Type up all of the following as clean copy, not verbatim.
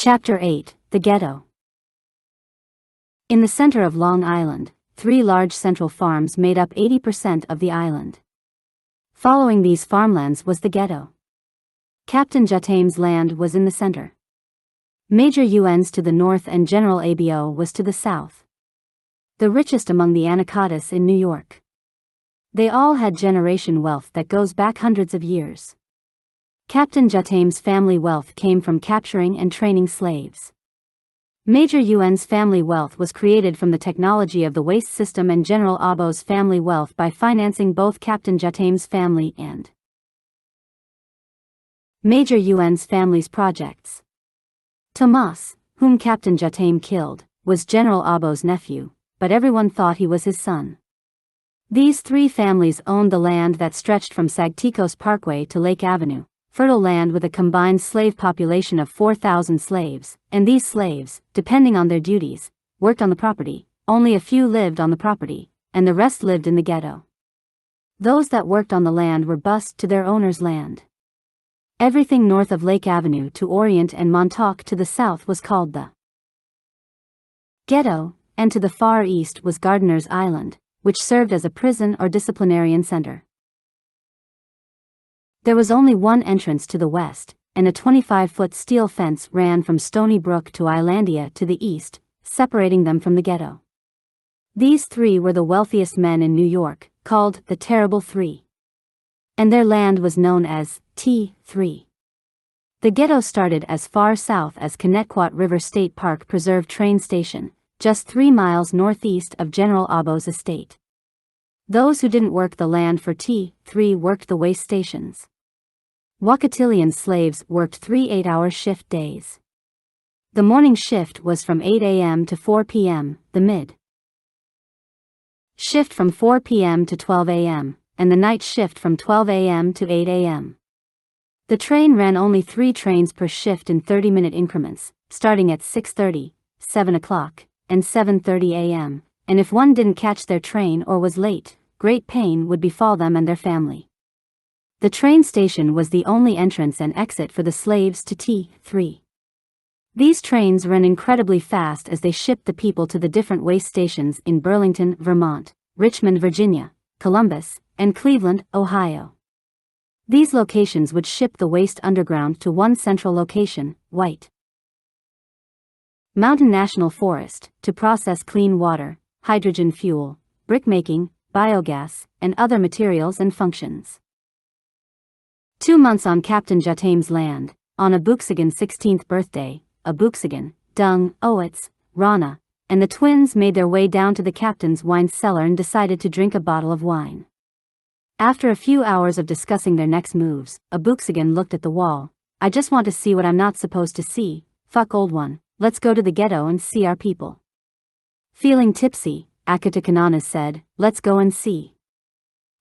Chapter 8, The Ghetto. In the center of Long Island, 3 large central farms made up 80% of the island. Following these farmlands was the ghetto. Captain Jatam's land was in the center. Major UNs to the north and General Abo was to the south. The richest among the Anacatas in New York. They all had generation wealth that goes back hundreds of years. Captain Jatam's family wealth came from capturing and training slaves. Major UN's family wealth was created from the technology of the waste system, and General Abo's family wealth by financing both Captain Jatam's family and Major UN's family's projects. Tomas, whom Captain Jatam killed, was General Abo's nephew, but everyone thought he was his son. These 3 families owned the land that stretched from Sagticos Parkway to Lake Avenue, fertile land with a combined slave population of 4,000 slaves, and these slaves, depending on their duties, worked on the property. Only a few lived on the property, and the rest lived in the ghetto. Those that worked on the land were bused to their owner's land. Everything north of Lake Avenue to Orient and Montauk to the south was called the ghetto, and to the far east was Gardiner's Island, which served as a prison or disciplinarian center. There was only one entrance to the west, and a 25-foot steel fence ran from Stony Brook to Islandia to the east, separating them from the ghetto. These 3 were the wealthiest men in New York, called the Terrible 3. And their land was known as T3. The ghetto started as far south as Connecticut River State Park Preserve train station, just 3 miles northeast of General Abo's estate. Those who didn't work the land for T3 worked the waste stations. Wakatillian slaves worked 3 8-hour shift days. The morning shift was from 8 a.m. to 4 p.m., the mid shift from 4 p.m. to 12 a.m., and the night shift from 12 a.m. to 8 a.m. The train ran only 3 trains per shift in 30-minute increments, starting at 6:30, 7 o'clock, and 7:30 a.m., and if one didn't catch their train or was late, great pain would befall them and their family. The train station was the only entrance and exit for the slaves to T3. These trains ran incredibly fast as they shipped the people to the different waste stations in Burlington, Vermont, Richmond, Virginia, Columbus, and Cleveland, Ohio. These locations would ship the waste underground to one central location, White Mountain National Forest, to process clean water, hydrogen fuel, brickmaking, biogas, and other materials and functions. 2 months on Captain Jatam's land, on Abooksigun's 16th birthday, Abooksigun, Dung, Owitz, Rana, and the twins made their way down to the captain's wine cellar and decided to drink a bottle of wine. After a few hours of discussing their next moves, Abooksigun looked at the wall. "I just want to see what I'm not supposed to see. Fuck old one, let's go to the ghetto and see our people." Feeling tipsy, Akutukananu said, "Let's go and see."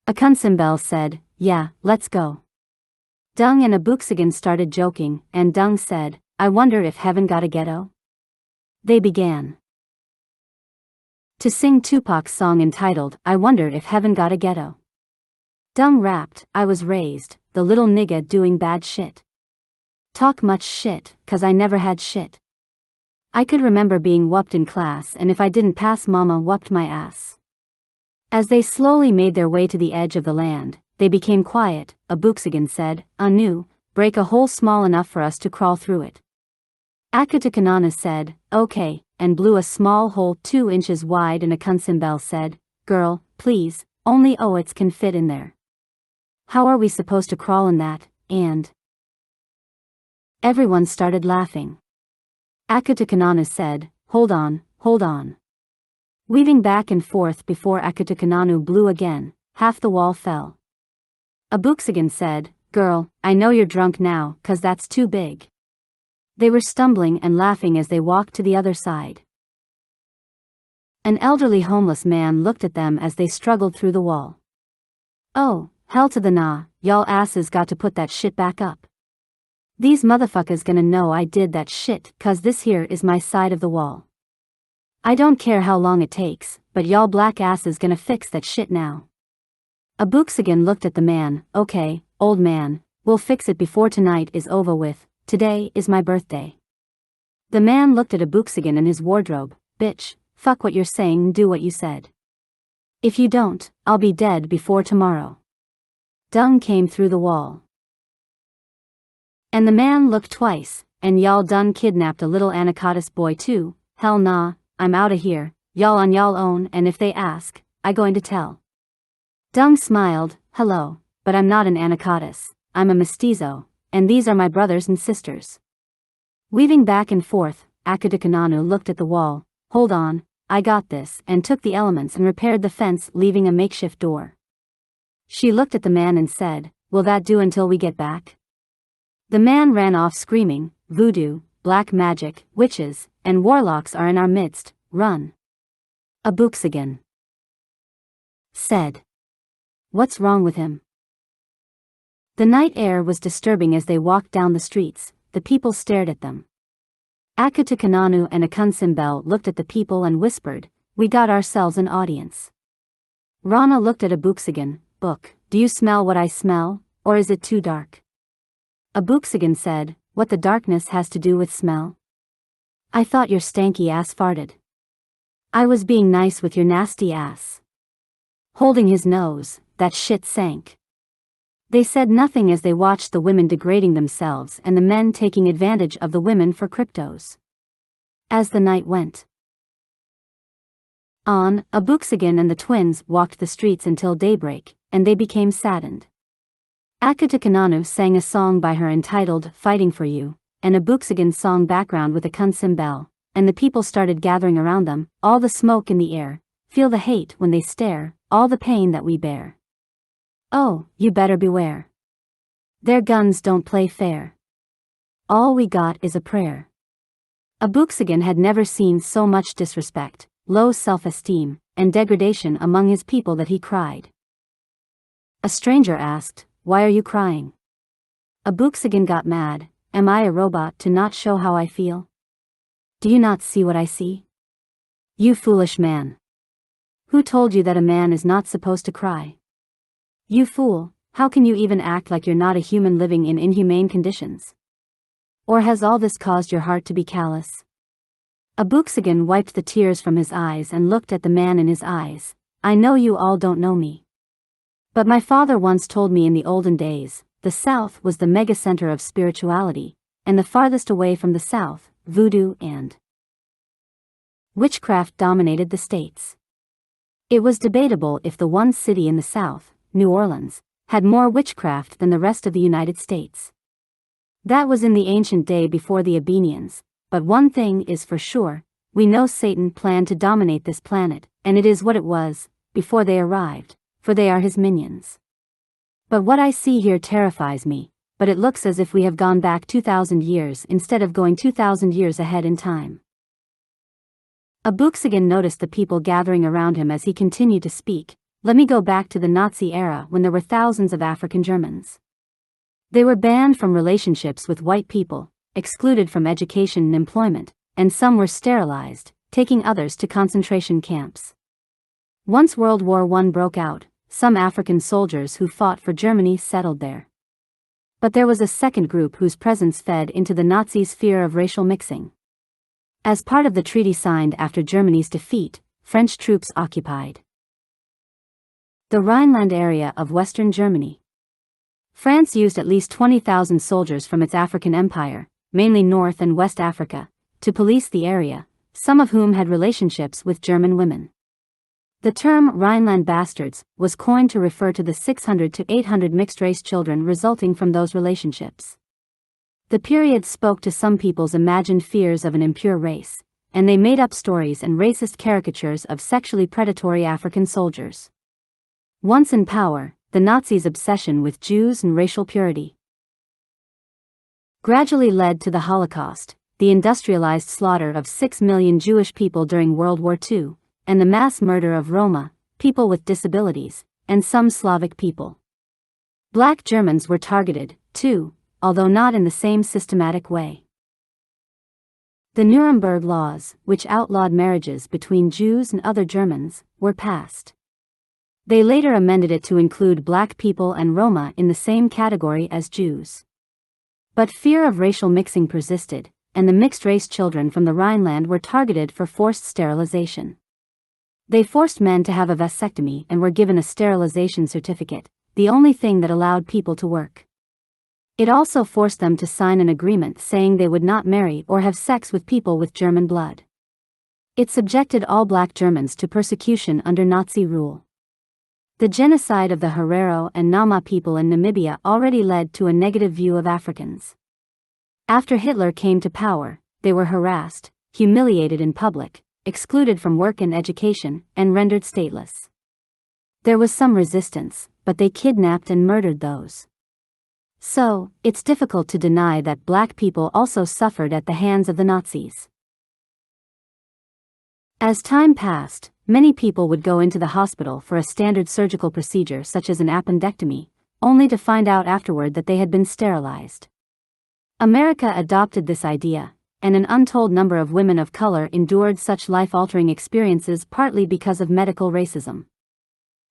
AkunSimBel said, "Yeah, let's go." Dung and Abooksigun started joking, and Dung said, "I wonder if heaven got a ghetto?" They began to sing Tupac's song entitled, "I Wonder If Heaven Got a Ghetto." Dung rapped, "I was raised, the little nigga doing bad shit. Talk much shit, 'cause I never had shit. I could remember being whooped in class, and if I didn't pass, mama whooped my ass." As they slowly made their way to the edge of the land, they became quiet. Abooksigun said, "Anu, break a hole small enough for us to crawl through it." Akutukananu said, "Okay," and blew a small hole 2 inches wide, and AkunSimBel said, "Girl, please, only Owitz can fit in there. How are we supposed to crawl in that?" And everyone started laughing. Akutukananu said, hold on." Weaving back and forth before Akutukananu blew again, half the wall fell. Abooksigun said, "Girl, I know you're drunk now, 'cause that's too big." They were stumbling and laughing as they walked to the other side. An elderly homeless man looked at them as they struggled through the wall. "Oh, hell to the nah, y'all asses got to put that shit back up. These motherfuckers gonna know I did that shit, 'cause this here is my side of the wall. I don't care how long it takes, but y'all black asses gonna fix that shit now." Abooksigun looked at the man. "Okay, old man, we'll fix it before tonight is over with. Today is my birthday." The man looked at Abooksigun and his wardrobe. Bitch, fuck what you're saying and do what you said. If you don't, I'll be dead before tomorrow. Dung came through the wall. And the man looked twice, and y'all done kidnapped a little anacondas boy too. Hell nah, I'm outta here, y'all on y'all own, and if they ask, I going to tell. Dung smiled. Hello, but I'm not an anacondas, I'm a mestizo, and these are my brothers and sisters. Weaving back and forth, Akutukananu looked at the wall. Hold on, I got this, and took the elements and repaired the fence, leaving a makeshift door. She looked at the man and said, will that do until we get back? The man ran off screaming, voodoo, black magic, witches, and warlocks are in our midst, run. Abooksigun said. What's wrong with him? The night air was disturbing as they walked down the streets. The people stared at them. Akutukananu and AkunSimBel looked at the people and whispered, we got ourselves an audience. Rana looked at Abooksigun. Book, do you smell what I smell, or is it too dark? Abooksigun said, what the darkness has to do with smell? I thought your stanky ass farted. I was being nice with your nasty ass. Holding his nose, that shit sank. They said nothing as they watched the women degrading themselves and the men taking advantage of the women for cryptos. As the night went on, Abooksigun and the twins walked the streets until daybreak, and they became saddened. Akutukananu sang a song by her entitled Fighting for You, and Abooksigun song background with AkunSimBel, and the people started gathering around them, all the smoke in the air, feel the hate when they stare, all the pain that we bear. Oh, you better beware. Their guns don't play fair. All we got is a prayer. Abooksigun had never seen so much disrespect, low self-esteem, and degradation among his people that he cried. A stranger asked, why are you crying? Abooksigun got mad. Am I a robot to not show how I feel? Do you not see what I see? You foolish man. Who told you that a man is not supposed to cry? You fool, how can you even act like you're not a human living in inhumane conditions? Or has all this caused your heart to be callous? Abooksigun wiped the tears from his eyes and looked at the man in his eyes. I know you all don't know me. But my father once told me in the olden days, the South was the megacenter of spirituality, and the farthest away from the South, voodoo and witchcraft dominated the states. It was debatable if the one city in the South, New Orleans, had more witchcraft than the rest of the United States. That was in the ancient day before the Abenians, but one thing is for sure, we know Satan planned to dominate this planet, and it is what it was, before they arrived, for they are his minions. But what I see here terrifies me, but it looks as if we have gone back 2,000 years instead of going 2,000 years ahead in time. Abooksigun noticed the people gathering around him as he continued to speak. Let me go back to the Nazi era when there were thousands of African Germans. They were banned from relationships with white people, excluded from education and employment, and some were sterilized, taking others to concentration camps. Once World War I broke out, some African soldiers who fought for Germany settled there. But there was a second group whose presence fed into the Nazis' fear of racial mixing. As part of the treaty signed after Germany's defeat, French troops occupied the Rhineland area of Western Germany. France used at least 20,000 soldiers from its African empire, mainly North and West Africa, to police the area, some of whom had relationships with German women. The term Rhineland bastards was coined to refer to the 600 to 800 mixed-race children resulting from those relationships. The period spoke to some people's imagined fears of an impure race, and they made up stories and racist caricatures of sexually predatory African soldiers. Once in power, the Nazis' obsession with Jews and racial purity gradually led to the Holocaust, the industrialized slaughter of 6 million Jewish people during World War II, and the mass murder of Roma, people with disabilities, and some Slavic people. Black Germans were targeted, too, although not in the same systematic way. The Nuremberg laws, which outlawed marriages between Jews and other Germans, were passed. They later amended it to include black people and Roma in the same category as Jews. But fear of racial mixing persisted, and the mixed-race children from the Rhineland were targeted for forced sterilization. They forced men to have a vasectomy and were given a sterilization certificate, the only thing that allowed people to work. It also forced them to sign an agreement saying they would not marry or have sex with people with German blood. It subjected all black Germans to persecution under Nazi rule. The genocide of the Herero and Nama people in Namibia already led to a negative view of Africans. After Hitler came to power, they were harassed, humiliated in public, excluded from work and education, and rendered stateless. There was some resistance, but they kidnapped and murdered those. So, it's difficult to deny that black people also suffered at the hands of the Nazis. As time passed, many people would go into the hospital for a standard surgical procedure such as an appendectomy, only to find out afterward that they had been sterilized. America adopted this idea, and an untold number of women of color endured such life-altering experiences partly because of medical racism.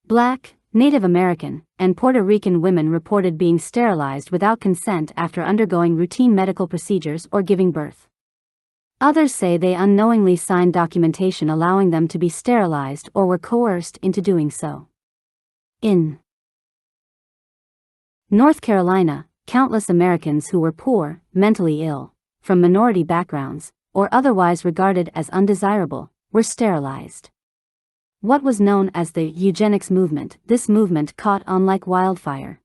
Black, Native American, and Puerto Rican women reported being sterilized without consent after undergoing routine medical procedures or giving birth. Others say they unknowingly signed documentation allowing them to be sterilized or were coerced into doing so. In North Carolina, countless Americans who were poor, mentally ill, from minority backgrounds, or otherwise regarded as undesirable, were sterilized. What was known as the eugenics movement, this movement caught on like wildfire.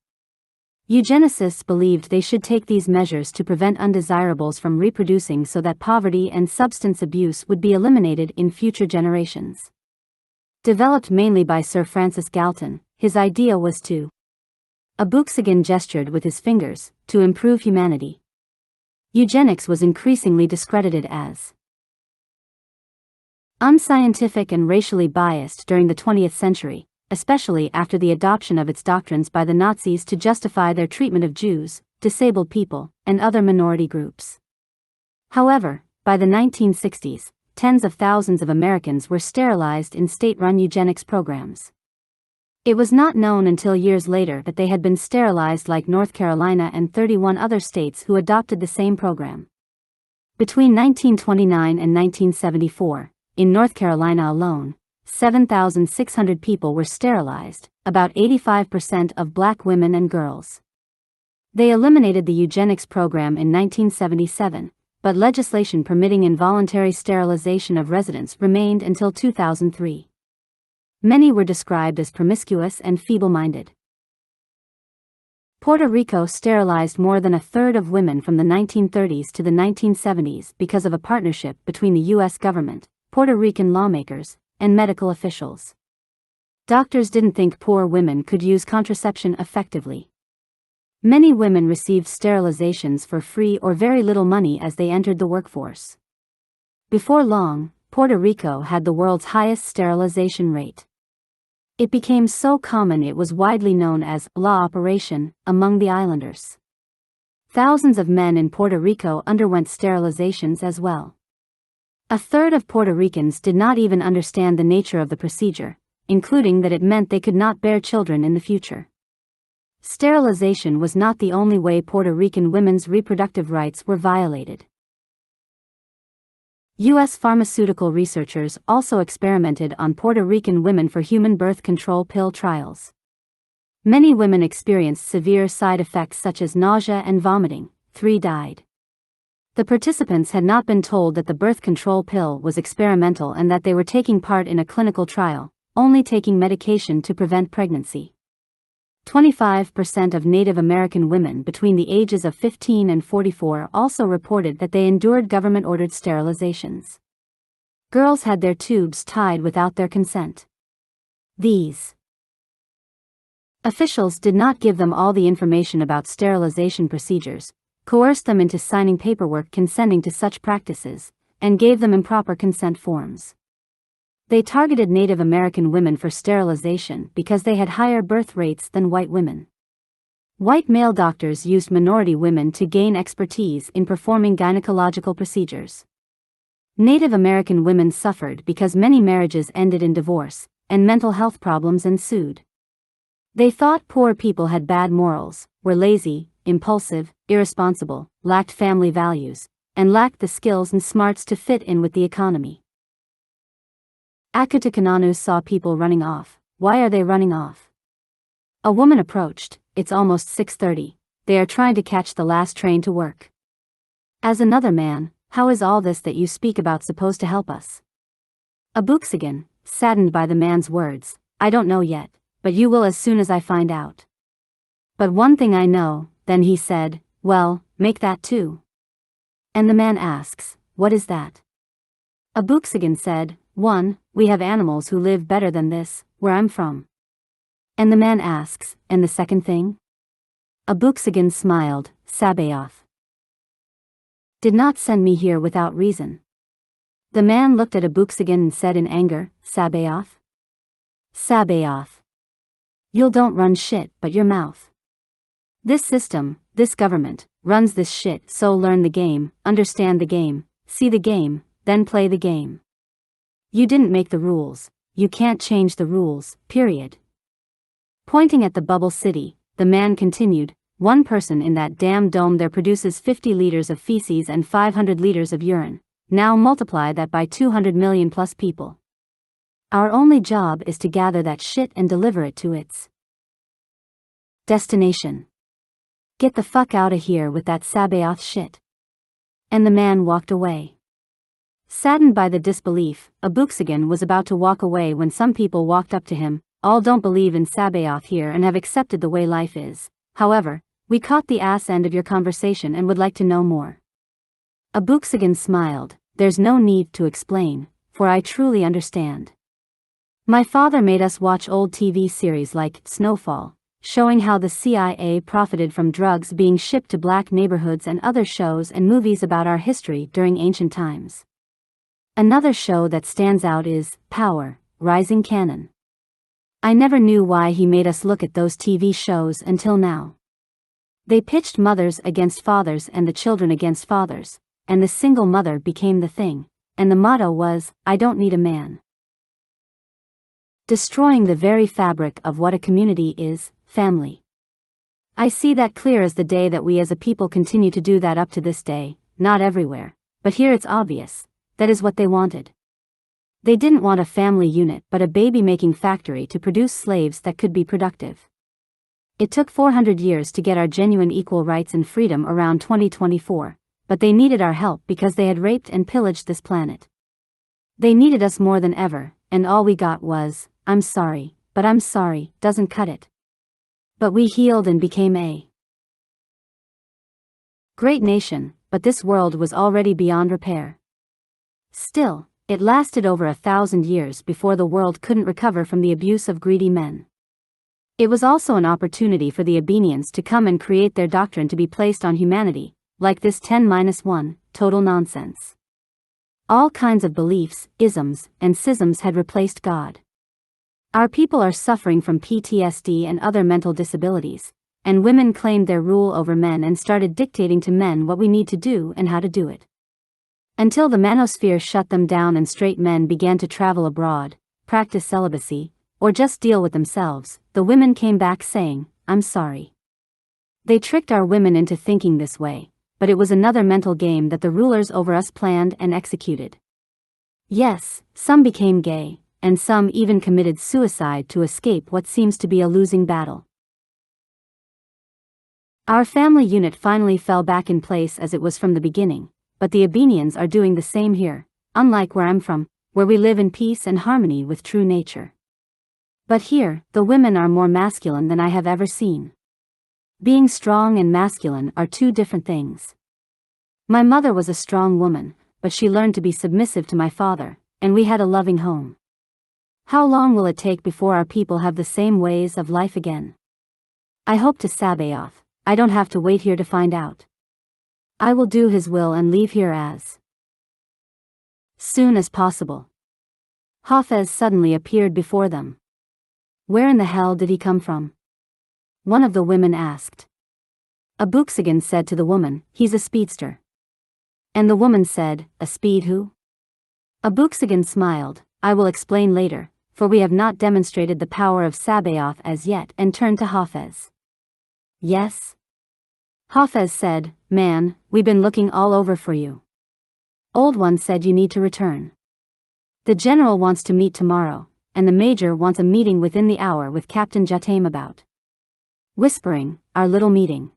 Eugenicists believed they should take these measures to prevent undesirables from reproducing so that poverty and substance abuse would be eliminated in future generations. Developed mainly by Sir Francis Galton, his idea was to Abooksigun gestured with his fingers, to improve humanity. Eugenics was increasingly discredited as unscientific and racially biased during the 20th century, especially after the adoption of its doctrines by the Nazis to justify their treatment of Jews, disabled people, and other minority groups. However, by the 1960s, tens of thousands of Americans were sterilized in state-run eugenics programs. It was not known until years later that they had been sterilized like North Carolina and 31 other states who adopted the same program. Between 1929 and 1974, in North Carolina alone, 7,600 people were sterilized, about 85% of black women and girls. They eliminated the eugenics program in 1977, but legislation permitting involuntary sterilization of residents remained until 2003. Many were described as promiscuous and feeble-minded. Puerto Rico sterilized more than a third of women from the 1930s to the 1970s because of a partnership between the U.S. government, Puerto Rican lawmakers, and medical officials. Doctors didn't think poor women could use contraception effectively. Many women received sterilizations for free or very little money as they entered the workforce. Before long, Puerto Rico had the world's highest sterilization rate. It became so common it was widely known as "la operation" among the islanders. Thousands of men in Puerto Rico underwent sterilizations as well. A third of Puerto Ricans did not even understand the nature of the procedure, including that it meant they could not bear children in the future. Sterilization was not the only way Puerto Rican women's reproductive rights were violated. U.S. pharmaceutical researchers also experimented on Puerto Rican women for human birth control pill trials. Many women experienced severe side effects such as nausea and vomiting. 3 died. The participants had not been told that the birth control pill was experimental and that they were taking part in a clinical trial, only taking medication to prevent pregnancy. 25% of Native American women between the ages of 15 and 44 also reported that they endured government-ordered sterilizations. Girls had their tubes tied without their consent. These officials did not give them all the information about sterilization procedures, coerced them into signing paperwork consenting to such practices, and gave them improper consent forms. They targeted Native American women for sterilization because they had higher birth rates than white women. White male doctors used minority women to gain expertise in performing gynecological procedures. Native American women suffered because many marriages ended in divorce, and mental health problems ensued. They thought poor people had bad morals, were lazy, impulsive, irresponsible, lacked family values, and lacked the skills and smarts to fit in with the economy. Akutukananu saw people running off. Why are they running off? A woman approached. It's almost 6:30. They are trying to catch the last train to work. As another man, how is all this that you speak about supposed to help us? Abooksigun, saddened by the man's words, I don't know yet, but you will as soon as I find out. But one thing I know, then he said, well, make that too. And the man asks, what is that? Abooksigun said, 1. We have animals who live better than this, where I'm from. And the man asks, and the second thing? Abooksigun smiled, Sabaoth did not send me here without reason. The man looked at Abooksigun and said in anger, Sabaoth? Sabaoth. You don't run shit but your mouth. This system, this government, runs this shit, so learn the game, understand the game, see the game, then play the game. You didn't make the rules, you can't change the rules, period. Pointing at the bubble city, the man continued, one person in that damn dome there produces 50 liters of feces and 500 liters of urine. Now multiply that by 200 million plus people. Our only job is to gather that shit and deliver it to its destination. Get the fuck out of here with that Sabaoth shit. And the man walked away. Saddened by the disbelief, Abooksigun was about to walk away when some people walked up to him. All don't believe in Sabaoth here and have accepted the way life is. However, we caught the ass end of your conversation and would like to know more. Abooksigun smiled. There's no need to explain, for I truly understand. My father made us watch old TV series like Snowfall, showing how the CIA profited from drugs being shipped to black neighborhoods, and other shows and movies about our history during ancient times. Another show that stands out is Power, Rising Canon. I never knew why he made us look at those TV shows until now. They pitched mothers against fathers and the children against fathers, and the single mother became the thing, and the motto was, I don't need a man. Destroying the very fabric of what a community is, family. I see that clear as the day that we as a people continue to do that up to this day, not everywhere, but here it's obvious. That is what they wanted. They didn't want a family unit but a baby-making factory to produce slaves that could be productive. It took 400 years to get our genuine equal rights and freedom around 2024, but they needed our help because they had raped and pillaged this planet. They needed us more than ever, and all we got was, I'm sorry, but I'm sorry, doesn't cut it. But we healed and became a great nation, but this world was already beyond repair. Still, it lasted over 1,000 years before the world couldn't recover from the abuse of greedy men. It was also an opportunity for the Abenians to come and create their doctrine to be placed on humanity, like this 10-1, total nonsense. All kinds of beliefs, isms, and schisms had replaced God. Our people are suffering from PTSD and other mental disabilities, and women claimed their rule over men and started dictating to men what we need to do and how to do it. Until the manosphere shut them down and straight men began to travel abroad, practice celibacy, or just deal with themselves, the women came back saying, I'm sorry. They tricked our women into thinking this way, but it was another mental game that the rulers over us planned and executed. Yes, some became gay, and some even committed suicide to escape what seems to be a losing battle. Our family unit finally fell back in place as it was from the beginning. But the Abenians are doing the same here, unlike where I'm from, where we live in peace and harmony with true nature. But here, the women are more masculine than I have ever seen. Being strong and masculine are two different things. My mother was a strong woman, but she learned to be submissive to my father, and we had a loving home. How long will it take before our people have the same ways of life again? I hope to Sabaoth. I don't have to wait here to find out. I will do his will and leave here as soon as possible. Hafez suddenly appeared before them. Where in the hell did he come from? One of the women asked. Abooksigun said to the woman, he's a speedster. And the woman said, a speed who? Abooksigun smiled, I will explain later, for we have not demonstrated the power of Sabaoth as yet, and turned to Hafez. Yes? Hafez said, "Man, we've been looking all over for you. Old One said you need to return. The general wants to meet tomorrow, and the major wants a meeting within the hour with Captain Jataim about." Whispering, "Our little meeting."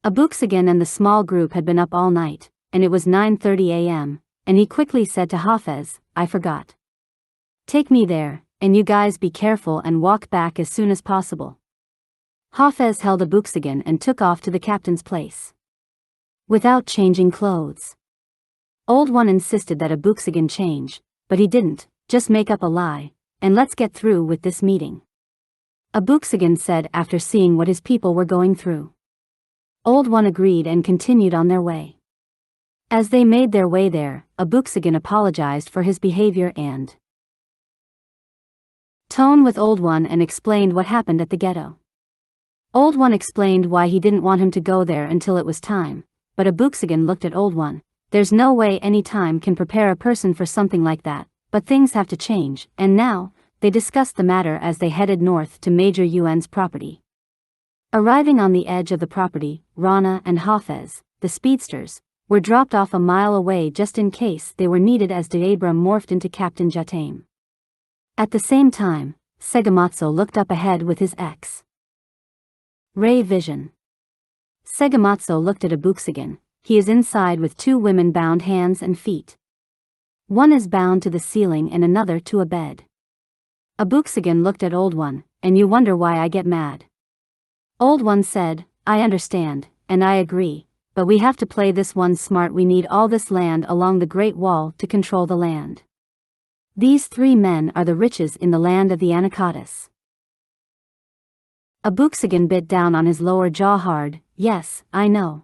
Abooksigun and the small group had been up all night, and it was 9:30 a.m., and he quickly said to Hafez, "I forgot. Take me there, and you guys be careful and walk back as soon as possible." Hafez held Abooksigun and took off to the captain's place. Without changing clothes. Old One insisted that Abooksigun change, but he didn't, "Just make up a lie, and let's get through with this meeting," Abooksigun said after seeing what his people were going through. Old One agreed and continued on their way. As they made their way there, Abooksigun apologized for his behavior and tone with Old One and explained what happened at the ghetto. Old One explained why he didn't want him to go there until it was time, but Abooksigun looked at Old One. There's no way any time can prepare a person for something like that, but things have to change, and now, they discussed the matter as they headed north to Major Un's property. Arriving on the edge of the property, Rana and Hafez, the speedsters, were dropped off a mile away just in case they were needed as Deabra morphed into Captain Jataim. At the same time, Segamatsu looked up ahead with his X-ray vision. Segamatsu looked at Abooksigun. He is inside with two women bound hands and feet. One is bound to the ceiling and another to a bed. Abooksigun looked at Old One, "And you wonder why I get mad?" Old One said, "I understand, and I agree, but we have to play this one smart. We need all this land along the Great Wall to control the land. These three men are the riches in the land of the Anakotis." Abooksigun bit down on his lower jaw hard. "Yes, I know."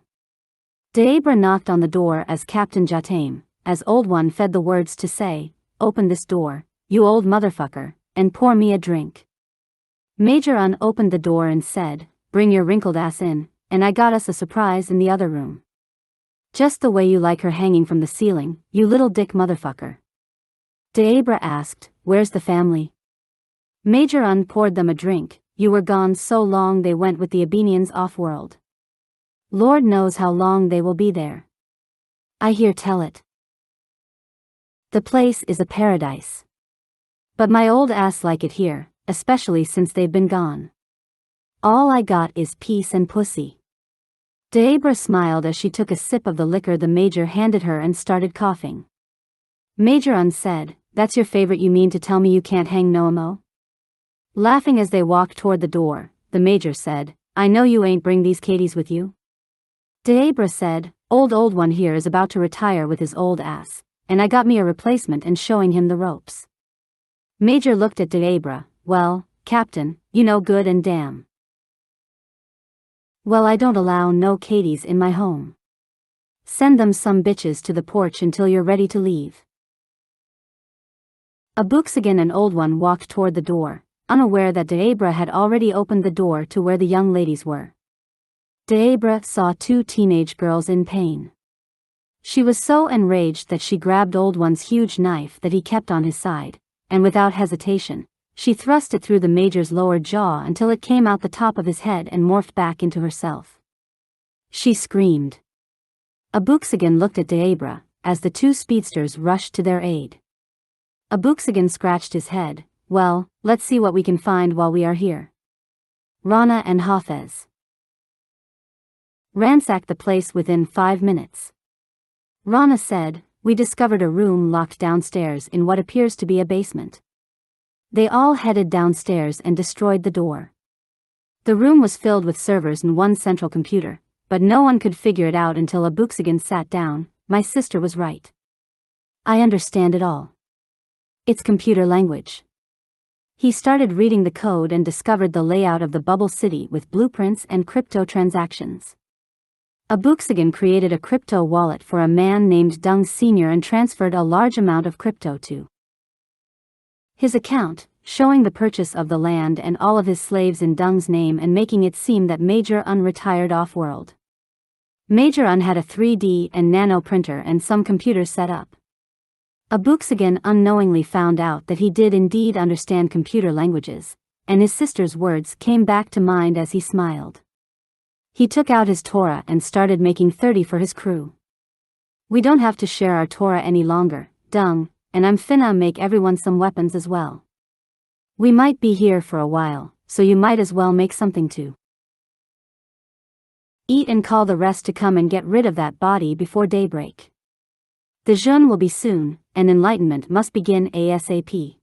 Deabra knocked on the door as Captain Jataim, as Old One fed the words to say, "Open this door, you old motherfucker, and pour me a drink." Major Un opened the door and said, "Bring your wrinkled ass in, and I got us a surprise in the other room. Just the way you like her hanging from the ceiling, you little dick motherfucker." Deabra asked, "Where's the family?" Major Un poured them a drink. "You were gone so long they went with the Abenians off-world. Lord knows how long they will be there. I hear tell it. The place is a paradise. But my old ass like it here, especially since they've been gone. All I got is peace and pussy." Deabra smiled as she took a sip of the liquor the Major handed her and started coughing. Major Un said, "That's your favorite? You mean to tell me you can't hang no mo?" Laughing as they walked toward the door, the Major said, "I know you ain't bring these Katies with you." Deabra said, Old One here is about to retire with his old ass, and I got me a replacement," and showing him the ropes. Major looked at Deabra. "Well, Captain, you know good and damn well I don't allow no Katies in my home. Send them some bitches to the porch until you're ready to leave." Abooksigun and Old One walked toward the door, unaware that Deabra had already opened the door to where the young ladies were. Deabra saw two teenage girls in pain. She was so enraged that she grabbed Old One's huge knife that he kept on his side, and without hesitation, she thrust it through the Major's lower jaw until it came out the top of his head and morphed back into herself. She screamed. Abooksigun looked at Deabra, as the two speedsters rushed to their aid. Abooksigun scratched his head. "Well, let's see what we can find while we are here." Rana and Hafez ransacked the place within 5 minutes. Rana said, "We discovered a room locked downstairs in what appears to be a basement." They all headed downstairs and destroyed the door. The room was filled with servers and one central computer, but no one could figure it out until Abooksigun sat down. "My sister was right. I understand it all. It's computer language." He started reading the code and discovered the layout of the bubble city with blueprints and crypto transactions. Abooksigun created a crypto wallet for a man named Dung Sr. and transferred a large amount of crypto to his account, showing the purchase of the land and all of his slaves in Dung's name and making it seem that Major Un retired off-world. Major Un had a 3D and nano printer and some computers set up. Abooksigun unknowingly found out that he did indeed understand computer languages, and his sister's words came back to mind as he smiled. He took out his Torah and started making 30 for his crew. We don't have to share our Torah any longer, Dung, and I'm finna make everyone some weapons as well. We might be here for a while, so you might as well make something to eat and call the rest to come and get rid of that body before daybreak. The Jun will be soon, and enlightenment must begin ASAP.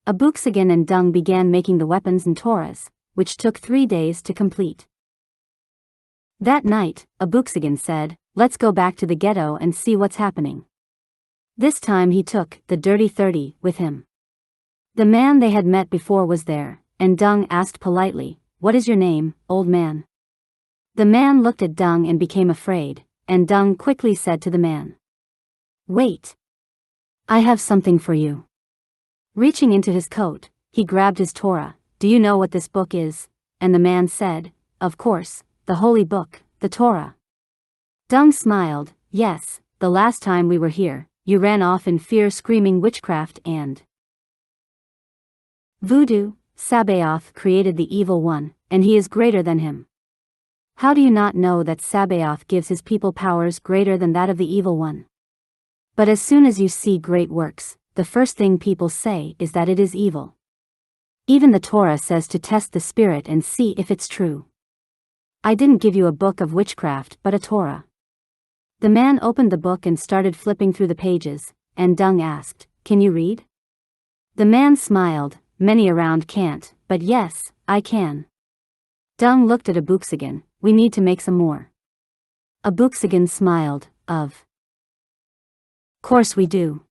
Abooksigun and Dung began making the weapons and Torahs, which took 3 days to complete. That night, Abooksigun said, "Let's go back to the ghetto and see what's happening." This time he took the Dirty 30 with him. The man they had met before was there, and Dung asked politely, "What is your name, old man?" The man looked at Dung and became afraid, and Dung quickly said to the man, "Wait. I have something for you." Reaching into his coat, he grabbed his Torah. "Do you know what this book is?" And the man said, "Of course, the holy book, the Torah." Dung smiled, "Yes, the last time we were here, you ran off in fear screaming witchcraft and voodoo. Sabaoth created the evil one, and he is greater than him. How do you not know that Sabaoth gives his people powers greater than that of the evil one? But as soon as you see great works, the first thing people say is that it is evil. Even the Torah says to test the spirit and see if it's true. I didn't give you a book of witchcraft but a Torah." The man opened the book and started flipping through the pages, and Dung asked, "Can you read?" The man smiled, "Many around can't, but yes, I can." Dung looked at Abooksigun, "We need to make some more." Abooksigun smiled, "Of course we do."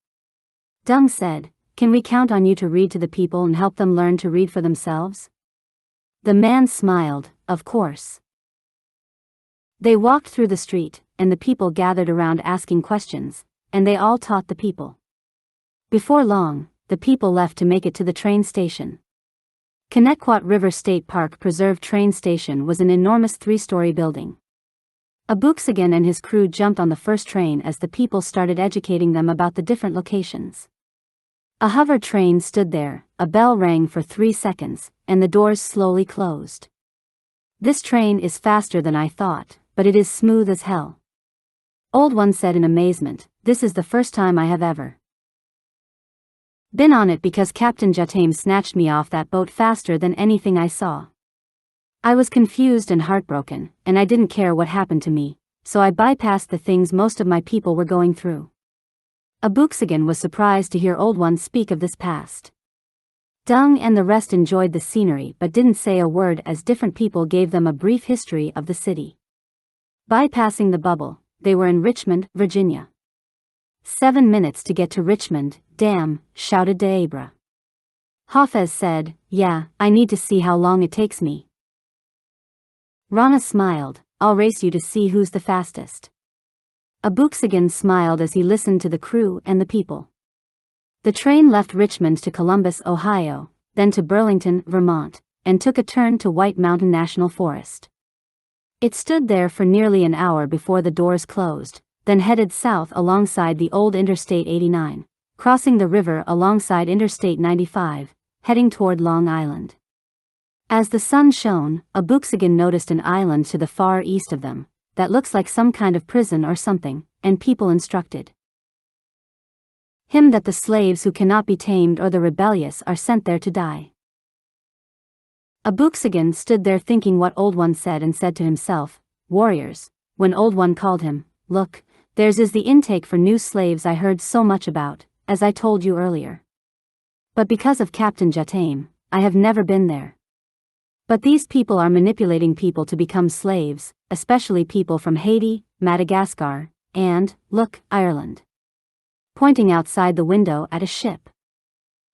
Dung said, "Can we count on you to read to the people and help them learn to read for themselves?" The man smiled, "Of course." They walked through the street, and the people gathered around asking questions, and they all taught the people. Before long, the people left to make it to the train station. Connecticut River State Park Preserve train station was an enormous 3-story building. Abooksigun and his crew jumped on the first train as the people started educating them about the different locations. A hover train stood there, a bell rang for 3 seconds, and the doors slowly closed. "This train is faster than I thought, but it is smooth as hell." Old one said in amazement, "This is the first time I have ever been on it because Captain Jatame snatched me off that boat faster than anything I saw. I was confused and heartbroken, and I didn't care what happened to me, so I bypassed the things most of my people were going through." Abooksigun was surprised to hear Old One speak of this past. Dung and the rest enjoyed the scenery but didn't say a word as different people gave them a brief history of the city. Bypassing the bubble, they were in Richmond, Virginia. 7 minutes to get to Richmond, damn, shouted Deabra. Hafez said, "Yeah, I need to see how long it takes me." Rana smiled, "I'll race you to see who's the fastest." Abooksigun smiled as he listened to the crew and the people. The train left Richmond to Columbus, Ohio, then to Burlington, Vermont, and took a turn to White Mountain National Forest. It stood there for nearly an hour before the doors closed, then headed south alongside the old Interstate 89, crossing the river alongside Interstate 95, heading toward Long Island. As the sun shone, Abooksigun noticed an island to the far east of them, that looks like some kind of prison or something, and people instructed him that the slaves who cannot be tamed or the rebellious are sent there to die. Abooksigun stood there thinking what Old One said and said to himself, "Warriors," when Old One called him, "Look, theirs is the intake for new slaves I heard so much about, as I told you earlier. But because of Captain Jatame, I have never been there. But these people are manipulating people to become slaves, especially people from Haiti, Madagascar, and, look, Ireland." Pointing outside the window at a ship.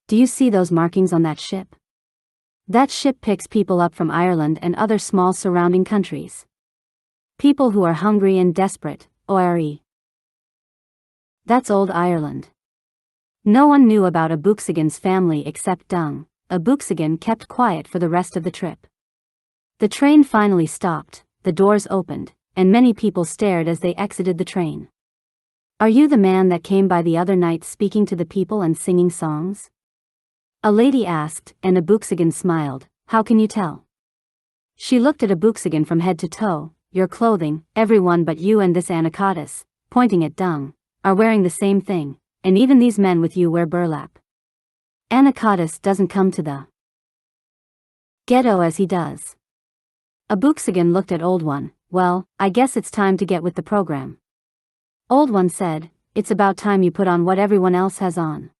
"Do you see those markings on that ship? That ship picks people up from Ireland and other small surrounding countries. People who are hungry and desperate, ORE. That's old Ireland." No one knew about Abooksigun's family except Dung. Abooksigun kept quiet for the rest of the trip. The train finally stopped, the doors opened, and many people stared as they exited the train. "Are you the man that came by the other night speaking to the people and singing songs?" a lady asked, and Abooksigun smiled, "How can you tell?" She looked at Abooksigun from head to toe. Your clothing, everyone but you and this Anacatus, pointing at Dung, are wearing the same thing, and even these men with you wear burlap. Anacatus doesn't come to the ghetto as he does. Abooksigun looked at Old One. Well, I guess it's time to get with the program. Old One said, it's about time you put on what everyone else has on.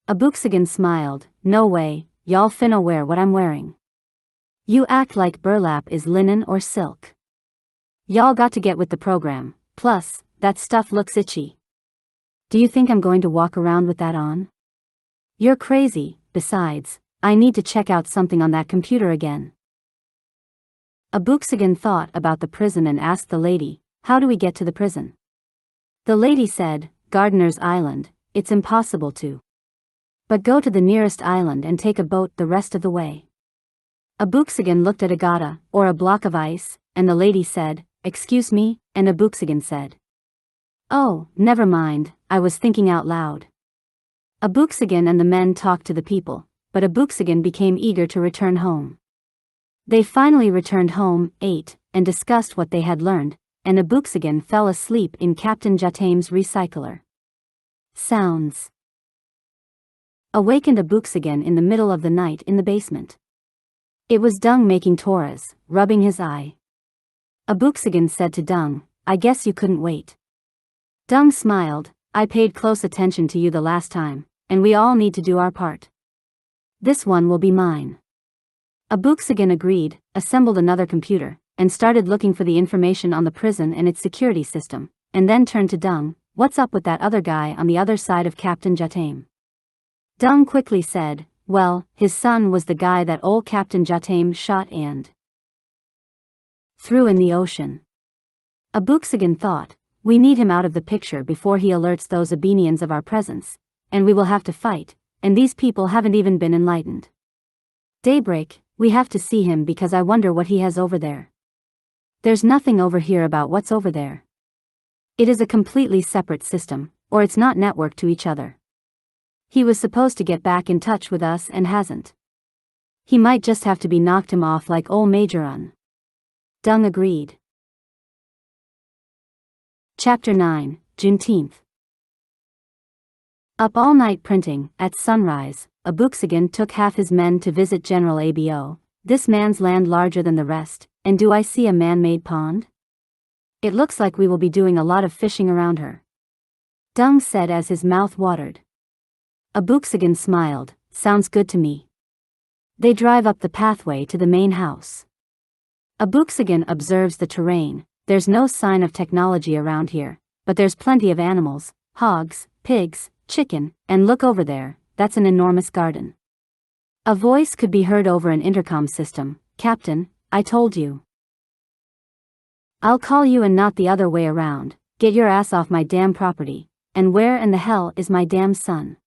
Abooksigun smiled, no way, y'all finna wear what I'm wearing. You act like burlap is linen or silk. Y'all got to get with the program, plus, that stuff looks itchy. Do you think I'm going to walk around with that on? You're crazy, besides, I need to check out something on that computer again. Abooksigun thought about the prison and asked the lady, how do we get to the prison? The lady said, Gardener's Island, it's impossible to. But go to the nearest island and take a boat the rest of the way. Abooksigun looked at Agata, or a block of ice, and the lady said, excuse me, and Abooksigun said, oh, never mind, I was thinking out loud. Abooksigun and the men talked to the people, but Abooksigun became eager to return home. They finally returned home, ate, and discussed what they had learned, and Abooksigun fell asleep in Captain Jatame's recycler. Sounds awakened Abooksigun in the middle of the night in the basement. It was Dung making Torahs, rubbing his eye. Abooksigun said to Dung, I guess you couldn't wait. Dung smiled, I paid close attention to you the last time, and we all need to do our part. This one will be mine. Abooksigun agreed, assembled another computer, and started looking for the information on the prison and its security system, and then turned to Dung, what's up with that other guy on the other side of Captain Jatame? Dung quickly said, well, his son was the guy that old Captain Jatame shot and threw in the ocean. Abooksigun thought, we need him out of the picture before he alerts those Abenians of our presence, and we will have to fight, and these people haven't even been enlightened. Daybreak, we have to see him because I wonder what he has over there. There's nothing over here about what's over there. It is a completely separate system, or it's not networked to each other. He was supposed to get back in touch with us and hasn't. He might just have to be knocked him off like old Majorun. Dung agreed. Chapter 9, Juneteenth. Up all night printing, at sunrise, Abooksigun took half his men to visit General Abo, this man's land larger than the rest, and do I see a man-made pond? It looks like we will be doing a lot of fishing around her. Dung said as his mouth watered. Abooksigun smiled, sounds good to me. They drive up the pathway to the main house. Abooksigun observes the terrain, there's no sign of technology around here, but there's plenty of animals, hogs, pigs, chicken, and look over there, that's an enormous garden. A voice could be heard over an intercom system, Captain, I told you. I'll call you and not the other way around, get your ass off my damn property, and where in the hell is my damn son?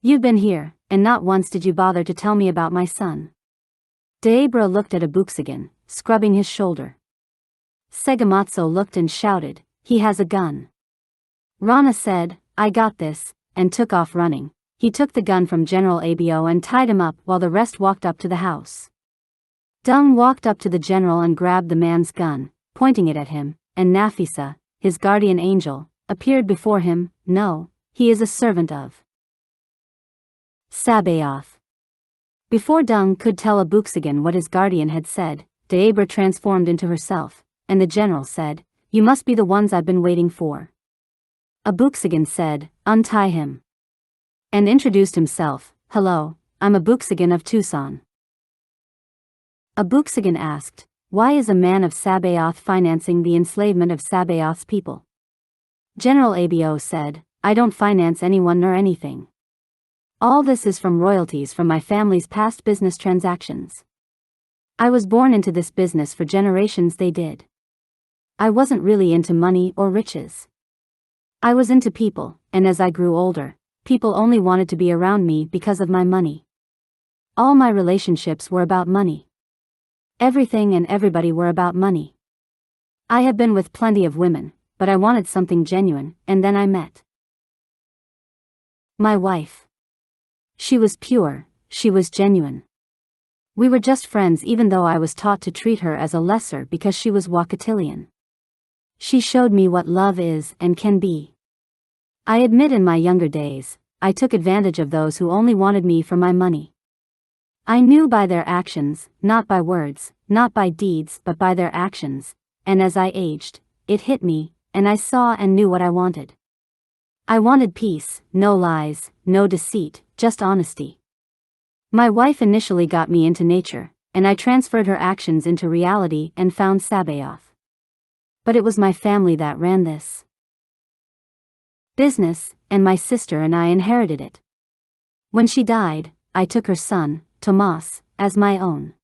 You've been here, and not once did you bother to tell me about my son. Deabra looked at Abooksigun, scrubbing his shoulder. Segamatsu looked and shouted, he has a gun. Rana said, I got this, and took off running. He took the gun from General Abo and tied him up while the rest walked up to the house. Dung walked up to the general and grabbed the man's gun, pointing it at him, and Nafisa, his guardian angel, appeared before him. No, he is a servant of Sabaoth. Before Dung could tell Abooksigun what his guardian had said, Deabra transformed into herself, and the general said, you must be the ones I've been waiting for. Abooksigun said, untie him. And introduced himself, hello, I'm Abooksigun of Tucson. Abooksigun asked, why is a man of Sabaoth financing the enslavement of Sabaoth's people? General Abo said, I don't finance anyone nor anything. All this is from royalties from my family's past business transactions. I was born into this business for generations they did. I wasn't really into money or riches. I was into people, and as I grew older, people only wanted to be around me because of my money. All my relationships were about money. Everything and everybody were about money. I had been with plenty of women, but I wanted something genuine, and then I met my wife. She was pure, she was genuine. We were just friends even though I was taught to treat her as a lesser because she was Wakatilian. She showed me what love is and can be. I admit in my younger days, I took advantage of those who only wanted me for my money. I knew by their actions, not by words, not by deeds but by their actions, and as I aged, it hit me, and I saw and knew what I wanted. I wanted peace, no lies, no deceit, just honesty. My wife initially got me into nature, and I transferred her actions into reality and found Sabaoth. But it was my family that ran this business, and my sister and I inherited it. When she died, I took her son, Tomas, as my own.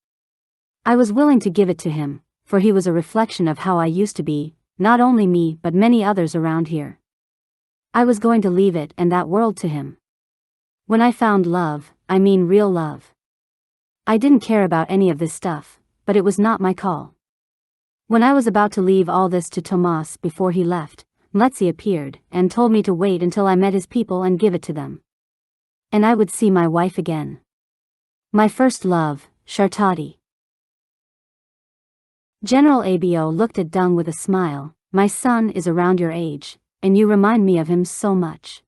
I was willing to give it to him, for he was a reflection of how I used to be, not only me but many others around here. I was going to leave it and that world to him. When I found love, I mean real love. I didn't care about any of this stuff, but it was not my call. When I was about to leave all this to Tomas before he left, Mletsi appeared and told me to wait until I met his people and give it to them. And I would see my wife again. My first love, Shartati. General Abo looked at Dung with a smile. My son is around your age, and you remind me of him so much.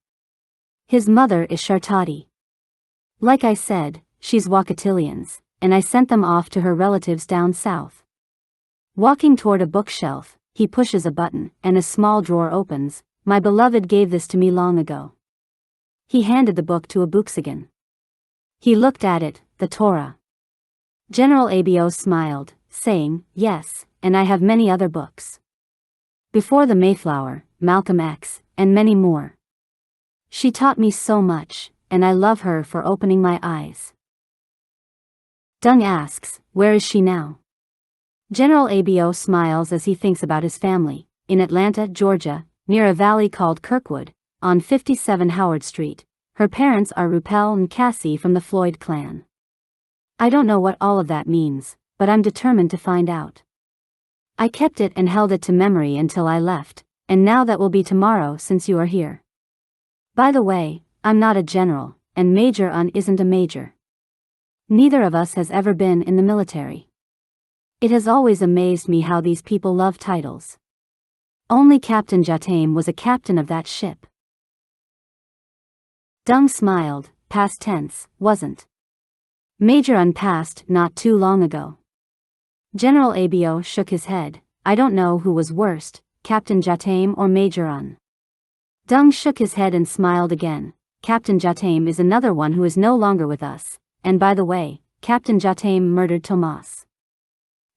His mother is Shartati. Like I said, she's Wakatilians, and I sent them off to her relatives down south. Walking toward a bookshelf, he pushes a button, and a small drawer opens. My beloved gave this to me long ago. He handed the book to Abooksigun. He looked at it, the Torah. General Abo smiled, saying, yes, and I have many other books. Before the Mayflower, Malcolm X, and many more. She taught me so much, and I love her for opening my eyes. Dung asks, where is she now? General Abo smiles as he thinks about his family, in Atlanta, Georgia, near a valley called Kirkwood, on 57 Howard Street. Her parents are Rupel and Cassie from the Floyd clan. I don't know what all of that means, but I'm determined to find out. I kept it and held it to memory until I left, and now that will be tomorrow since you are here. By the way, I'm not a general, and Major Un isn't a major. Neither of us has ever been in the military. It has always amazed me how these people love titles. Only Captain Jatame was a captain of that ship. Dung smiled, past tense, wasn't. Major Un passed not too long ago. General Abo shook his head. I don't know who was worst, Captain Jatame or Major Un. Dung shook his head and smiled again. Captain Jatame is another one who is no longer with us, and by the way, Captain Jatame murdered Tomas.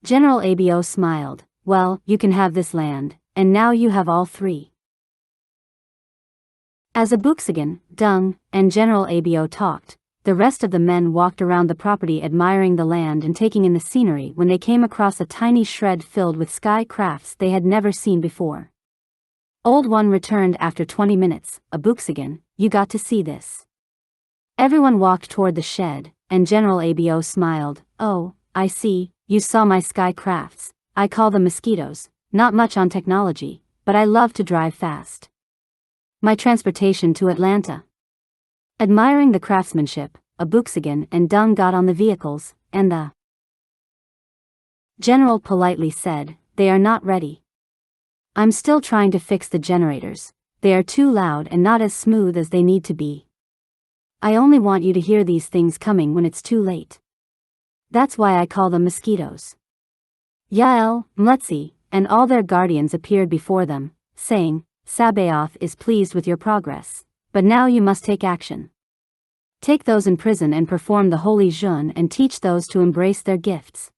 General Abo smiled. Well, you can have this land, and now you have all three. As Abooksigun, Dung, and General Abo talked, the rest of the men walked around the property admiring the land and taking in the scenery when they came across a tiny shred filled with sky crafts they had never seen before. Old One returned after 20 minutes. Abooksigun, you got to see this. Everyone walked toward the shed, and General Abo smiled. Oh, I see, you saw my sky crafts. I call them mosquitoes, not much on technology, but I love to drive fast. My transportation to Atlanta. Admiring the craftsmanship, Abooksigun and Dung got on the vehicles, and the general politely said, they are not ready. I'm still trying to fix the generators. They are too loud and not as smooth as they need to be. I only want you to hear these things coming when it's too late. That's why I call them mosquitoes. Yael, Mletsi, and all their guardians appeared before them, saying, Sabaoth is pleased with your progress, but now you must take action. Take those in prison and perform the holy jeûne and teach those to embrace their gifts.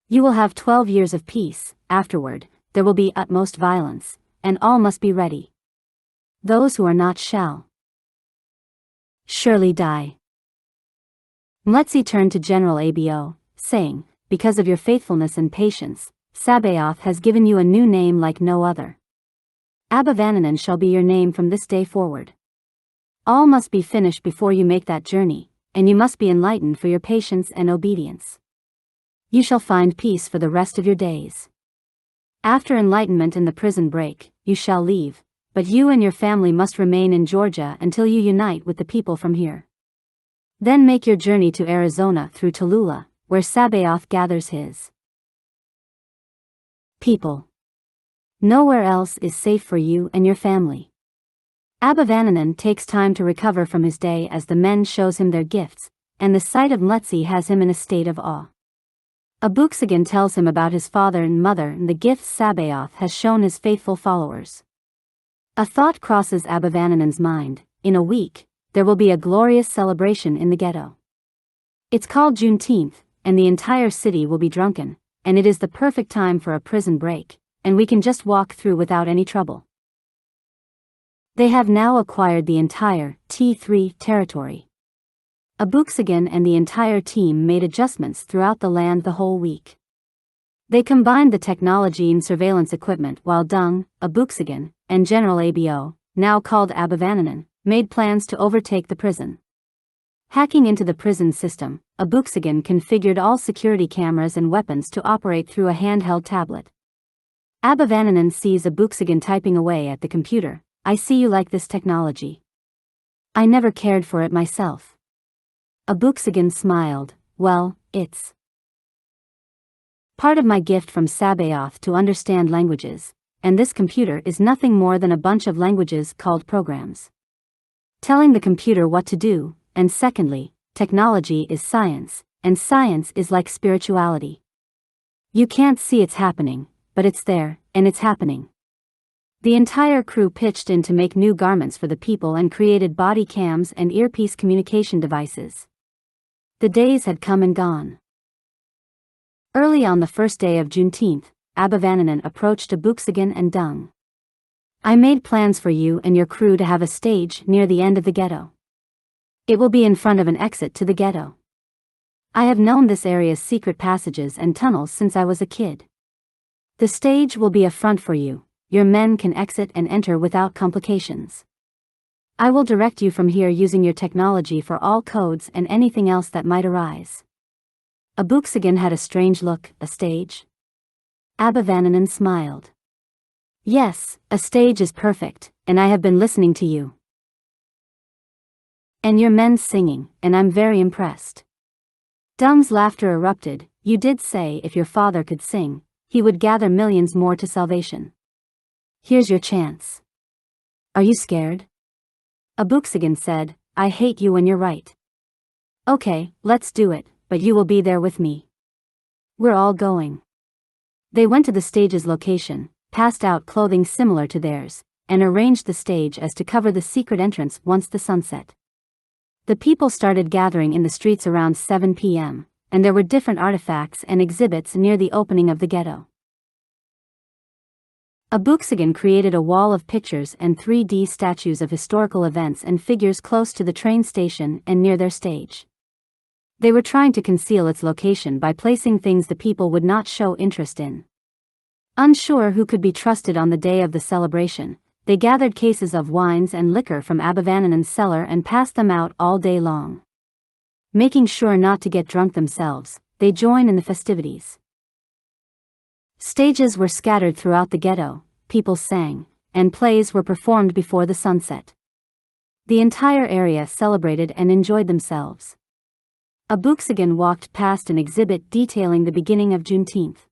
You will have 12 years of peace. Afterward, there will be utmost violence, and all must be ready. Those who are not shall surely die. Mletsi turned to General Abo, saying, because of your faithfulness and patience, Sabaoth has given you a new name like no other. Abenian shall be your name from this day forward. All must be finished before you make that journey, and you must be enlightened for your patience and obedience. You shall find peace for the rest of your days. After enlightenment and the prison break, you shall leave, but you and your family must remain in Georgia until you unite with the people from here. Then make your journey to Arizona through Tallulah, where Sabaoth gathers his people. Nowhere else is safe for you and your family. Abenian takes time to recover from his day as the men shows him their gifts, and the sight of Mletsi has him in a state of awe. Abooksigun tells him about his father and mother and the gifts Sabaoth has shown his faithful followers. A thought crosses Abenian's mind: in a week, there will be a glorious celebration in the ghetto. It's called Juneteenth, and the entire city will be drunken, and it is the perfect time for a prison break, and we can just walk through without any trouble. They have now acquired the entire T3 territory. Abooksigun and the entire team made adjustments throughout the land the whole week. They combined the technology and surveillance equipment while Dung, Abooksigun, and General Abo, now called Abenian, made plans to overtake the prison. Hacking into the prison system, Abooksigun configured all security cameras and weapons to operate through a handheld tablet. Abenian sees Abooksigun typing away at the computer. "I see you like this technology. I never cared for it myself." Abooksigun smiled. "Well, it's part of my gift from Sabaoth to understand languages, and this computer is nothing more than a bunch of languages called programs. Telling the computer what to do, and secondly, technology is science, and science is like spirituality. You can't see it's happening, but it's there, and it's happening." The entire crew pitched in to make new garments for the people and created body cams and earpiece communication devices. The days had come and gone. Early on the first day of Juneteenth, Abenian approached Abooksigun and Dung. "I made plans for you and your crew to have a stage near the end of the ghetto. It will be in front of an exit to the ghetto. I have known this area's secret passages and tunnels since I was a kid. The stage will be a front for you. Your men can exit and enter without complications. I will direct you from here using your technology for all codes and anything else that might arise." Abooksigun had a strange look. "A stage?" Abenian smiled. "Yes, a stage is perfect, and I have been listening to you. And your men singing, and I'm very impressed." Dung's laughter erupted. "You did say if your father could sing, he would gather millions more to salvation. Here's your chance. Are you scared?" Abooksigun said, "I hate you when you're right. Okay, let's do it, but you will be there with me. We're all going." They went to the stage's location, passed out clothing similar to theirs, and arranged the stage as to cover the secret entrance once the sun set. The people started gathering in the streets around 7 p.m., and there were different artifacts and exhibits near the opening of the ghetto. Abooksigun created a wall of pictures and 3D statues of historical events and figures close to the train station and near their stage. They were trying to conceal its location by placing things the people would not show interest in. Unsure who could be trusted on the day of the celebration, they gathered cases of wines and liquor from Abenian's cellar and passed them out all day long. Making sure not to get drunk themselves, they join in the festivities. Stages were scattered throughout the ghetto, people sang, and plays were performed before the sunset. The entire area celebrated and enjoyed themselves. Abooksigun walked past an exhibit detailing the beginning of Juneteenth.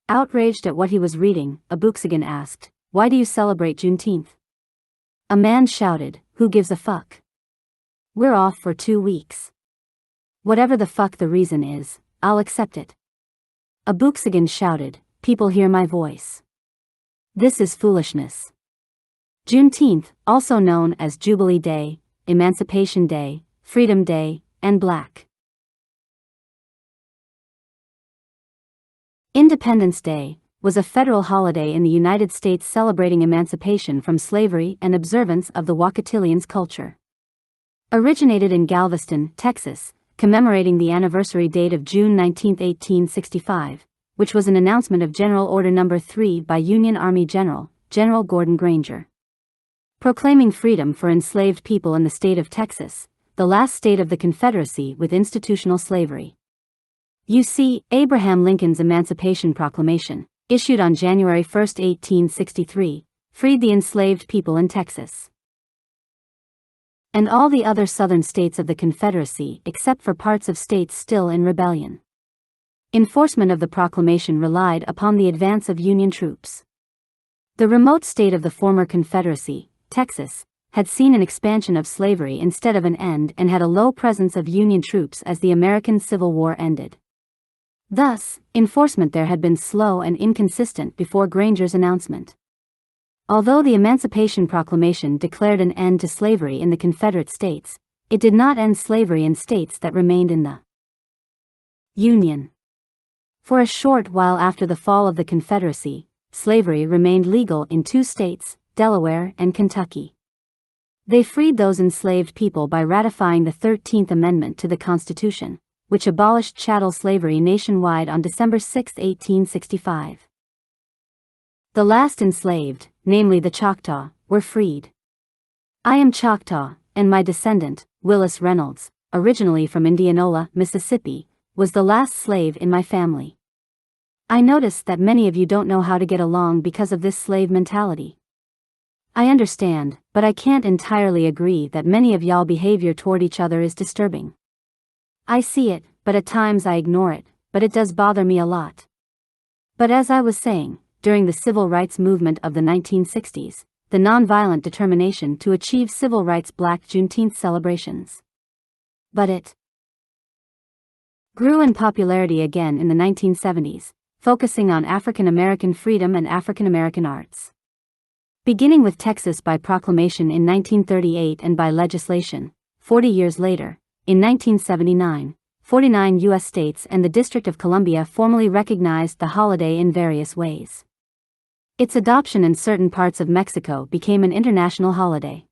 Outraged at what he was reading, Abooksigun asked, "Why do you celebrate Juneteenth?" A man shouted, "Who gives a fuck? We're off for 2 weeks. Whatever the fuck the reason is, I'll accept it." Abooksigun shouted, "People hear my voice. This is foolishness." Juneteenth, also known as Jubilee Day, Emancipation Day, Freedom Day, and Black Independence Day, was a federal holiday in the United States celebrating emancipation from slavery and observance of the Wakatilians' culture. Originated in Galveston, Texas, commemorating the anniversary date of June 19, 1865, which was an announcement of General Order No. 3 by Union Army General Gordon Granger, proclaiming freedom for enslaved people in the state of Texas, the last state of the Confederacy with institutional slavery. You see, Abraham Lincoln's Emancipation Proclamation, issued on January 1, 1863, freed the enslaved people in Texas and all the other southern states of the Confederacy except for parts of states still in rebellion. Enforcement of the proclamation relied upon the advance of Union troops. The remote state of the former Confederacy, Texas, had seen an expansion of slavery instead of an end and had a low presence of Union troops as the American Civil War ended. Thus, enforcement there had been slow and inconsistent before Granger's announcement. Although the Emancipation Proclamation declared an end to slavery in the Confederate States, it did not end slavery in states that remained in the Union. For a short while after the fall of the Confederacy, slavery remained legal in 2 states, Delaware and Kentucky. They freed those enslaved people by ratifying the 13th Amendment to the Constitution, which abolished chattel slavery nationwide on December 6, 1865. The last enslaved, namely the Choctaw, were freed. I am Choctaw, and my descendant, Willis Reynolds, originally from Indianola, Mississippi, was the last slave in my family. I notice that many of you don't know how to get along because of this slave mentality. I understand, but I can't entirely agree that many of y'all behavior toward each other is disturbing. I see it, but at times I ignore it, but it does bother me a lot. But as I was saying, during the civil rights movement of the 1960s, the nonviolent determination to achieve civil rights Black Juneteenth celebrations. But it grew in popularity again in the 1970s, focusing on African American freedom and African American arts. Beginning with Texas by proclamation in 1938 and by legislation, 40 years later, in 1979, 49 U.S. states and the District of Columbia formally recognized the holiday in various ways. Its adoption in certain parts of Mexico became an international holiday.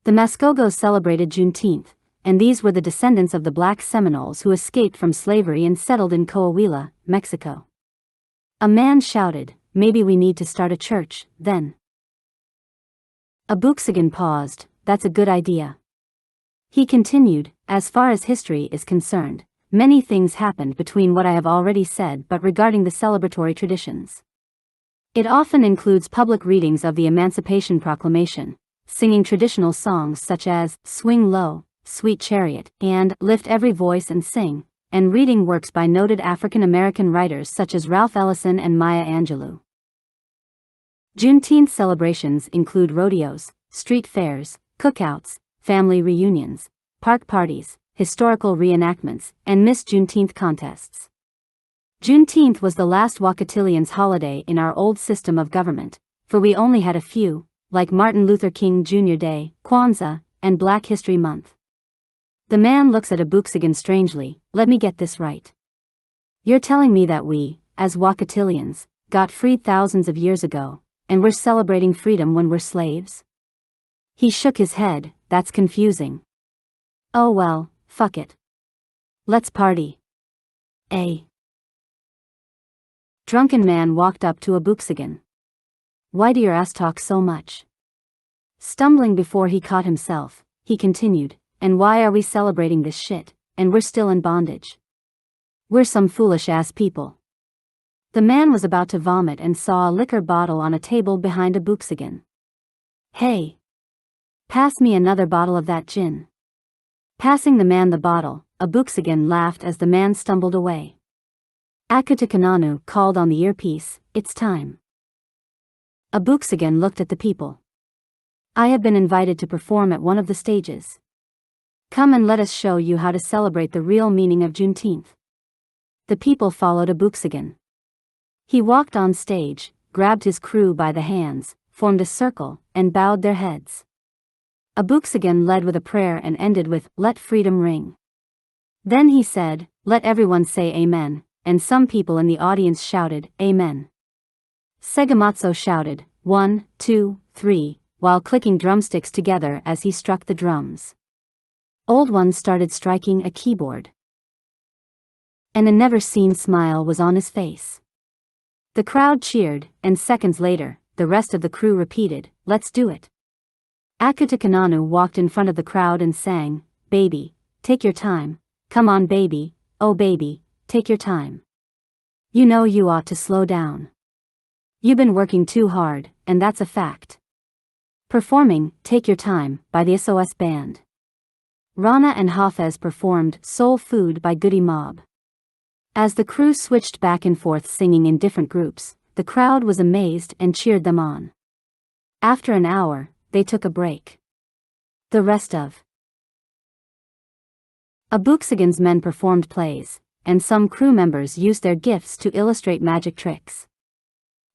The Mascogos celebrated Juneteenth, and these were the descendants of the Black Seminoles who escaped from slavery and settled in Coahuila, Mexico. A man shouted, "Maybe we need to start a church, then." Abooksigun paused, "That's a good idea." He continued, "As far as history is concerned, many things happened between what I have already said but regarding the celebratory traditions. It often includes public readings of the Emancipation Proclamation, singing traditional songs such as Swing Low, Sweet Chariot, and Lift Every Voice and Sing, and reading works by noted African American writers such as Ralph Ellison and Maya Angelou. Juneteenth celebrations include rodeos, street fairs, cookouts, family reunions, park parties, historical reenactments, and Miss Juneteenth contests. Juneteenth was the last Wakatilians' holiday in our old system of government, for we only had a few, like Martin Luther King Jr. Day, Kwanzaa, and Black History Month. The man looks at Abooksigun strangely. "Let me get this right. You're telling me that we, as Wakatilians, got freed thousands of years ago, and we're celebrating freedom when we're slaves?" He shook his head. "That's confusing." "Oh well, fuck it. Let's party." A drunken man walked up to Abooksigun. "Why do your ass talk so much?" Stumbling before he caught himself, he continued, "And why are we celebrating this shit, and we're still in bondage? We're some foolish ass people." The man was about to vomit and saw a liquor bottle on a table behind Abooksigun. "Hey! Pass me another bottle of that gin." Passing the man the bottle, Abooksigun laughed as the man stumbled away. Akutukananu called on the earpiece, "It's time." Abooksigun looked at the people. "I have been invited to perform at one of the stages. Come and let us show you how to celebrate the real meaning of Juneteenth." The people followed Abooksigun. He walked on stage, grabbed his crew by the hands, formed a circle, and bowed their heads. Abooksigun led with a prayer and ended with, "Let freedom ring." Then he said, "Let everyone say Amen," and some people in the audience shouted, "Amen." Segamatso shouted, 1, 2, 3, while clicking drumsticks together as he struck the drums. Old One started striking a keyboard. And a never-seen smile was on his face. The crowd cheered, and seconds later, the rest of the crew repeated, "Let's do it." Akutukananu walked in front of the crowd and sang, "Baby, take your time, come on baby, oh baby, take your time. You know you ought to slow down. You've been working too hard, and that's a fact." Performing "Take Your Time" by the SOS Band. Rana and Hafez performed "Soul Food" by Goody Mob. As the crew switched back and forth singing in different groups, the crowd was amazed and cheered them on. After an hour, they took a break. The rest of Abooksigun's men performed plays, and some crew members used their gifts to illustrate magic tricks.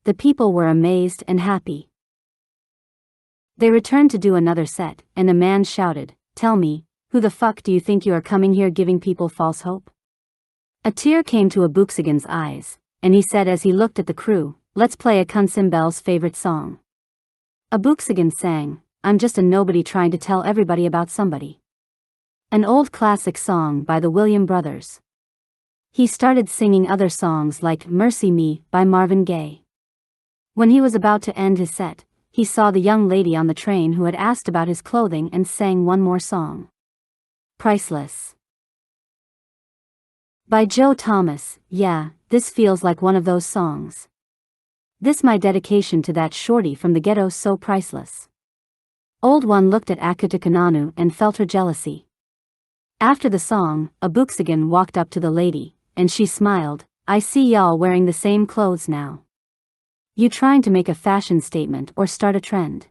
The people were amazed and happy. They returned to do another set, and a man shouted, "Tell me, who the fuck do you think you are coming here giving people false hope?" A tear came to Abooksigun's eyes, and he said as he looked at the crew, "Let's play AkunSimBel's favorite song." Abooksigun sang, "I'm just a nobody trying to tell everybody about somebody." An old classic song by the Williams Brothers. He started singing other songs like "Mercy Me" by Marvin Gaye. When he was about to end his set, he saw the young lady on the train who had asked about his clothing and sang one more song. "Priceless" by Joe Thomas. "Yeah, this feels like one of those songs. This my dedication to that shorty from the ghetto, so priceless." Old one looked at Akutukananu and felt her jealousy. After the song, Abooksigun walked up to the lady, and she smiled, "I see y'all wearing the same clothes now. You trying to make a fashion statement or start a trend?"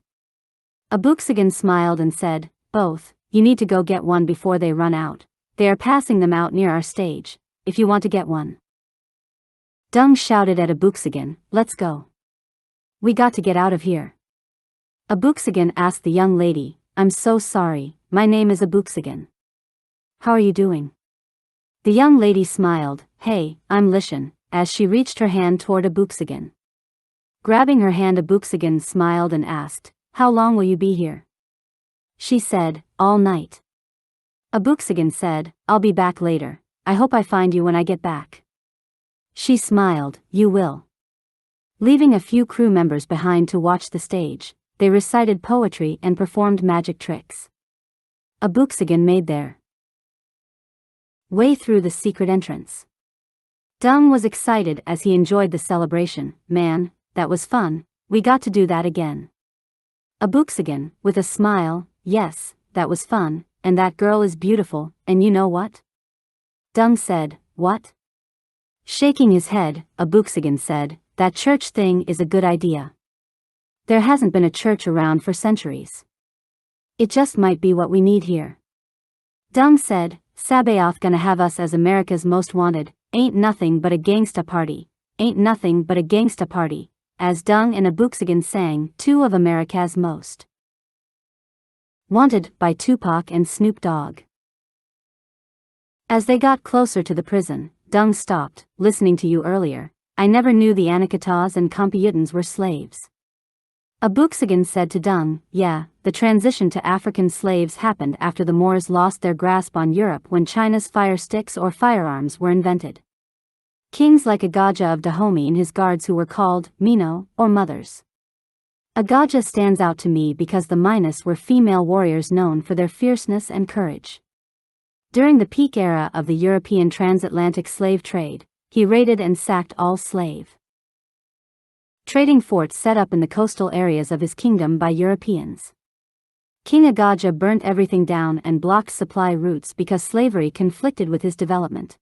Abooksigun smiled and said, "Both. You need to go get one before they run out. They are passing them out near our stage, if you want to get one." Dung shouted at Abooksigun, "Let's go. We got to get out of here." Abooksigun asked the young lady, "I'm so sorry, my name is Abooksigun. How are you doing?" The young lady smiled, "Hey, I'm Lishan," as she reached her hand toward Abooksigun. Grabbing her hand, Abooksigun smiled and asked, "How long will you be here?" She said, "All night." Abooksigun said, "I'll be back later. I hope I find you when I get back." She smiled, "You will." Leaving a few crew members behind to watch the stage, they recited poetry and performed magic tricks. Abooksigun made their way through the secret entrance. Dung was excited as he enjoyed the celebration. "Man, that was fun, we got to do that again." Abooksigun, with a smile, "Yes, that was fun, and that girl is beautiful, and you know what?" Dung said, "What?" Shaking his head, Abooksigun said, "That church thing is a good idea. There hasn't been a church around for centuries. It just might be what we need here." Dung said, "Sabaoth gonna have us as America's most wanted, ain't nothing but a gangsta party, ain't nothing but a gangsta party," as Dung and Abooksigun sang two of America's most wanted by Tupac and Snoop Dogg. As they got closer to the prison, Dung stopped, "Listening to you earlier, I never knew the Anakitas and Computans were slaves." Abooksigun said to Dung, "Yeah, the transition to African slaves happened after the Moors lost their grasp on Europe when China's fire sticks or firearms were invented. Kings like Agaja of Dahomey and his guards who were called Mino, or mothers. Agaja stands out to me because the Minas were female warriors known for their fierceness and courage. During the peak era of the European transatlantic slave trade, he raided and sacked all slave trading forts set up in the coastal areas of his kingdom by Europeans. King Agaja burnt everything down and blocked supply routes because slavery conflicted with his development.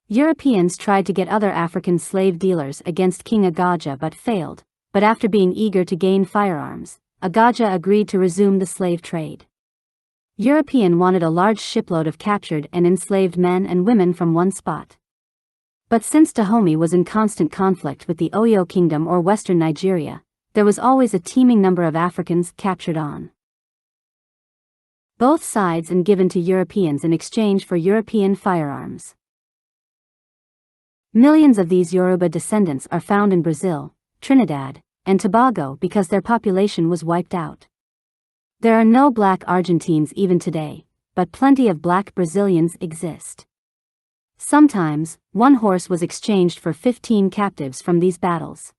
Europeans tried to get other African slave dealers against King Agaja but failed, but after being eager to gain firearms, Agaja agreed to resume the slave trade. European wanted a large shipload of captured and enslaved men and women from one spot. But since Dahomey was in constant conflict with the Oyo Kingdom or Western Nigeria, there was always a teeming number of Africans captured on both sides and given to Europeans in exchange for European firearms. Millions of these Yoruba descendants are found in Brazil, Trinidad, and Tobago because their population was wiped out. There are no black Argentines even today, but plenty of black Brazilians exist. Sometimes, one horse was exchanged for 15 captives from these battles.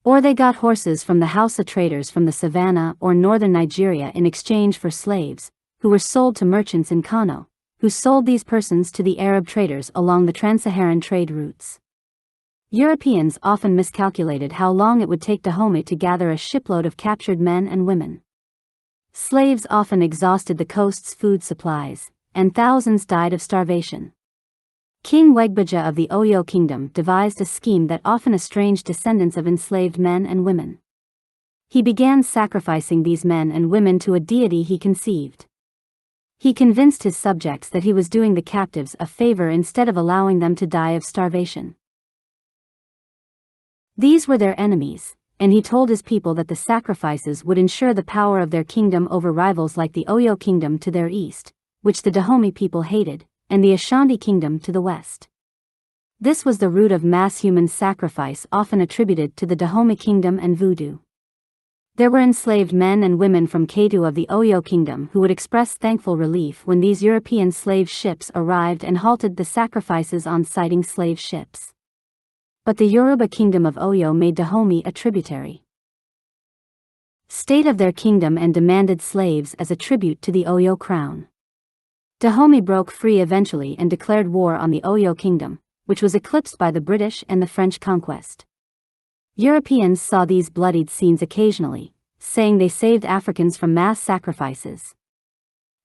Or they got horses from the Hausa traders from the savannah or northern Nigeria in exchange for slaves, who were sold to merchants in Kano, who sold these persons to the Arab traders along the trans-Saharan trade routes. Europeans often miscalculated how long it would take Dahomey to gather a shipload of captured men and women. Slaves often exhausted the coast's food supplies, and thousands died of starvation. King Wegbaja of the Oyo kingdom devised a scheme that often estranged descendants of enslaved men and women. He began sacrificing these men and women to a deity he conceived. He convinced his subjects that he was doing the captives a favor instead of allowing them to die of starvation. These were their enemies, and he told his people that the sacrifices would ensure the power of their kingdom over rivals like the Oyo kingdom to their east, which the Dahomey people hated, and the Ashanti kingdom to the west. This was the root of mass human sacrifice often attributed to the Dahomey kingdom and voodoo. There were enslaved men and women from Ketu of the Oyo kingdom who would express thankful relief when these European slave ships arrived and halted the sacrifices on sighting slave ships. But the Yoruba kingdom of Oyo made Dahomey a tributary state of their kingdom and demanded slaves as a tribute to the Oyo crown. Dahomey broke free eventually and declared war on the Oyo kingdom, which was eclipsed by the British and the French conquest. Europeans saw these bloodied scenes occasionally, saying they saved Africans from mass sacrifices.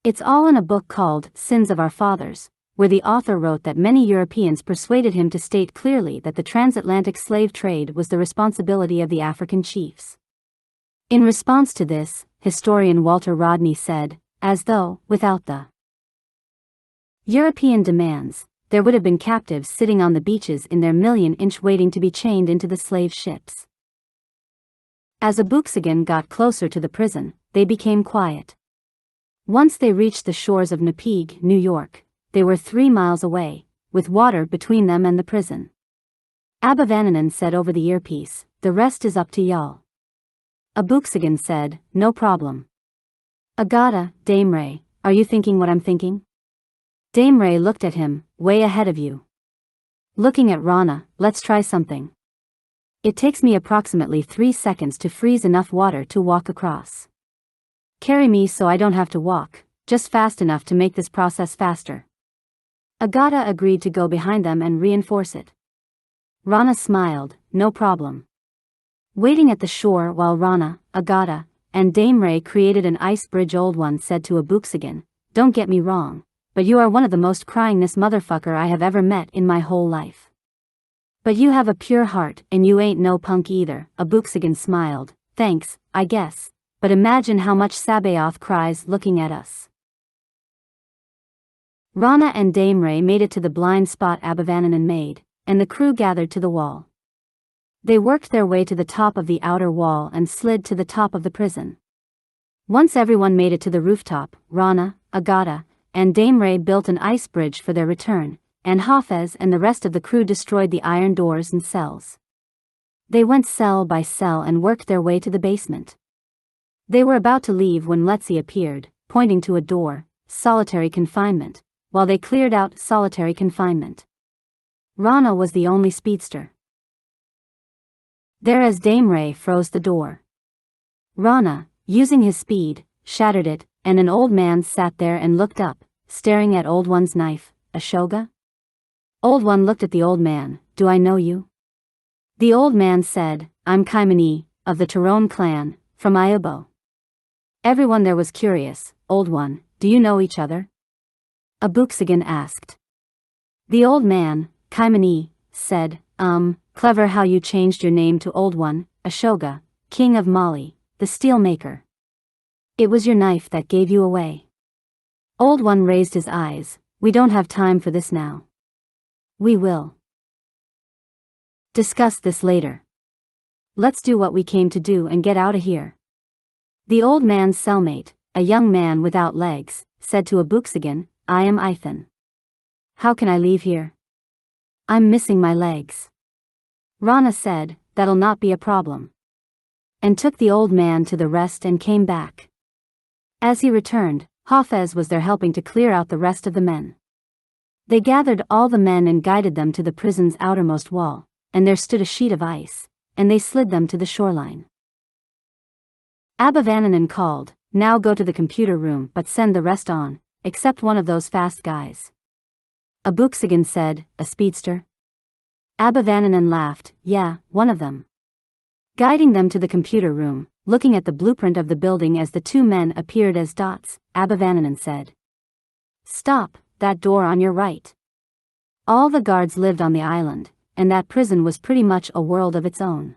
It's all in a book called Sins of Our Fathers, where the author wrote that many Europeans persuaded him to state clearly that the transatlantic slave trade was the responsibility of the African chiefs. In response to this, historian Walter Rodney said, as though, without the European demands, there would have been captives sitting on the beaches in their million-inch waiting to be chained into the slave ships. As Abooksigun got closer to the prison, they became quiet. Once they reached the shores of Napeague, New York, they were 3 miles away, with water between them and the prison. Abenian said over the earpiece, "The rest is up to y'all." Abooksigun said, "No problem. Agata, Dame Ray, are you thinking what I'm thinking?" Dame Ray looked at him, "Way ahead of you." Looking at Rana, "Let's try something. It takes me approximately 3 seconds to freeze enough water to walk across. Carry me so I don't have to walk, just fast enough to make this process faster." Agata agreed to go behind them and reinforce it. Rana smiled, "No problem." Waiting at the shore while Rana, Agata, and Dame Ray created an ice bridge, Old One said to Abooksigun, "Don't get me wrong, but you are one of the most cryingest motherfucker I have ever met in my whole life. But you have a pure heart and you ain't no punk either." Abooksigun smiled, "Thanks, I guess, but imagine how much Sabaoth cries looking at us." Rana and Dame Ray made it to the blind spot Abenian made, and the crew gathered to the wall. They worked their way to the top of the outer wall and slid to the top of the prison. Once everyone made it to the rooftop, Rana, Agata, and Dame Ray built an ice bridge for their return, and Hafez and the rest of the crew destroyed the iron doors and cells. They went cell by cell and worked their way to the basement. They were about to leave when Letzi appeared, pointing to a door, solitary confinement, while they cleared out solitary confinement. Rana was the only speedster there as Dame Ray froze the door. Rana, using his speed, shattered it, and an old man sat there and looked up, staring at Old One's knife. "Ashoga?" Old One looked at the old man, "Do I know you?" The old man said, "I'm Kaimani, of the Tyrone clan, from Iobo." Everyone there was curious. "Old One, do you know each other?" Abooksigun asked. The old man, Kaimani, said, Clever how you changed your name to Old One, Ashoga, king of Mali, the steel maker. It was your knife that gave you away." Old One raised his eyes, "We don't have time for this now. We will discuss this later. Let's do what we came to do and get out of here." The old man's cellmate, a young man without legs, said to Abooksigun, "I am Ethan. How can I leave here? I'm missing my legs." Rana said, "That'll not be a problem," and took the old man to the rest and came back. As he returned, Hafez was there helping to clear out the rest of the men. They gathered all the men and guided them to the prison's outermost wall, and there stood a sheet of ice, and they slid them to the shoreline. Abenian called, "Now go to the computer room but send the rest on, except one of those fast guys." Abooksigun said, "A speedster?" Abenian laughed, "Yeah, one of them." Guiding them to the computer room, looking at the blueprint of the building as the 2 men appeared as dots, Abenian said, "Stop, that door on your right." All the guards lived on the island, and that prison was pretty much a world of its own.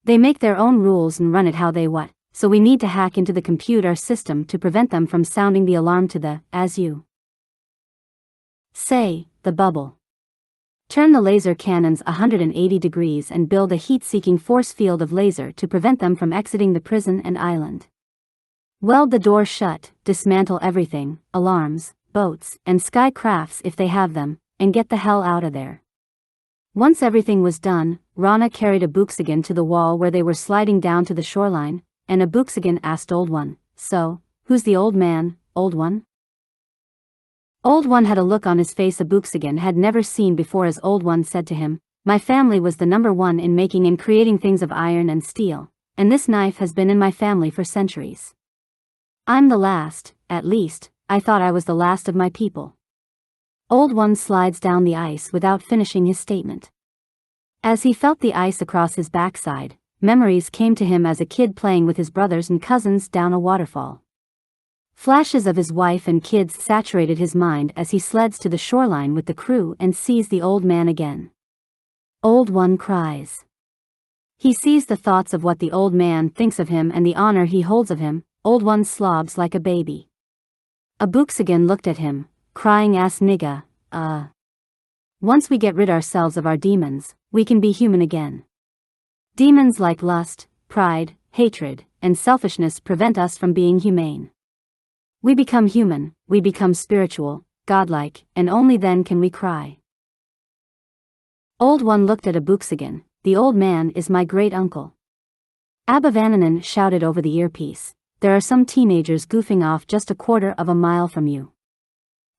They make their own rules and run it how they want, so we need to hack into the computer system to prevent them from sounding the alarm to the, as you say, the bubble. Turn the laser cannons 180 degrees and build a heat-seeking force field of laser to prevent them from exiting the prison and island. Weld the door shut, dismantle everything, alarms, boats, and sky crafts if they have them, and get the hell out of there. Once everything was done, Rana carried Abooksigun to the wall where they were sliding down to the shoreline, and Abooksigun asked Old One, "So, who's the old man, Old One?" Old One had a look on his face Abooksigun had never seen before as Old One said to him, "My family was the number one in making and creating things of iron and steel, and this knife has been in my family for centuries. I'm the last, at least, I thought I was the last of my people." Old One slides down the ice without finishing his statement. As he felt the ice across his backside, memories came to him as a kid playing with his brothers and cousins down a waterfall. Flashes of his wife and kids saturated his mind as he sleds to the shoreline with the crew and sees the old man again. Old One cries. He sees the thoughts of what the old man thinks of him and the honor he holds of him. Old One slobs like a baby. Abooksigun looked at him, crying ass nigga, Once we get rid ourselves of our demons, we can be human again. Demons like lust, pride, hatred, and selfishness prevent us from being humane. We become human, we become spiritual, godlike, and only then can we cry. Old One looked at Abooksigun. "The old man is my great-uncle." Abenian shouted over the earpiece, "There are some teenagers goofing off just a quarter of a mile from you.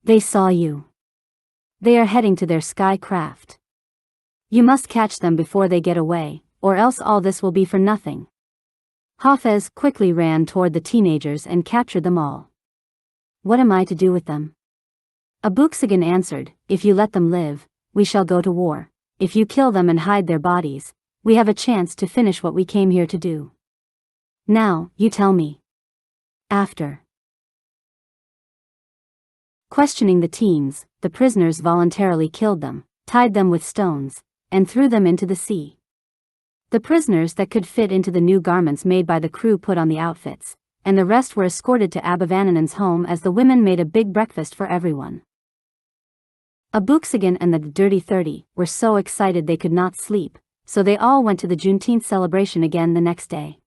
They saw you. They are heading to their sky craft. You must catch them before they get away, or else all this will be for nothing." Hafez quickly ran toward the teenagers and captured them all. "What am I to do with them?" Abooksigun answered, "If you let them live, we shall go to war. If you kill them and hide their bodies, we have a chance to finish what we came here to do. Now, you tell me." After questioning the teens, the prisoners voluntarily killed them, tied them with stones, and threw them into the sea. The prisoners that could fit into the new garments made by the crew put on the outfits, and the rest were escorted to Abenian's home as the women made a big breakfast for everyone. Abooksigun and the Dirty 30 were so excited they could not sleep, so they all went to the Juneteenth celebration again the next day.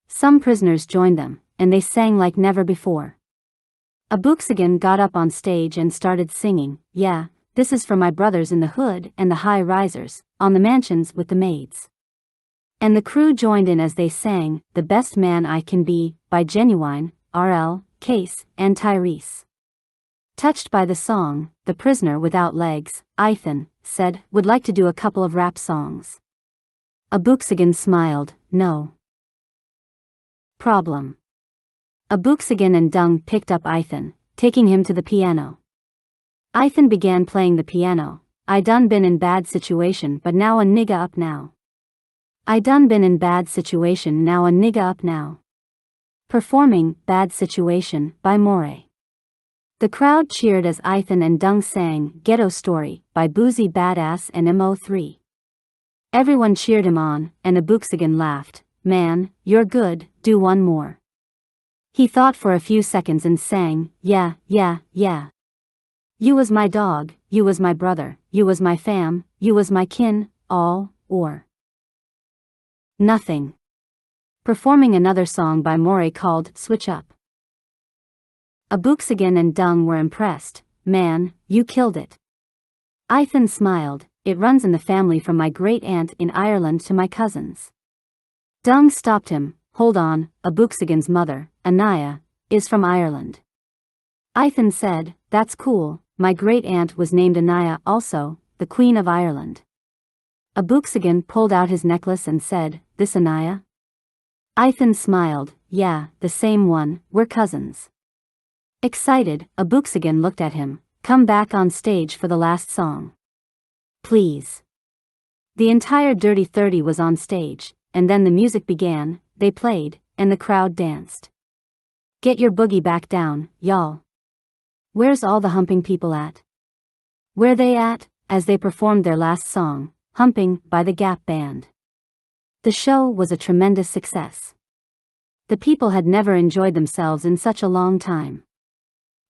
Some prisoners joined them, and they sang like never before. Abooksigun got up on stage and started singing, "Yeah, this is for my brothers in the hood and the high risers, on the mansions with the maids." And the crew joined in as they sang, "The Best Man I Can Be," by Genuine, RL, Case, and Tyrese. Touched by the song, the prisoner without legs, Ethan, said, "Would like to do a couple of rap songs." Abooksigun smiled, "No problem." Abooksigun and Dung picked up Ethan, taking him to the piano. Ethan began playing the piano. "I done been in bad situation but now a nigga up now. I done been in bad situation now a nigga up now." Performing Bad Situation by Moray. The crowd cheered as Ethan and Dung sang Ghetto Story by Boozy Badass and MO3. Everyone cheered him on, and Abooksigun laughed, "Man, you're good, do one more." He thought for a few seconds and sang, "Yeah, yeah, yeah. You was my dog, you was my brother, you was my fam, you was my kin, all, or nothing." Performing another song by Moray called Switch Up. Abooksigun and Dung were impressed, "Man, you killed it." Ethan smiled, "It runs in the family from my great-aunt in Ireland to my cousins." Dung stopped him, "Hold on, Abooksigun's mother, Anaya, is from Ireland." Ethan said, "That's cool, my great-aunt was named Anaya also, the Queen of Ireland." Abooksigun pulled out his necklace and said, "This Anaya?" Ethan smiled, "Yeah, the same one, we're cousins." Excited, Abooksigun looked at him, "Come back on stage for the last song. Please." The entire Dirty 30 was on stage, and then the music began, they played, and the crowd danced. "Get your boogie back down, y'all. Where's all the humping people at? Where they at? As they performed their last song, Humping, by the Gap Band. The show was a tremendous success. The people had never enjoyed themselves in such a long time.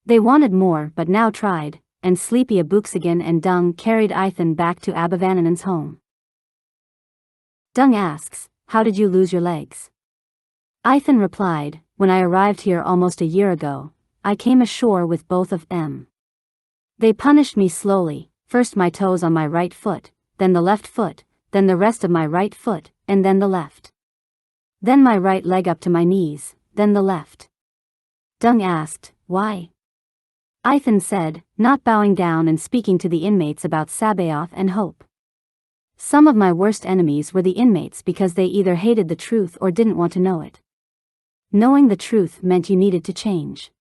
They wanted more but now tried, and sleepy Abooksigun and Dung carried Ethan back to Abenian's home. Dung asks, "How did you lose your legs?" Ethan replied, "When I arrived here almost a year ago, I came ashore with both of them. They punished me slowly, first my toes on my right foot, then the left foot, then the rest of my right foot, and then the left. Then my right leg up to my knees, then the left." Dung asked, "Why?" Ethan said, not bowing down and speaking to the inmates about Sabaoth and hope. "Some of my worst enemies were the inmates because they either hated the truth or didn't want to know it. Knowing the truth meant you needed to change.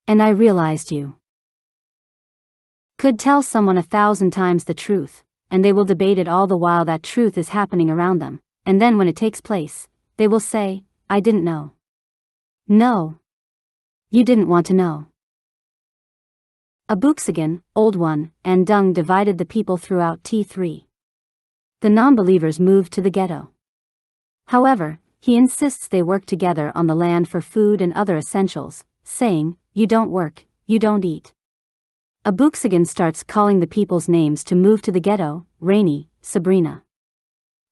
And I realized you could tell someone 1,000 times the truth, and they will debate it all the while that truth is happening around them, and then when it takes place, they will say, 'I didn't know.' No. You didn't want to know." Abooksigun, Old One, and Dung divided the people throughout T3. The non-believers moved to the ghetto. However, he insists they work together on the land for food and other essentials, saying, "You don't work, you don't eat." Abooksigun starts calling the people's names to move to the ghetto: Rainy, Sabrina.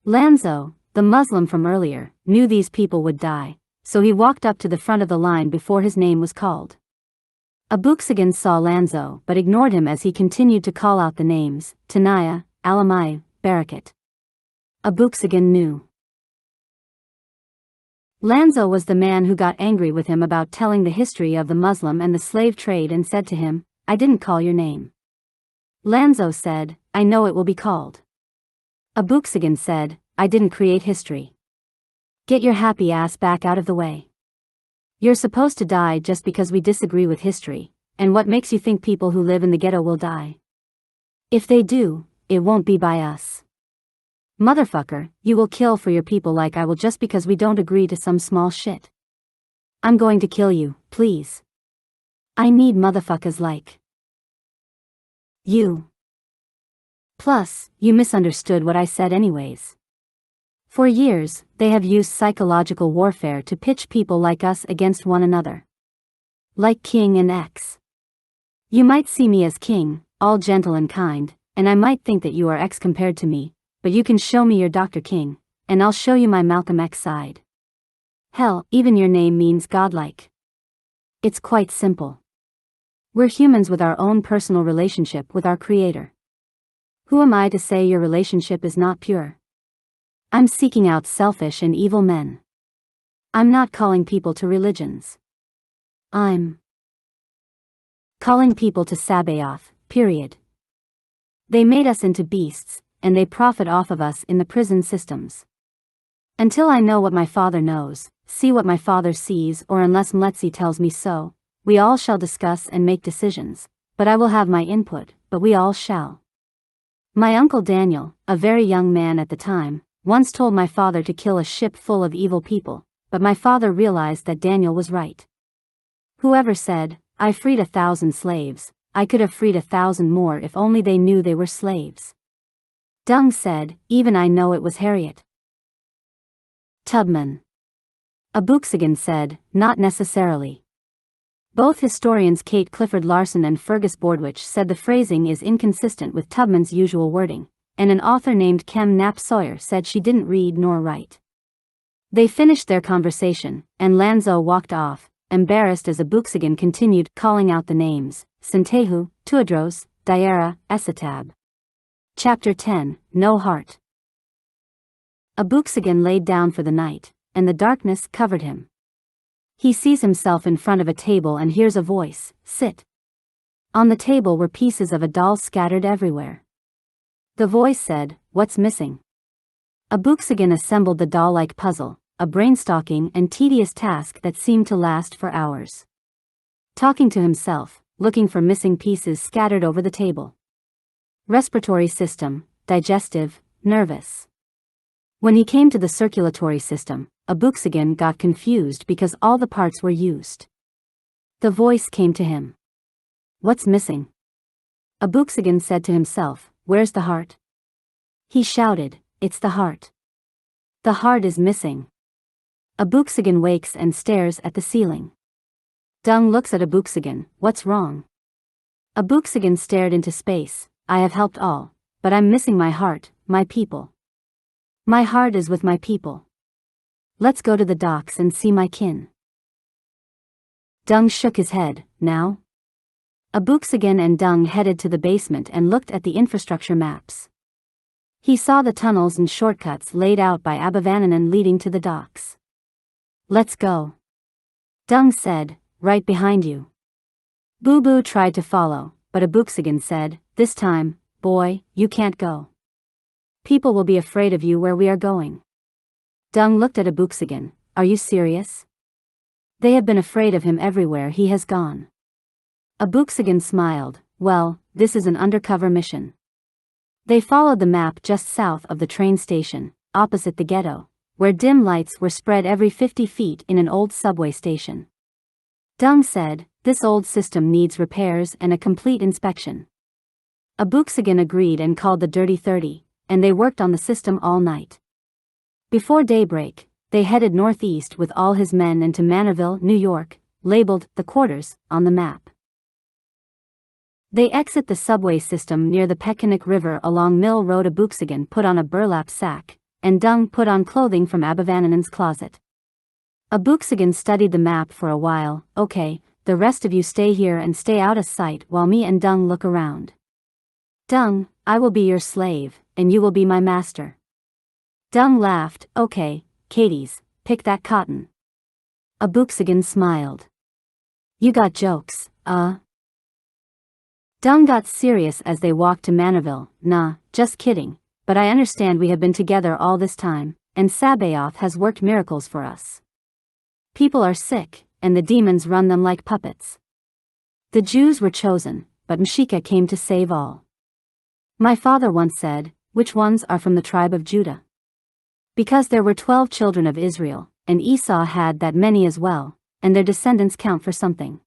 Lanzo, the Muslim from earlier, knew these people would die, so he walked up to the front of the line before his name was called. Abooksigun saw Lanzo but ignored him as he continued to call out the names: Tanaya, Alamai, Barakat. Abooksigun knew. Lanzo was the man who got angry with him about telling the history of the Muslim and the slave trade and said to him, "I didn't call your name." Lanzo said, "I know it will be called." Abooksigun said, "I didn't create history. Get your happy ass back out of the way. You're supposed to die just because we disagree with history, and what makes you think people who live in the ghetto will die? If they do, it won't be by us. Motherfucker, you will kill for your people like I will just because we don't agree to some small shit. I'm going to kill you, please. I need motherfuckers like you. Plus, you misunderstood what I said anyways. For years, they have used psychological warfare to pitch people like us against one another. Like King and X. You might see me as king, all gentle and kind, and I might think that you are X compared to me, but you can show me your Dr. King, and I'll show you my Malcolm X side. Hell, even your name means godlike. It's quite simple. We're humans with our own personal relationship with our Creator. Who am I to say your relationship is not pure? I'm seeking out selfish and evil men. I'm not calling people to religions. I'm calling people to Sabaoth, period. They made us into beasts, and they profit off of us in the prison systems. Until I know what my Father knows, see what my Father sees, or unless Mletsi tells me so, we all shall discuss and make decisions, but I will have my input, but we all shall. My uncle Daniel, a very young man at the time, once told my father to kill a ship full of evil people, but my father realized that Daniel was right. Whoever said, "I freed 1,000 slaves, I could have freed 1,000 more if only they knew they were slaves." Dung said, "Even I know it was Harriet Tubman." Abooksigun said, "Not necessarily." Both historians Kate Clifford Larson and Fergus Bordwich said the phrasing is inconsistent with Tubman's usual wording, and an author named Kem Knapp Sawyer said she didn't read nor write. They finished their conversation, and Lanzo walked off, embarrassed as Abooksigun continued calling out the names: Sintehu, Tuadros, Diara, Esatab. Chapter 10, No Heart. Abooksigun laid down for the night, and the darkness covered him. He sees himself in front of a table and hears a voice, "Sit." On the table were pieces of a doll scattered everywhere. The voice said, "What's missing?" Abooksigun assembled the doll-like puzzle, a brainstalking and tedious task that seemed to last for hours. Talking to himself, looking for missing pieces scattered over the table. Respiratory system, digestive, nervous. When he came to the circulatory system, Abooksigun got confused because all the parts were used. The voice came to him. "What's missing?" Abooksigun said to himself, "Where's the heart?" He shouted, "It's the heart. The heart is missing." Abooksigun wakes and stares at the ceiling. Dung looks at Abooksigun, "What's wrong?" Abooksigun stared into space, "I have helped all, but I'm missing my heart, my people. My heart is with my people. Let's go to the docks and see my kin." Dung shook his head, "Now?" Abooksigun and Dung headed to the basement and looked at the infrastructure maps. He saw the tunnels and shortcuts laid out by Abenian leading to the docks. "Let's go," Dung said, "right behind you." Boo Boo tried to follow, but Abooksigun said, "This time, boy, you can't go. People will be afraid of you where we are going." Dung looked at Abooksigun, "Are you serious?" They have been afraid of him everywhere he has gone. Abooksigun smiled, "Well, this is an undercover mission." They followed the map just south of the train station, opposite the ghetto, where dim lights were spread every 50 feet in an old subway station. Dung said, "This old system needs repairs and a complete inspection." Abooksigun agreed and called the Dirty 30, and they worked on the system all night. Before daybreak, they headed northeast with all his men into Manorville, New York, labeled "The Quarters" on the map. They exit the subway system near the Peconic River along Mill Road. Abooksigun put on a burlap sack, and Dung put on clothing from Abenian's closet. Abooksigun studied the map for a while. "Okay, the rest of you stay here and stay out of sight while me and Dung look around. Dung, I will be your slave, and you will be my master." Dung laughed, "Okay, Katie's, pick that cotton." Abooksigun smiled. "You got jokes, Dung got serious as they walked to Manorville. "Nah, just kidding, but I understand we have been together all this time, and Sabaoth has worked miracles for us. People are sick, and the demons run them like puppets. The Jews were chosen, but Mshika came to save all. My father once said, 'Which ones are from the tribe of Judah?' Because there were 12 children of Israel, and Esau had that many as well, and their descendants count for something."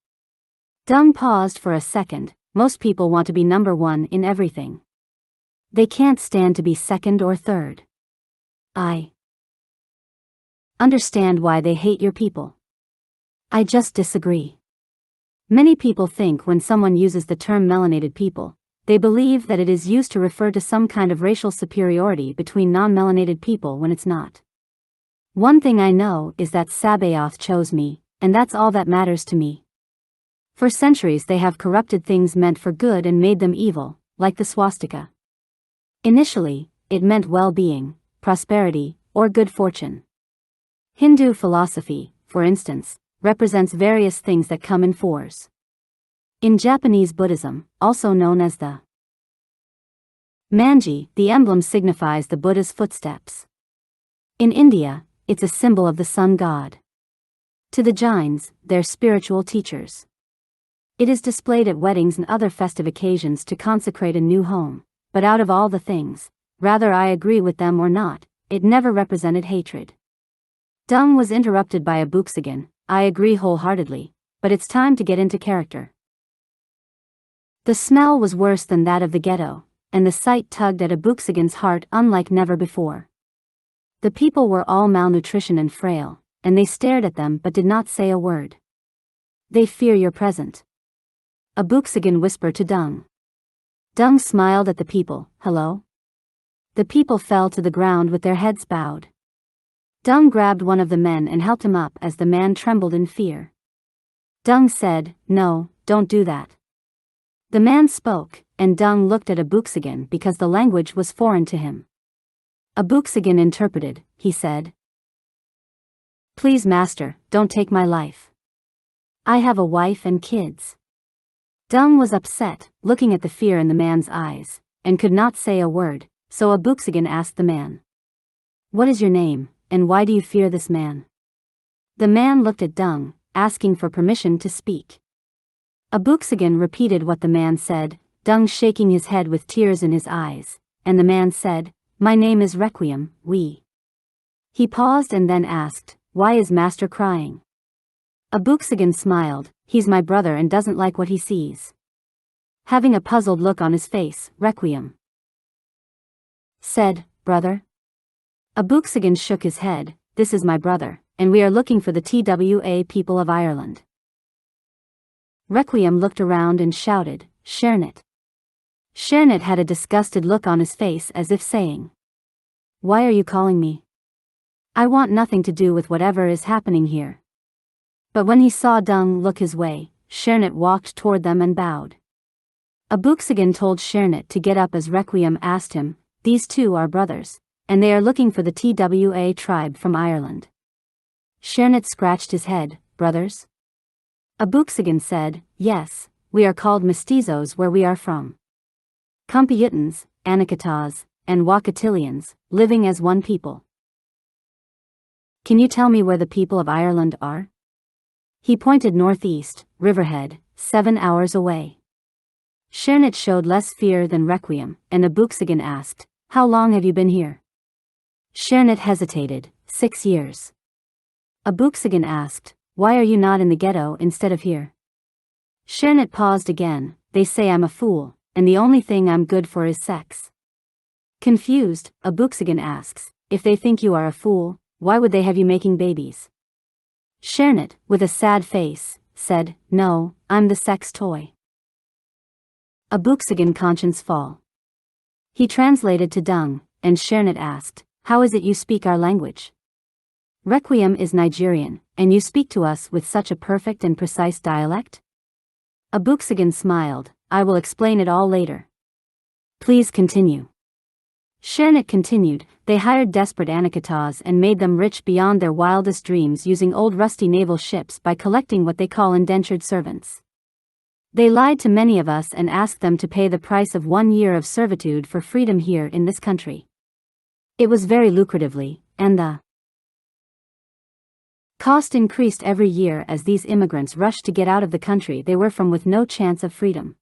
Dung paused for a second. "Most people want to be number one in everything. They can't stand to be second or third. I understand why they hate your people. I just disagree. Many people think when someone uses the term melanated people, they believe that it is used to refer to some kind of racial superiority between non-melanated people when it's not. One thing I know is that Sabaoth chose me, and that's all that matters to me. For centuries they have corrupted things meant for good and made them evil, like the swastika. Initially, it meant well-being, prosperity, or good fortune. Hindu philosophy, for instance, represents various things that come in fours. In Japanese Buddhism, also known as the manji, the emblem signifies the Buddha's footsteps. In India, it's a symbol of the sun god. To the Jains, they're spiritual teachers. It is displayed at weddings and other festive occasions to consecrate a new home, but out of all the things, whether I agree with them or not, it never represented hatred. Dung was interrupted by Abooksigun. "I agree wholeheartedly, but it's time to get into character." The smell was worse than that of the ghetto, and the sight tugged at Abooksigun's heart unlike never before. The people were all malnutrition and frail, and they stared at them but did not say a word. "They fear your presence," Abooksigun whispered to Dung. Dung smiled at the people. "Hello?" The people fell to the ground with their heads bowed. Dung grabbed one of the men and helped him up as the man trembled in fear. Dung said, "No, don't do that." The man spoke, and Dung looked at Abooksigun because the language was foreign to him. Abooksigun interpreted. He said, "Please master, don't take my life. I have a wife and kids." Dung was upset, looking at the fear in the man's eyes, and could not say a word, so Abooksigun asked the man, "What is your name, and why do you fear this man?" The man looked at Dung, asking for permission to speak. Abooksigun repeated what the man said, Dung shaking his head with tears in his eyes, and the man said, "My name is Requiem, we." He paused and then asked, "Why is master crying?" Abooksigun smiled, "He's my brother and doesn't like what he sees." Having a puzzled look on his face, Requiem said, "Brother?" Abooksigun shook his head. "This is my brother, and we are looking for the TWA people of Ireland." Requiem looked around and shouted, "Shernit." Shernit had a disgusted look on his face as if saying, "Why are you calling me? I want nothing to do with whatever is happening here." But when he saw Dung look his way, Shernit walked toward them and bowed. Abooksigun told Shernit to get up as Requiem asked him, "These two are brothers, and they are looking for the TWA tribe from Ireland." Shernit scratched his head. "Brothers?" Abooksigun said, "Yes, we are called mestizos where we are from. Computans, Anakitas, and Wakatilians, living as one people." "Can you tell me where the people of Ireland are?" He pointed northeast, Riverhead, 7 hours away. Shernit showed less fear than Requiem, and Abooksigun asked, "How long have you been here?" Shernit hesitated. 6 years. Abooksigun asked, "Why are you not in the ghetto instead of here?" Shernit paused again. "They say I'm a fool, and the only thing I'm good for is sex." Confused, Abooksigun asks, "If they think you are a fool, why would they have you making babies?" Shernit, with a sad face, said, "No, I'm the sex toy." Abooksigun conscience fall. He translated to Dung, and Shernit asked, "How is it you speak our language?" Requiem is Nigerian, and you speak to us with such a perfect and precise dialect? Abooksigun smiled, "I will explain it all later. Please continue." Shernit continued, "They hired desperate Anakitas and made them rich beyond their wildest dreams using old rusty naval ships by collecting what they call indentured servants. They lied to many of us and asked them to pay the price of 1 year of servitude for freedom here in this country. It was very lucratively, and the cost increased every year as these immigrants rushed to get out of the country they were from with no chance of freedom.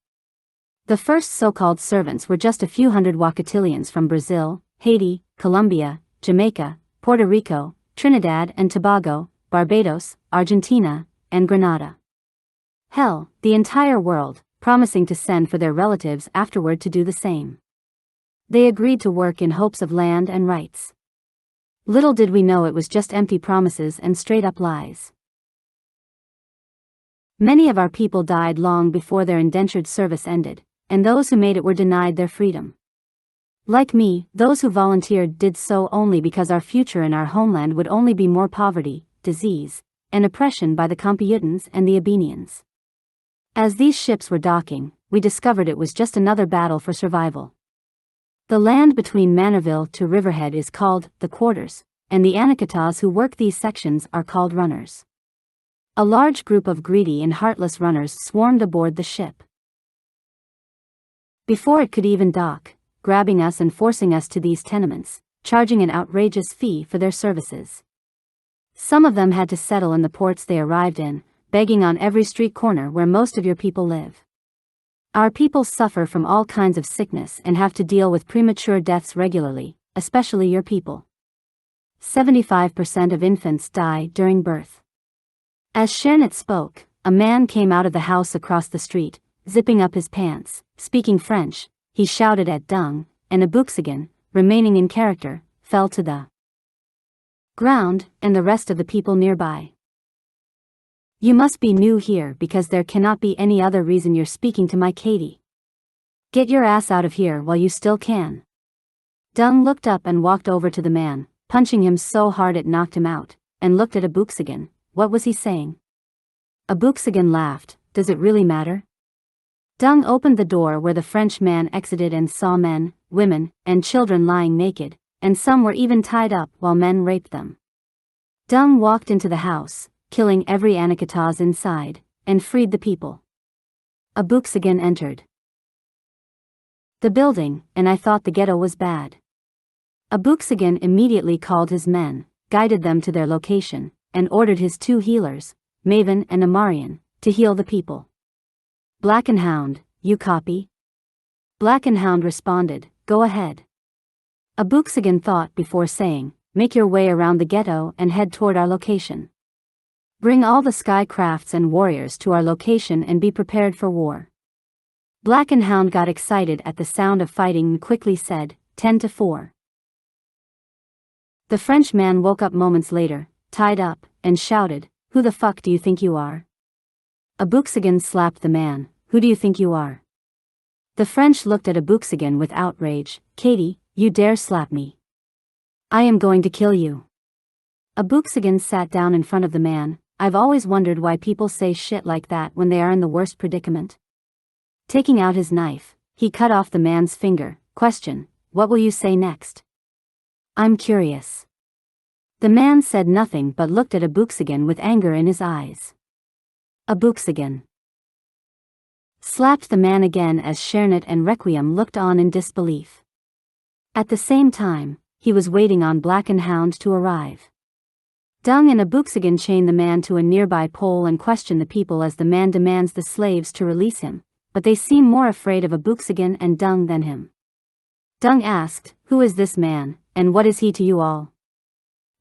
The first so-called servants were just a few hundred Wakatilians from Brazil, Haiti, Colombia, Jamaica, Puerto Rico, Trinidad and Tobago, Barbados, Argentina, and Grenada. Hell, the entire world, promising to send for their relatives afterward to do the same. They agreed to work in hopes of land and rights. Little did we know it was just empty promises and straight-up lies. Many of our people died long before their indentured service ended, and those who made it were denied their freedom. Like me, those who volunteered did so only because our future in our homeland would only be more poverty, disease, and oppression by the Computans and the Abenians. As these ships were docking, we discovered it was just another battle for survival. The land between Manorville to Riverhead is called the quarters, and the Anakitas who work these sections are called runners. A large group of greedy and heartless runners swarmed aboard the ship. Before it could even dock, grabbing us and forcing us to these tenements, charging an outrageous fee for their services. Some of them had to settle in the ports they arrived in, begging on every street corner where most of your people live. Our people suffer from all kinds of sickness and have to deal with premature deaths regularly, especially your people. 75% of infants die during birth. As Shernit spoke, a man came out of the house across the street, zipping up his pants, speaking French. He shouted at Dung, and Abooksigun, remaining in character, fell to the ground, and the rest of the people nearby. "You must be new here because there cannot be any other reason you're speaking to my Katie. Get your ass out of here while you still can." Dung looked up and walked over to the man, punching him so hard it knocked him out, and looked at Abooksigun. What was he saying? Abooksigun laughed. "Does it really matter?" Dung opened the door where the French man exited and saw men, women, and children lying naked, and some were even tied up while men raped them. Dung walked into the house, killing every Anakitas inside, and freed the people. Abooksigun entered the building, and I thought the ghetto was bad. Abooksigun immediately called his men, guided them to their location, and ordered his 2 healers, Maven and Amarian, to heal the people. "Black and Hound, you copy?" Black and Hound responded, "Go ahead." Abooksigun thought before saying, "Make your way around the ghetto and head toward our location. Bring all the sky crafts and warriors to our location and be prepared for war." Black and Hound got excited at the sound of fighting and quickly said, 10-4. The Frenchman woke up moments later, tied up, and shouted, "Who the fuck do you think you are?" Abooksigun slapped the man, "Who do you think you are?" The French looked at Abooksigun with outrage. "Katie, you dare slap me? I am going to kill you." Abooksigun sat down in front of the man. "I've always wondered why people say shit like that when they are in the worst predicament." Taking out his knife, he cut off the man's finger. Question, "What will you say next?" "I'm curious." The man said nothing but looked at Abooksigun with anger in his eyes. Abooksigun slapped the man again as Shernet and Requiem looked on in disbelief. At the same time, he was waiting on Black and Hound to arrive. Dung and Abooksigun chain the man to a nearby pole and question the people as the man demands the slaves to release him, but they seem more afraid of Abooksigun and Dung than him. Dung asked, "Who is this man, and what is he to you all?"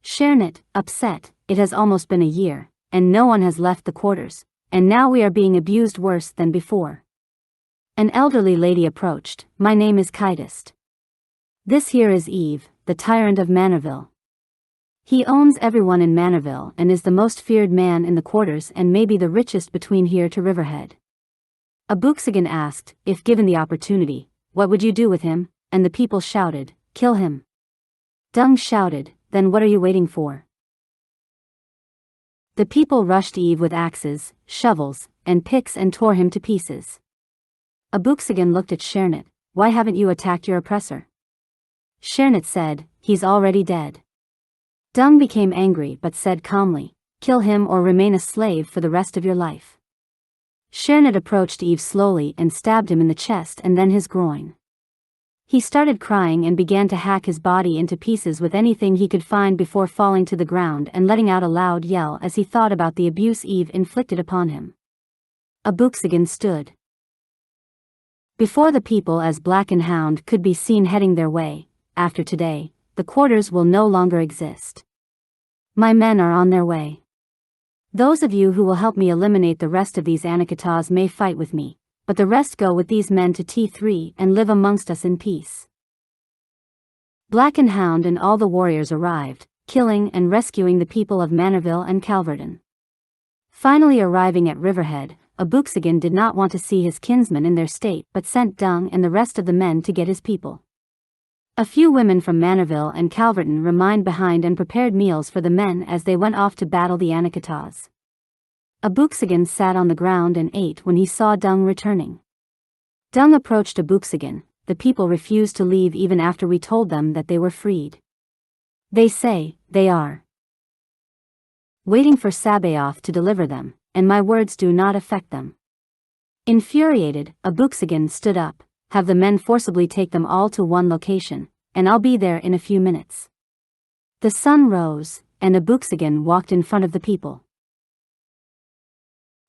Shernet, upset, "It has almost been a year, and no one has left the quarters, and now we are being abused worse than before." An elderly lady approached. "My name is Kydist. This here is Eve, the tyrant of Manorville. He owns everyone in Manorville and is the most feared man in the quarters and maybe the richest between here to Riverhead." Abooksigun asked, "If given the opportunity, what would you do with him?" And the people shouted, "Kill him." Dung shouted, "Then what are you waiting for?" The people rushed Eve with axes, shovels, and picks and tore him to pieces. Abooksigun looked at Shernet. "Why haven't you attacked your oppressor?" Shernet said, "He's already dead." Dung became angry but said calmly, "Kill him or remain a slave for the rest of your life." Shernet approached Eve slowly and stabbed him in the chest and then his groin. He started crying and began to hack his body into pieces with anything he could find before falling to the ground and letting out a loud yell as he thought about the abuse Eve inflicted upon him. Abooksigun stood before the people as Black and Hound could be seen heading their way. "After today, the quarters will no longer exist. My men are on their way. Those of you who will help me eliminate the rest of these Anakitas may fight with me, but the rest go with these men to T3 and live amongst us in peace." Black and Hound and all the warriors arrived, killing and rescuing the people of Manorville and Calverton. Finally arriving at Riverhead, Abooksigun did not want to see his kinsmen in their state but sent Dung and the rest of the men to get his people. A few women from Manorville and Calverton remained behind and prepared meals for the men as they went off to battle the Anakitas. Abooksigun sat on the ground and ate when he saw Dung returning. Dung approached Abooksigun. "The people refused to leave even after we told them that they were freed. They say they are waiting for Sabaoth to deliver them, and my words do not affect them." Infuriated, Abooksigun stood up. "Have the men forcibly take them all to one location, and I'll be there in a few minutes." The sun rose, and Abooksigun walked in front of the people.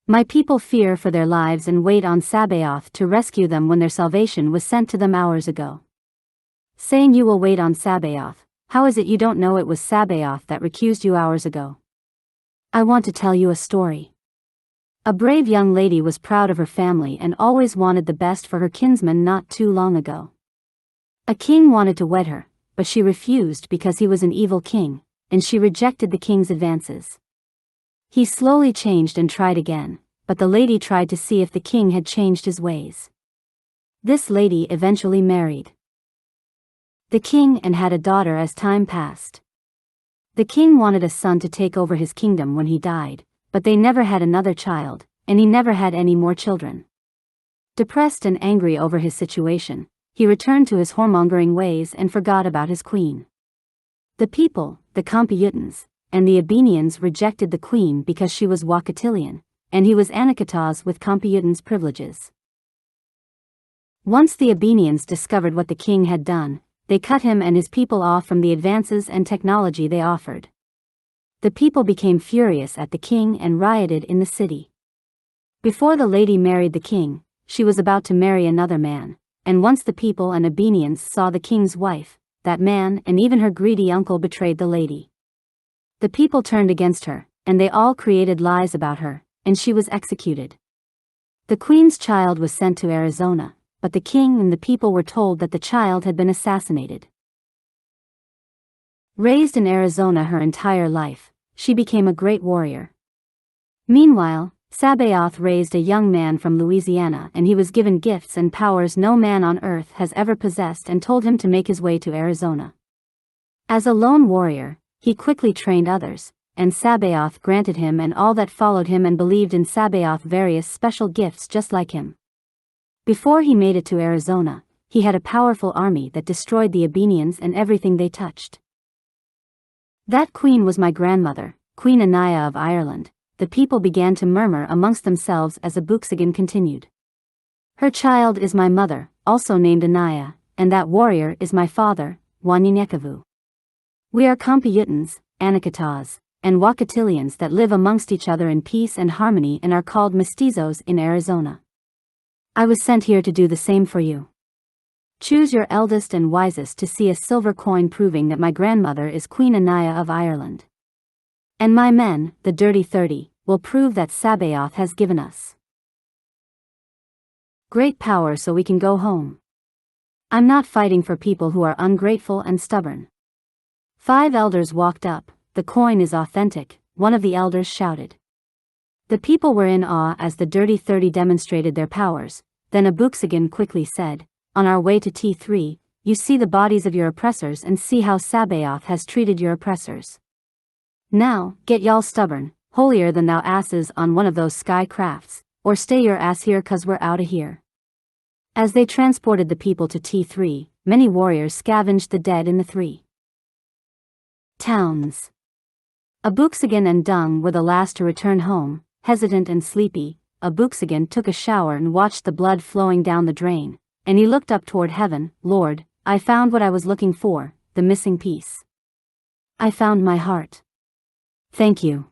"My people fear for their lives and wait on Sabaoth to rescue them when their salvation was sent to them hours ago." Saying you will wait on Sabaoth, how is it you don't know it was Sabaoth that recused you hours ago? I want to tell you a story. A brave young lady was proud of her family and always wanted the best for her kinsman not too long ago. A king wanted to wed her, but she refused because he was an evil king, and she rejected the king's advances. He slowly changed and tried again, but the lady tried to see if the king had changed his ways. This lady eventually married the king and had a daughter as time passed. The king wanted a son to take over his kingdom when he died, but they never had another child, and he never had any more children. Depressed and angry over his situation, he returned to his whoremongering ways and forgot about his queen. The people, the Computans, and the Abenians rejected the queen because she was Wakatilian, and he was Anakitas with Computans' privileges. Once the Abenians discovered what the king had done, they cut him and his people off from the advances and technology they offered. The people became furious at the king and rioted in the city. Before the lady married the king, she was about to marry another man, and once the people and Abenians saw the king's wife, that man and even her greedy uncle betrayed the lady. The people turned against her, and they all created lies about her, and she was executed. The queen's child was sent to Arizona, but the king and the people were told that the child had been assassinated. Raised in Arizona her entire life, she became a great warrior. Meanwhile, Sabaoth raised a young man from Louisiana, and he was given gifts and powers no man on earth has ever possessed, and told him to make his way to Arizona. As a lone warrior, he quickly trained others, and Sabaoth granted him and all that followed him and believed in Sabaoth various special gifts just like him. Before he made it to Arizona, he had a powerful army that destroyed the Abenians and everything they touched. That queen was my grandmother, Queen Anaya of Ireland. The people began to murmur amongst themselves as Abooksigun continued. Her child is my mother, also named Anaya, and that warrior is my father, Wanyenyekevu. We are Computans, Anakitas, and Wakatilians that live amongst each other in peace and harmony and are called mestizos in Arizona. I was sent here to do the same for you. Choose your eldest and wisest to see a silver coin proving that my grandmother is Queen Anaya of Ireland. And my men, the dirty 30, will prove that Sabaoth has given us great power so we can go home. I'm not fighting for people who are ungrateful and stubborn. 5 elders walked up. The coin is authentic, one of the elders shouted. The people were in awe as the dirty 30 demonstrated their powers. Then Abooksigun quickly said, on our way to T3, you see the bodies of your oppressors and see how Sabaoth has treated your oppressors. Now, get y'all stubborn, holier than thou asses on one of those sky crafts, or stay your ass here cause we're outta here. As they transported the people to T3, many warriors scavenged the dead in the 3 towns. Abooksigun and Dung were the last to return home. Hesitant and sleepy, Abooksigun took a shower and watched the blood flowing down the drain, and he looked up toward heaven. Lord, I found what I was looking for, the missing piece. I found my heart. Thank you.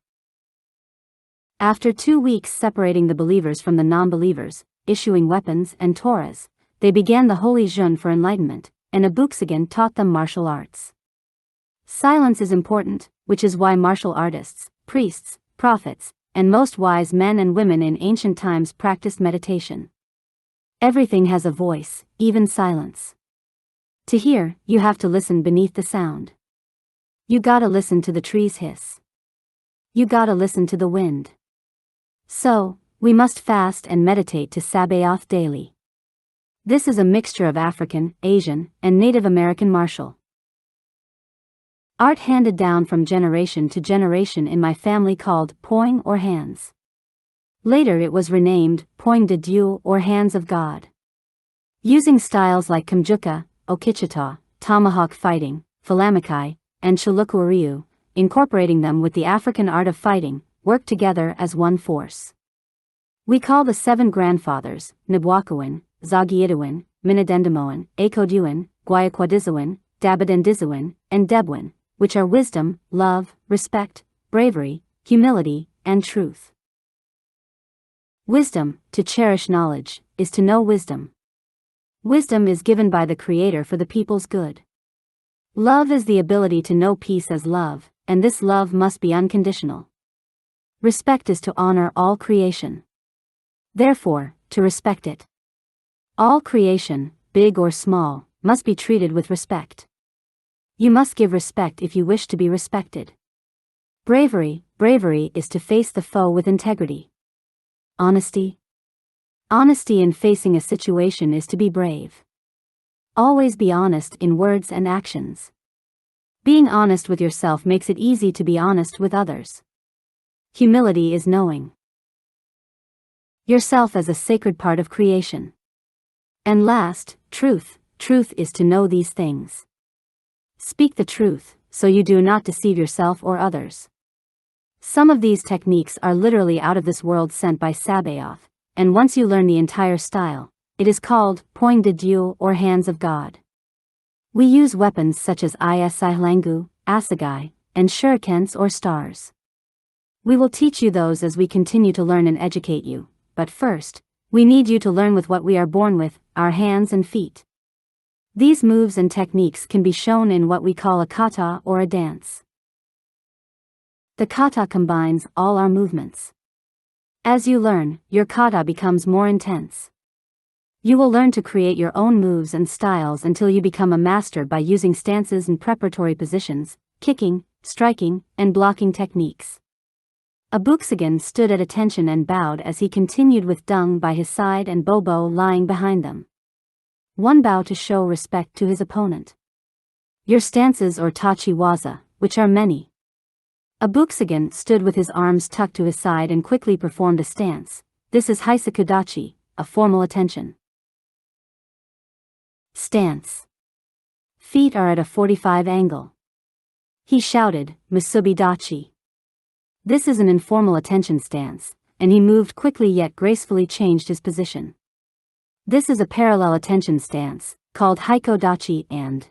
After 2 weeks separating the believers from the non-believers, issuing weapons and Torahs, they began the holy jeûne for enlightenment, and Abooksigun taught them martial arts. Silence is important, which is why martial artists, priests, prophets, and most wise men and women in ancient times practiced meditation. Everything has a voice, even silence. To hear, you have to listen beneath the sound. You gotta listen to the trees hiss. You gotta listen to the wind. So, we must fast and meditate to Sabaoth daily. This is a mixture of African, Asian, and Native American martial art handed down from generation to generation in my family called poing or hands. Later it was renamed poing de Dieu or hands of God. Using styles like Kumjuka, Okichita, tomahawk fighting, Falamakai, and Chulukwariu, incorporating them with the African art of fighting, work together as one force. We call the 7 grandfathers, Nibwakuin, Zagiiduin, Minadendamoan, Akoduin, Guayakwadizawin, Dabadendizuin, and Debwin, which are wisdom, love, respect, bravery, humility, and truth. Wisdom, to cherish knowledge, is to know wisdom. Wisdom is given by the Creator for the people's good. Love is the ability to know peace as love, and this love must be unconditional. Respect is to honor all creation. Therefore, to respect it. All creation, big or small, must be treated with respect. You must give respect if you wish to be respected. Bravery is to face the foe with integrity. Honesty in facing a situation is to be brave. Always be honest in words and actions. Being honest with yourself makes it easy to be honest with others. Humility is knowing yourself as a sacred part of creation. And last, truth is to know these things. Speak the truth, so you do not deceive yourself or others. Some of these techniques are literally out of this world sent by Sabaoth, and once you learn the entire style, it is called poing de Dieu or hands of God. We use weapons such as Isihlangu, assegai, and shurikens or stars. We will teach you those as we continue to learn and educate you, but first, we need you to learn with what we are born with, our hands and feet. These moves and techniques can be shown in what we call a kata or a dance. The kata combines all our movements. As you learn, your kata becomes more intense. You will learn to create your own moves and styles until you become a master by using stances and preparatory positions, kicking, striking, and blocking techniques. Abooksigun stood at attention and bowed as he continued with Dung by his side and Bobo lying behind them. One bow to show respect to his opponent. Your stances or tachi waza, which are many. Abooksigun stood with his arms tucked to his side and quickly performed a stance. This is Haisekudachi, a formal attention. Stance. Feet are at a 45 angle. He shouted, Musubidachi. This is an informal attention stance, and he moved quickly yet gracefully changed his position. This is a parallel attention stance, called Haikodachi and.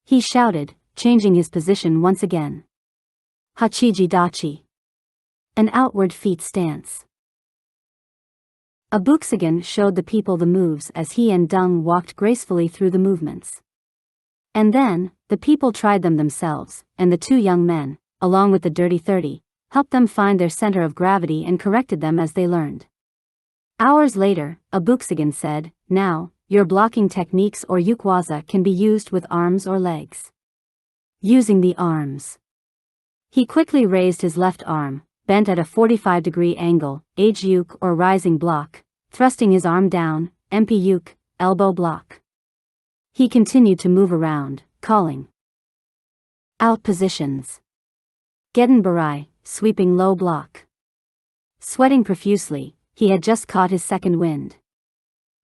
He shouted, changing his position once again. Hachijidachi. An outward feet stance. Abooksigun showed the people the moves as he and Dung walked gracefully through the movements. And then, the people tried them themselves, and the two young men, along with the Dirty 30, helped them find their center of gravity and corrected them as they learned. Hours later, Abooksigun said, now, your blocking techniques or yukwaza can be used with arms or legs. Using the arms. He quickly raised his left arm, bent at a 45-degree angle, yuk or rising block, thrusting his arm down, yuk, elbow block. He continued to move around, calling out positions. Gedden barai, sweeping low block. Sweating profusely, he had just caught his second wind.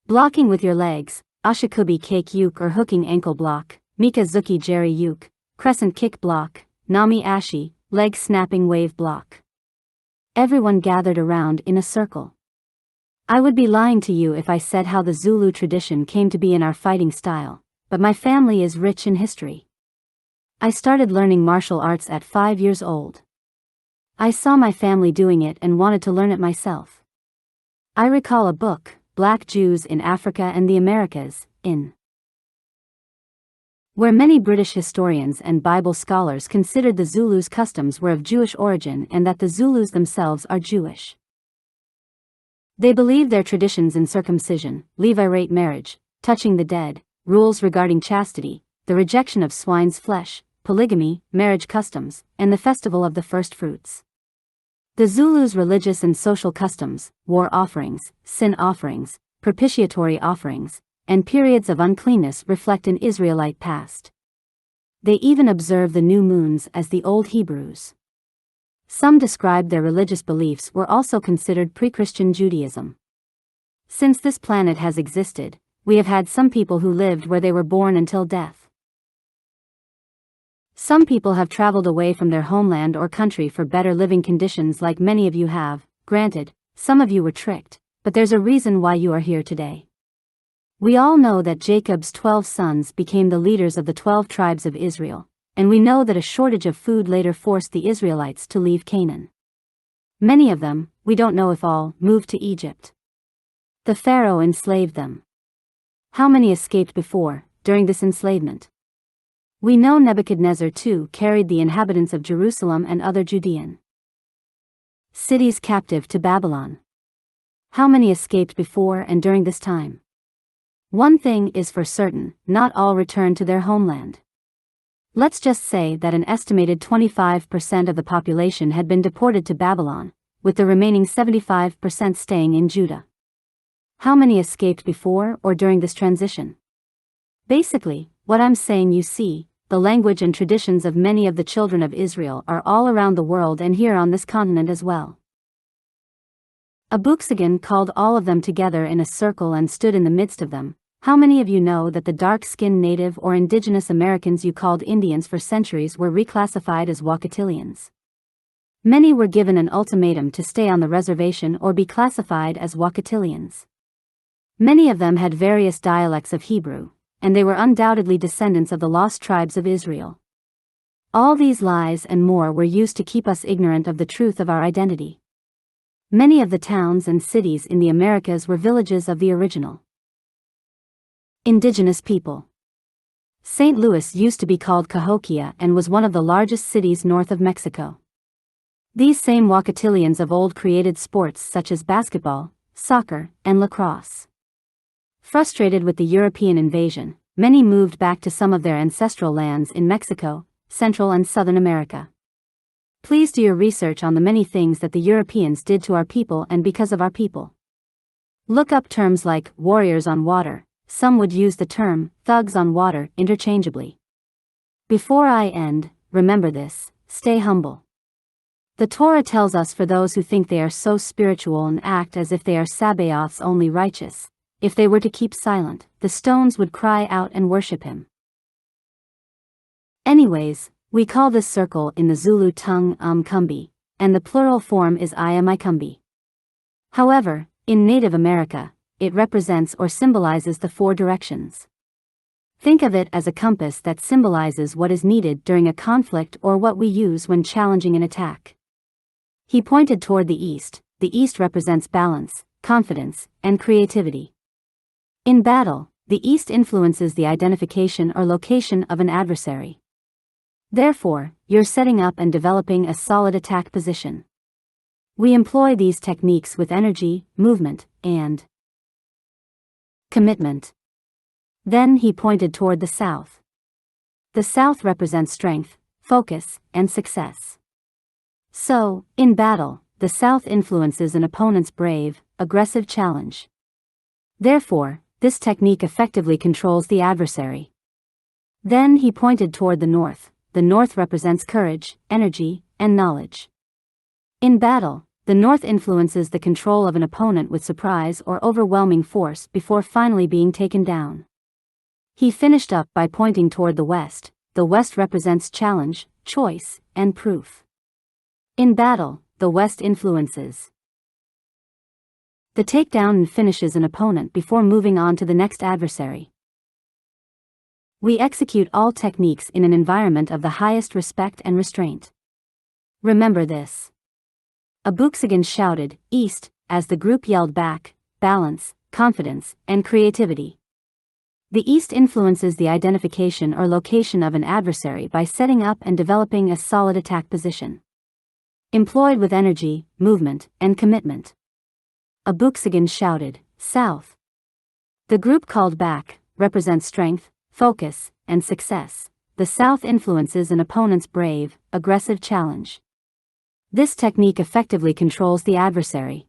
Blocking with your legs, ashikubi cake yuk or hooking ankle block, mikazuki jerry yuk, crescent kick block, nami ashi, leg snapping wave block. Everyone gathered around in a circle. I would be lying to you if I said how the Zulu tradition came to be in our fighting style, but my family is rich in history. I started learning martial arts at 5 years old. I saw my family doing it and wanted to learn it myself. I recall a book, Black Jews in Africa and the Americas, in where many British historians and Bible scholars considered the Zulus' customs were of Jewish origin and that the Zulus themselves are Jewish. They believe their traditions in circumcision, liberate marriage, touching the dead, rules regarding chastity, the rejection of swine's flesh, polygamy, marriage customs, and the festival of the first fruits. The Zulus' religious and social customs, war offerings, sin offerings, propitiatory offerings, and periods of uncleanness reflect an Israelite past. They even observe the new moons as the Old Hebrews. Some described their religious beliefs were also considered pre-Christian Judaism. Since this planet has existed, we have had some people who lived where they were born until death. Some people have traveled away from their homeland or country for better living conditions like many of you have. Granted, some of you were tricked, but there's a reason why you are here today. We all know that Jacob's 12 sons became the leaders of the 12 tribes of Israel, and we know that a shortage of food later forced the Israelites to leave Canaan. Many of them, we don't know if all, moved to Egypt. The Pharaoh enslaved them. How many escaped before, during this enslavement? We know Nebuchadnezzar too carried the inhabitants of Jerusalem and other Judean cities captive to Babylon. How many escaped before and during this time? One thing is for certain, not all returned to their homeland. Let's just say that an estimated 25% of the population had been deported to Babylon, with the remaining 75% staying in Judah. How many escaped before or during this transition? Basically, what I'm saying, you see, the language and traditions of many of the children of Israel are all around the world and here on this continent as well. Abooksigun called all of them together in a circle and stood in the midst of them. How many of you know that the dark-skinned Native or indigenous Americans you called Indians for centuries were reclassified as Wakatilians? Many were given an ultimatum to stay on the reservation or be classified as Wakatilians. Many of them had various dialects of Hebrew, and they were undoubtedly descendants of the lost tribes of Israel. All these lies and more were used to keep us ignorant of the truth of our identity. Many of the towns and cities in the Americas were villages of the original indigenous people. St. Louis used to be called Cahokia and was one of the largest cities north of Mexico. These same Wakatilians of old created sports such as basketball, soccer, and lacrosse. Frustrated with the European invasion, many moved back to some of their ancestral lands in Mexico, Central and Southern America. Please do your research on the many things that the Europeans did to our people and because of our people. Look up terms like warriors on water. Some would use the term thugs on water interchangeably. Before I end, remember this: stay humble. The Torah tells us for those who think they are so spiritual and act as if they are Sabaoth's only righteous, if they were to keep silent, the stones would cry out and worship him. Anyways, we call this circle in the Zulu tongue Kumbi, and the plural form is Ikumbi. However, in Native America, it represents or symbolizes the four directions. Think of it as a compass that symbolizes what is needed during a conflict or what we use when challenging an attack. He pointed toward the east. The east represents balance, confidence, and creativity. In battle, the east influences the identification or location of an adversary. Therefore, you're setting up and developing a solid attack position. We employ these techniques with energy, movement, and commitment. Then he pointed toward the south. The south represents strength, focus, and success. So, in battle, the south influences an opponent's brave, aggressive challenge. Therefore, this technique effectively controls the adversary. Then he pointed toward the north. The north represents courage, energy, and knowledge. In battle, the north influences the control of an opponent with surprise or overwhelming force before finally being taken down. He finished up by pointing toward the west. The west represents challenge, choice, and proof. In battle, the west influences the takedown and finishes an opponent before moving on to the next adversary. We execute all techniques in an environment of the highest respect and restraint. Remember this. Abooksigun shouted, "East," as the group yelled back, "Balance, confidence, and creativity." The east influences the identification or location of an adversary by setting up and developing a solid attack position. Employed with energy, movement, and commitment. Abooksigun shouted, "South." The group called back, represents strength, focus, and success. The south influences an opponent's brave, aggressive challenge. This technique effectively controls the adversary.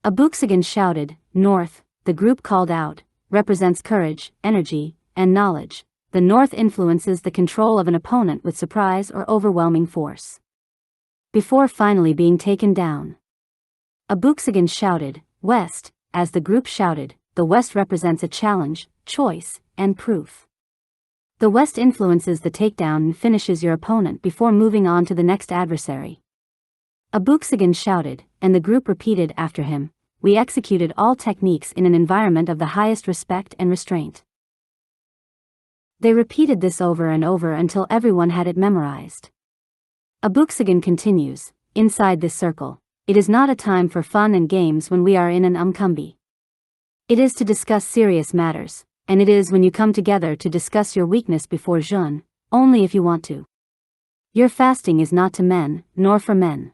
Abooksigun shouted, "North." The group called out, represents courage, energy, and knowledge. The north influences the control of an opponent with surprise or overwhelming force, before finally being taken down. Abooksigun shouted, "West," as the group shouted. The west represents a challenge, choice, and proof. The west influences the takedown and finishes your opponent before moving on to the next adversary. Abooksigun shouted, and the group repeated after him. We executed all techniques in an environment of the highest respect and restraint. They repeated this over and over until everyone had it memorized. Abooksigun continues, "Inside this circle, it is not a time for fun and games when we are in an umkumbi. It is to discuss serious matters, and it is when you come together to discuss your weakness before Jun, only if you want to. Your fasting is not to men, nor for men.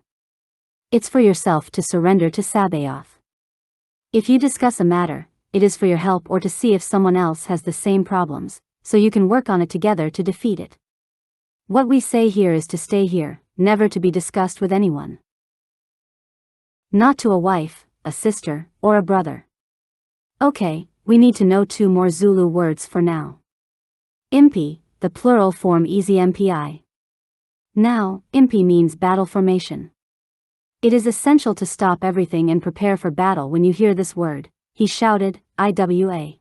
It's for yourself to surrender to Sabaoth. If you discuss a matter, it is for your help or to see if someone else has the same problems, so you can work on it together to defeat it. What we say here is to stay here, never to be discussed with anyone. Not to a wife, a sister, or a brother. Okay, we need to know 2 more Zulu words for now. Impi, the plural form EZMPI. Now, Impi means battle formation. It is essential to stop everything and prepare for battle when you hear this word. He shouted, "IWA."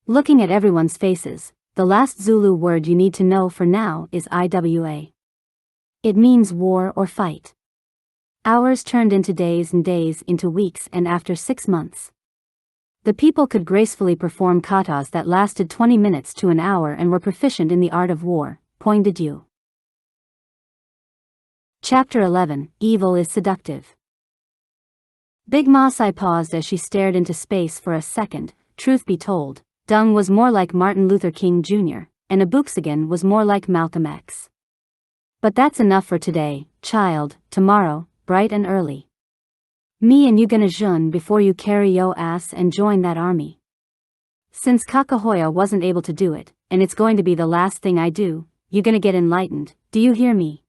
Looking at everyone's faces, the last Zulu word you need to know for now is IWA. It means war or fight. Hours turned into days and days into weeks, and after 6 months, the people could gracefully perform katas that lasted 20 minutes to an hour and were proficient in the art of war. Point de Dieu. Chapter 11, Evil is Seductive. Big Maasai paused as she stared into space for a second. Truth be told, Dung was more like Martin Luther King Jr., and Abooksigun was more like Malcolm X. But that's enough for today, child. Tomorrow, bright and early, me and you gonna jun before you carry yo ass and join that army. Since Kakahoya wasn't able to do it, and it's going to be the last thing I do, you gonna get enlightened, do you hear me?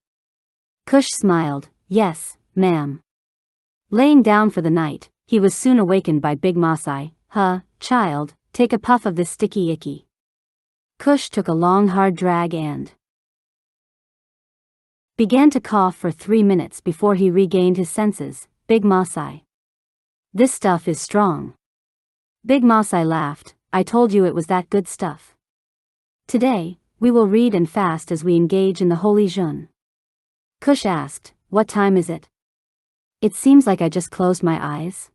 Cush smiled, yes, ma'am. Laying down for the night, he was soon awakened by Big Masai. Child, take a puff of this sticky icky. Cush took a long hard drag and began to cough for 3 minutes before he regained his senses. Big Masai, this stuff is strong. Big Masai laughed, I told you it was that good stuff. Today, we will read and fast as we engage in the holy jun. Cush asked, what time is it? It seems like I just closed my eyes.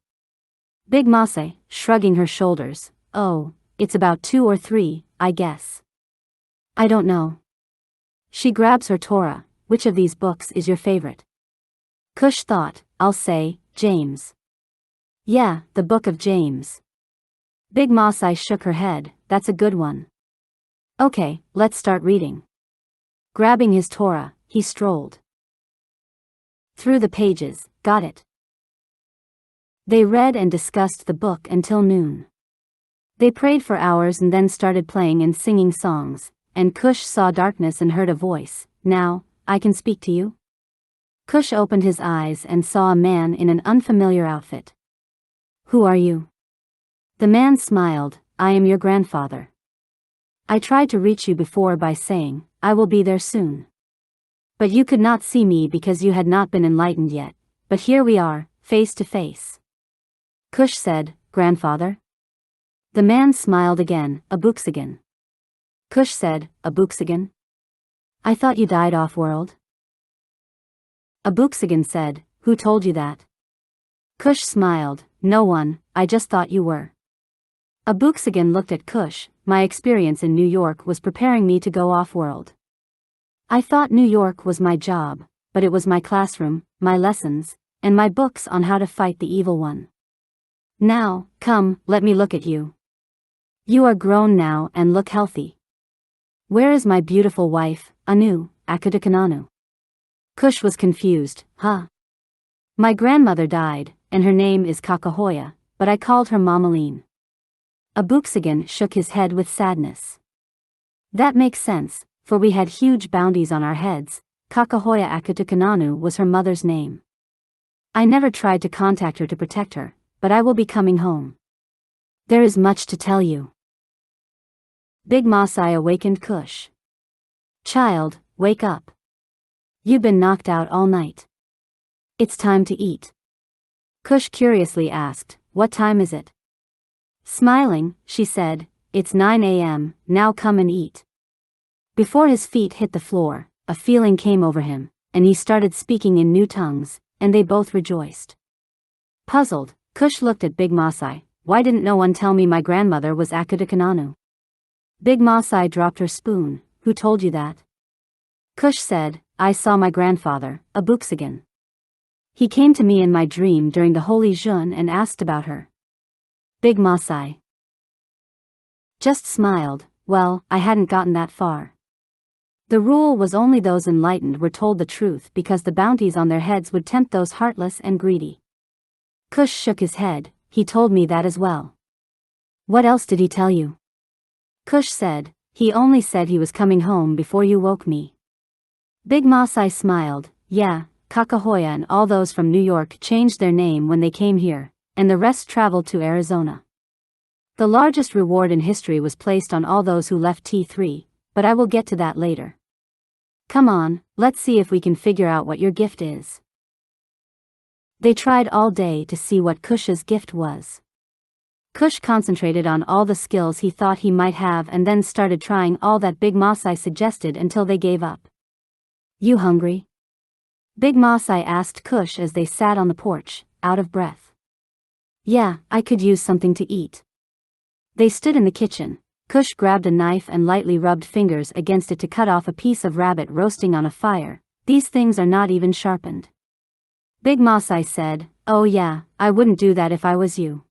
Big Masai, shrugging her shoulders, oh, it's about 2 or 3, I guess. I don't know. She grabs her Torah, which of these books is your favorite? Cush thought, I'll say, James. Yeah, the book of James. Big Masai shook her head, that's a good one. Okay, let's start reading. Grabbing his Torah, he strolled through the pages. Got it. They read and discussed the book until noon. They prayed for hours and then started playing and singing songs, and Cush saw darkness and heard a voice, now, I can speak to you? Cush opened his eyes and saw a man in an unfamiliar outfit. Who are you? The man smiled, I am your grandfather. I tried to reach you before by saying, I will be there soon. But you could not see me because you had not been enlightened yet, but here we are, face to face. Cush said, Grandfather? The man smiled again, Abooksigun. Cush said, Abooksigun? I thought you died off-world. Abooksigun said, who told you that? Cush smiled, no one, I just thought you were. Abooksigun looked at Cush, my experience in New York was preparing me to go off-world. I thought New York was my job, but it was my classroom, my lessons, and my books on how to fight the evil one. Now, come, let me look at you. You are grown now and look healthy. Where is my beautiful wife, Akutukananu? Cush was confused, My grandmother died, and her name is Kakahoya, but I called her Mamaline. Abooksigun shook his head with sadness. That makes sense, for we had huge bounties on our heads. Kakahoya Akutukananu was her mother's name. I never tried to contact her to protect her, but I will be coming home. There is much to tell you. Big Masai awakened Cush. Child, wake up. You've been knocked out all night. It's time to eat. Cush curiously asked, what time is it? Smiling, she said, it's 9 a.m., now come and eat. Before his feet hit the floor, a feeling came over him, and he started speaking in new tongues, and they both rejoiced. Puzzled, Cush looked at Big Masai, why didn't no one tell me my grandmother was Akutukananu? Big Masai dropped her spoon, who told you that? Cush said, I saw my grandfather, Abooksigun. He came to me in my dream during the holy jun and asked about her. Big Masai just smiled, well, I hadn't gotten that far. The rule was only those enlightened were told the truth because the bounties on their heads would tempt those heartless and greedy. Cush shook his head, he told me that as well. What else did he tell you? Cush said, he only said he was coming home before you woke me. Big Masai smiled, yeah, Kakahoya and all those from New York changed their name when they came here, and the rest traveled to Arizona. The largest reward in history was placed on all those who left T3, but I will get to that later. Come on, let's see if we can figure out what your gift is. They tried all day to see what Cush's gift was. Cush concentrated on all the skills he thought he might have and then started trying all that Big Masai suggested until they gave up. You hungry? Big Masai asked Cush as they sat on the porch, out of breath. Yeah, I could use something to eat. They stood in the kitchen. Cush grabbed a knife and lightly rubbed fingers against it to cut off a piece of rabbit roasting on a fire. These things are not even sharpened. Big Masai said, oh yeah, I wouldn't do that if I was you.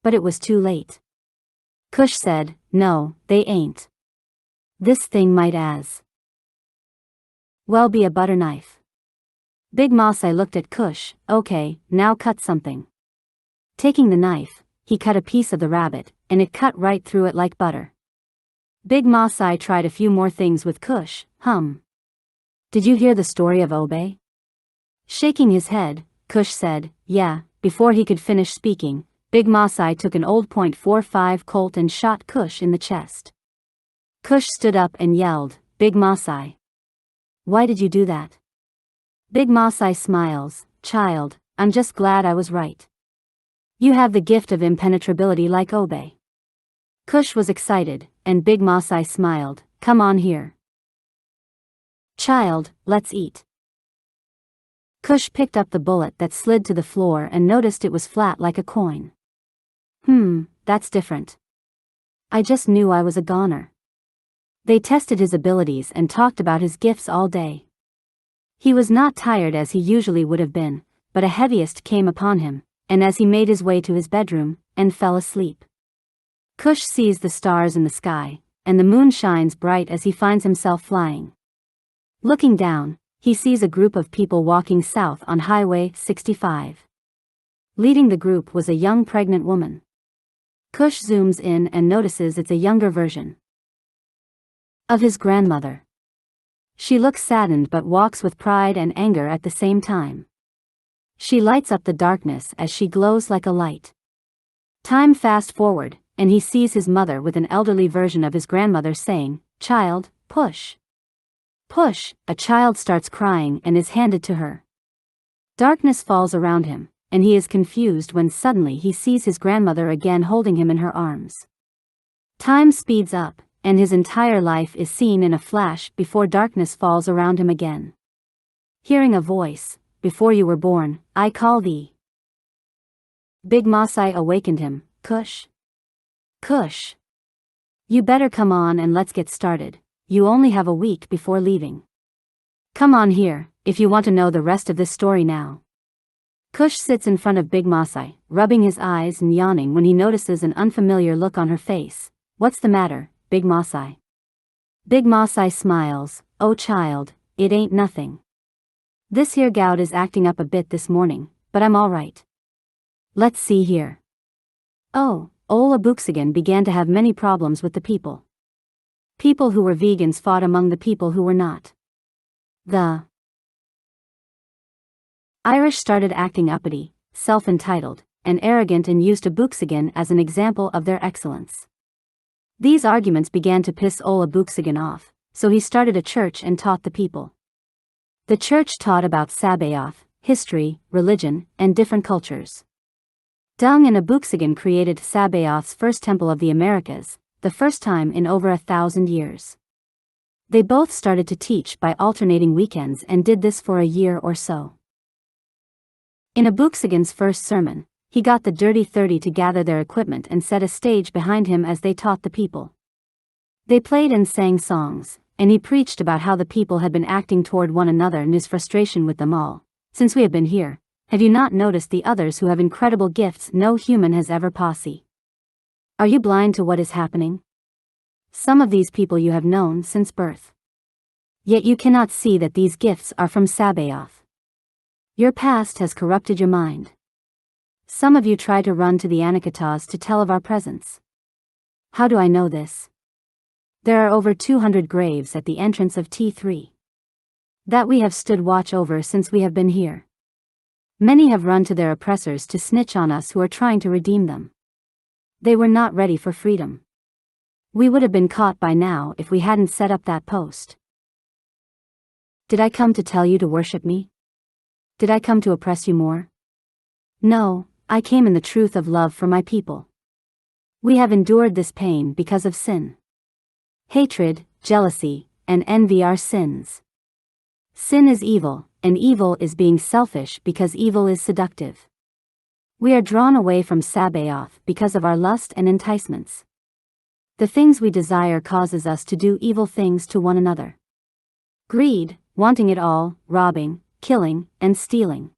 But it was too late. Cush said, no, they ain't. This thing might as Well, be a butter knife. Big Masai looked at Cush. Okay, now cut something. Taking the knife, he cut a piece of the rabbit, and it cut right through it like butter. Big Masai tried a few more things with Cush. Did you hear the story of Obe? Shaking his head, Cush said, yeah. Before he could finish speaking, Big Masai took an old .45 Colt and shot Cush in the chest. Cush stood up and yelled, Big Masai. Why did you do that? Big Masai smiles, child, I'm just glad I was right. You have the gift of impenetrability like Obe. Cush was excited, and Big Masai smiled, come on here. Child, let's eat. Cush picked up the bullet that slid to the floor and noticed it was flat like a coin. That's different. I just knew I was a goner. They tested his abilities and talked about his gifts all day. He was not tired as he usually would have been, but a heaviest came upon him, and as he made his way to his bedroom, and fell asleep. Cush sees the stars in the sky, and the moon shines bright as he finds himself flying. Looking down, he sees a group of people walking south on Highway 65. Leading the group was a young pregnant woman. Cush zooms in and notices it's a younger version of his grandmother. She looks saddened but walks with pride and anger at the same time. She lights up the darkness as she glows like a light. Time fast forward, and he sees his mother with an elderly version of his grandmother saying, child, push. Push, a child starts crying and is handed to her. Darkness falls around him, and he is confused when suddenly he sees his grandmother again holding him in her arms. Time speeds up, and his entire life is seen in a flash before darkness falls around him again. Hearing a voice, before you were born, I call thee. Big Masai awakened him, Cush. Cush. You better come on and let's get started. You only have a week before leaving. Come on here, if you want to know the rest of this story now. Cush sits in front of Big Masai, rubbing his eyes and yawning when he notices an unfamiliar look on her face. What's the matter, Big Masai? Big Masai smiles, oh child, it ain't nothing. This here gout is acting up a bit this morning, but I'm alright. Let's see here. Oh, old Abooksigun began to have many problems with the people. People who were vegans fought among the people who were not. The Irish started acting uppity, self-entitled, and arrogant and used Abooksigun as an example of their excellence. These arguments began to piss old Abooksigun off, so he started a church and taught the people. The church taught about Sabaoth, history, religion, and different cultures. Dung and Abooksigun created Sabaoth's first temple of the Americas, the first time in over 1,000 years. They both started to teach by alternating weekends and did this for a year or so. In Abooksigun's first sermon, he got the Dirty 30 to gather their equipment and set a stage behind him as they taught the people. They played and sang songs, and he preached about how the people had been acting toward one another and his frustration with them all. Since we have been here, have you not noticed the others who have incredible gifts no human has ever possessed? Are you blind to what is happening? Some of these people you have known since birth. Yet you cannot see that these gifts are from Sabaoth. Your past has corrupted your mind. Some of you try to run to the Anakitas to tell of our presence. How do I know this? There are over 200 graves at the entrance of T3. That we have stood watch over since we have been here. Many have run to their oppressors to snitch on us who are trying to redeem them. They were not ready for freedom. We would have been caught by now if we hadn't set up that post. Did I come to tell you to worship me? Did I come to oppress you more? No, I came in the truth of love for my people. We have endured this pain because of sin. Hatred, jealousy, and envy are sins. Sin is evil, and evil is being selfish because evil is seductive. We are drawn away from Sabaoth because of our lust and enticements. The things we desire causes us to do evil things to one another. Greed, wanting it all, robbing, killing, and stealing.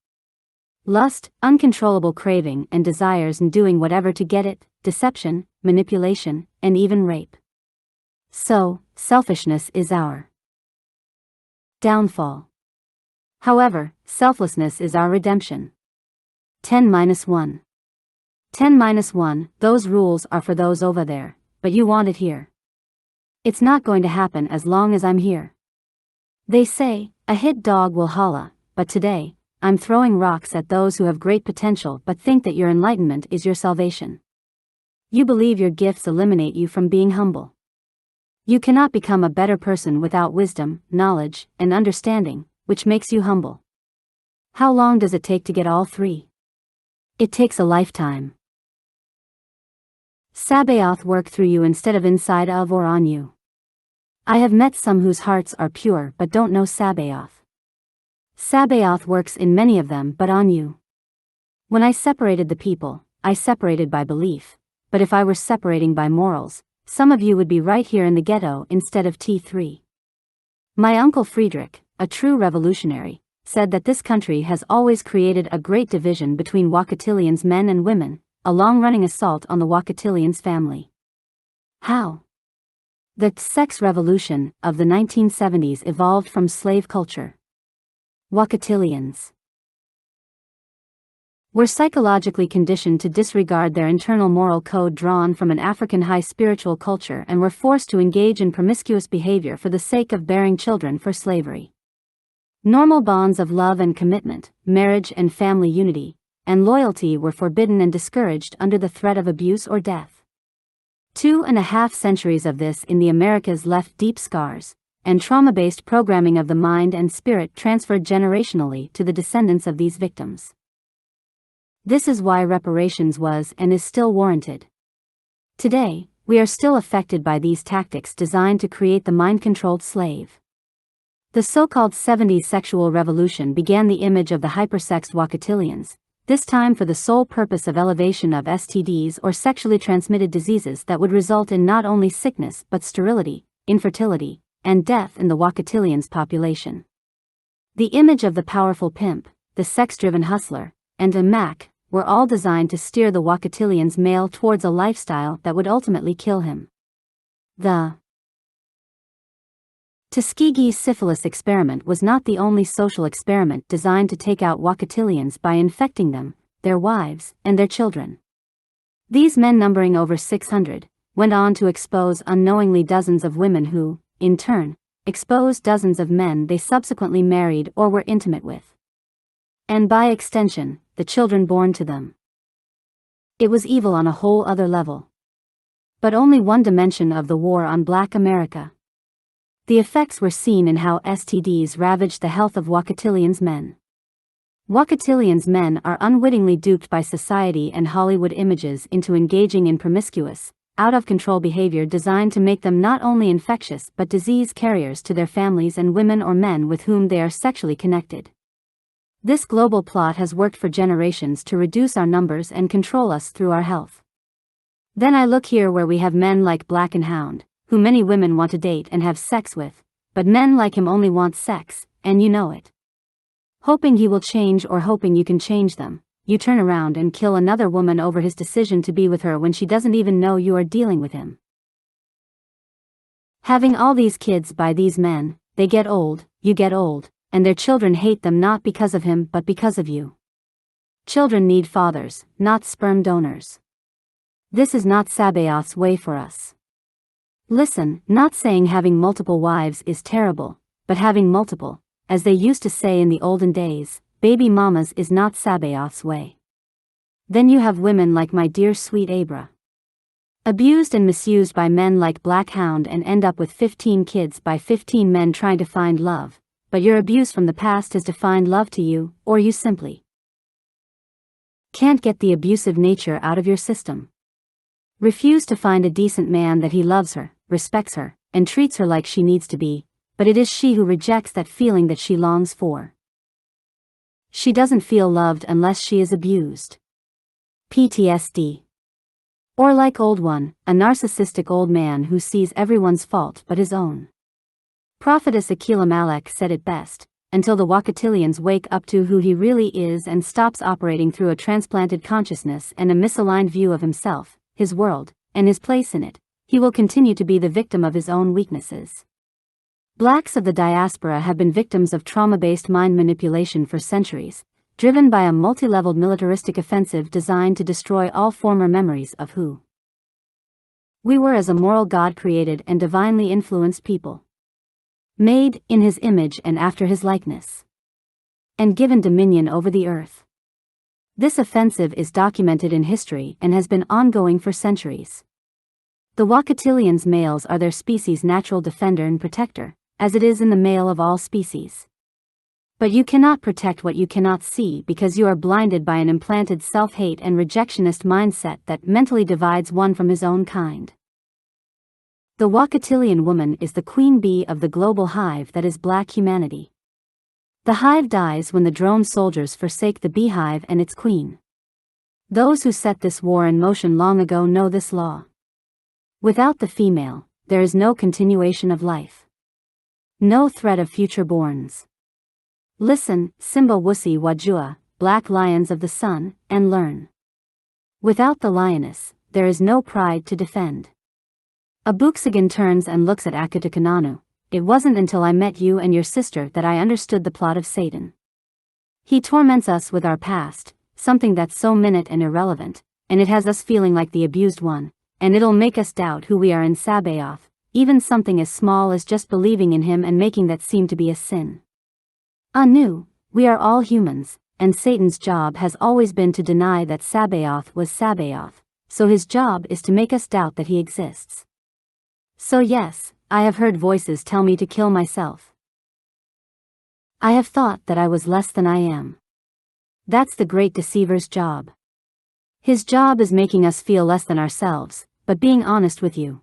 Lust, uncontrollable craving and desires and doing whatever to get it, deception, manipulation, and even rape. So, selfishness is our Downfall. However, selflessness is our redemption. 10-1. 10-1, those rules are for those over there, but you want it here. It's not going to happen as long as I'm here. They say, a hit dog will holla, but today, I'm throwing rocks at those who have great potential but think that your enlightenment is your salvation. You believe your gifts eliminate you from being humble. You cannot become a better person without wisdom, knowledge, and understanding, which makes you humble. How long does it take to get all three? It takes a lifetime. Sabaoth work through you instead of inside of or on you. I have met some whose hearts are pure but don't know Sabaoth. Sabaoth works in many of them but on you. When I separated the people, I separated by belief, but if I were separating by morals, some of you would be right here in the ghetto instead of T3. My uncle Friedrich, a true revolutionary, said that this country has always created a great division between Wakatilians men and women, a long-running assault on the Wakatilians family. How? The sex revolution of the 1970s evolved from slave culture. Wakatilians were psychologically conditioned to disregard their internal moral code drawn from an African high spiritual culture and were forced to engage in promiscuous behavior for the sake of bearing children for slavery. Normal bonds of love and commitment, marriage and family unity, and loyalty were forbidden and discouraged under the threat of abuse or death. 2.5 centuries of this in the Americas left deep scars, and trauma-based programming of the mind and spirit transferred generationally to the descendants of these victims. This is why reparations was and is still warranted. Today, we are still affected by these tactics designed to create the mind-controlled slave. The so-called 70s sexual revolution began the image of the hypersexed Wakatilians, this time for the sole purpose of elevation of STDs or sexually transmitted diseases that would result in not only sickness but sterility, infertility, and death in the Wakatilians' population. The image of the powerful pimp, the sex-driven hustler, and a Mac were all designed to steer the Wakatilians' male towards a lifestyle that would ultimately kill him. The Tuskegee syphilis experiment was not the only social experiment designed to take out Wakatilians by infecting them, their wives, and their children. These men, numbering over 600, went on to expose unknowingly dozens of women who, in turn, exposed dozens of men they subsequently married or were intimate with. And by extension, the children born to them. It was evil on a whole other level. But only one dimension of the war on Black America. The effects were seen in how STDs ravaged the health of Wakatilians men. Wakatilians men are unwittingly duped by society and Hollywood images into engaging in promiscuous, out-of-control behavior designed to make them not only infectious but disease carriers to their families and women or men with whom they are sexually connected. This global plot has worked for generations to reduce our numbers and control us through our health. Then I look here where we have men like Black and Hound, who many women want to date and have sex with, but men like him only want sex, and you know it. Hoping he will change or hoping you can change them, you turn around and kill another woman over his decision to be with her when she doesn't even know you are dealing with him. Having all these kids by these men, they get old, you get old, and their children hate them not because of him but because of you. Children need fathers, not sperm donors. This is not Sabaoth's way for us. Listen, not saying having multiple wives is terrible, but having multiple, as they used to say in the olden days, baby mamas is not Sabaoth's way. Then you have women like my dear sweet Abra. Abused and misused by men like Black Hound and end up with 15 kids by 15 men trying to find love, but your abuse from the past has defined love to you, or you simply can't get the abusive nature out of your system. Refuse to find a decent man that he loves her, respects her, and treats her like she needs to be, but it is she who rejects that feeling that she longs for. She doesn't feel loved unless she is abused. PTSD. Or like old one, a narcissistic old man who sees everyone's fault but his own. Prophetess Akila Malek said it best, until the Wakatilians wake up to who he really is and stops operating through a transplanted consciousness and a misaligned view of himself, his world, and his place in it, he will continue to be the victim of his own weaknesses. Blacks of the diaspora have been victims of trauma-based mind manipulation for centuries, driven by a multi-leveled militaristic offensive designed to destroy all former memories of who we were as a moral God-created and divinely influenced people, made in His image and after His likeness, and given dominion over the earth. This offensive is documented in history and has been ongoing for centuries. The Wakatilians males are their species' natural defender and protector, as it is in the male of all species. But you cannot protect what you cannot see because you are blinded by an implanted self-hate and rejectionist mindset that mentally divides one from his own kind. The Wakatilian woman is the queen bee of the global hive that is Black humanity. The hive dies when the drone soldiers forsake the beehive and its queen. Those who set this war in motion long ago know this law. Without the female, there is no continuation of life. No threat of future borns. Listen, Simba Wusi Wajua, Black lions of the sun, and learn. Without the lioness, there is no pride to defend. Abooksigun turns and looks at Akutukananu. It wasn't until I met you and your sister that I understood the plot of Satan. He torments us with our past, something that's so minute and irrelevant, and it has us feeling like the abused one, and it'll make us doubt who we are in Sabaoth, even something as small as just believing in him and making that seem to be a sin. Anu, we are all humans, and Satan's job has always been to deny that Sabaoth was Sabaoth, so his job is to make us doubt that he exists. So yes, I have heard voices tell me to kill myself. I have thought that I was less than I am. That's the great deceiver's job. His job is making us feel less than ourselves, but being honest with you.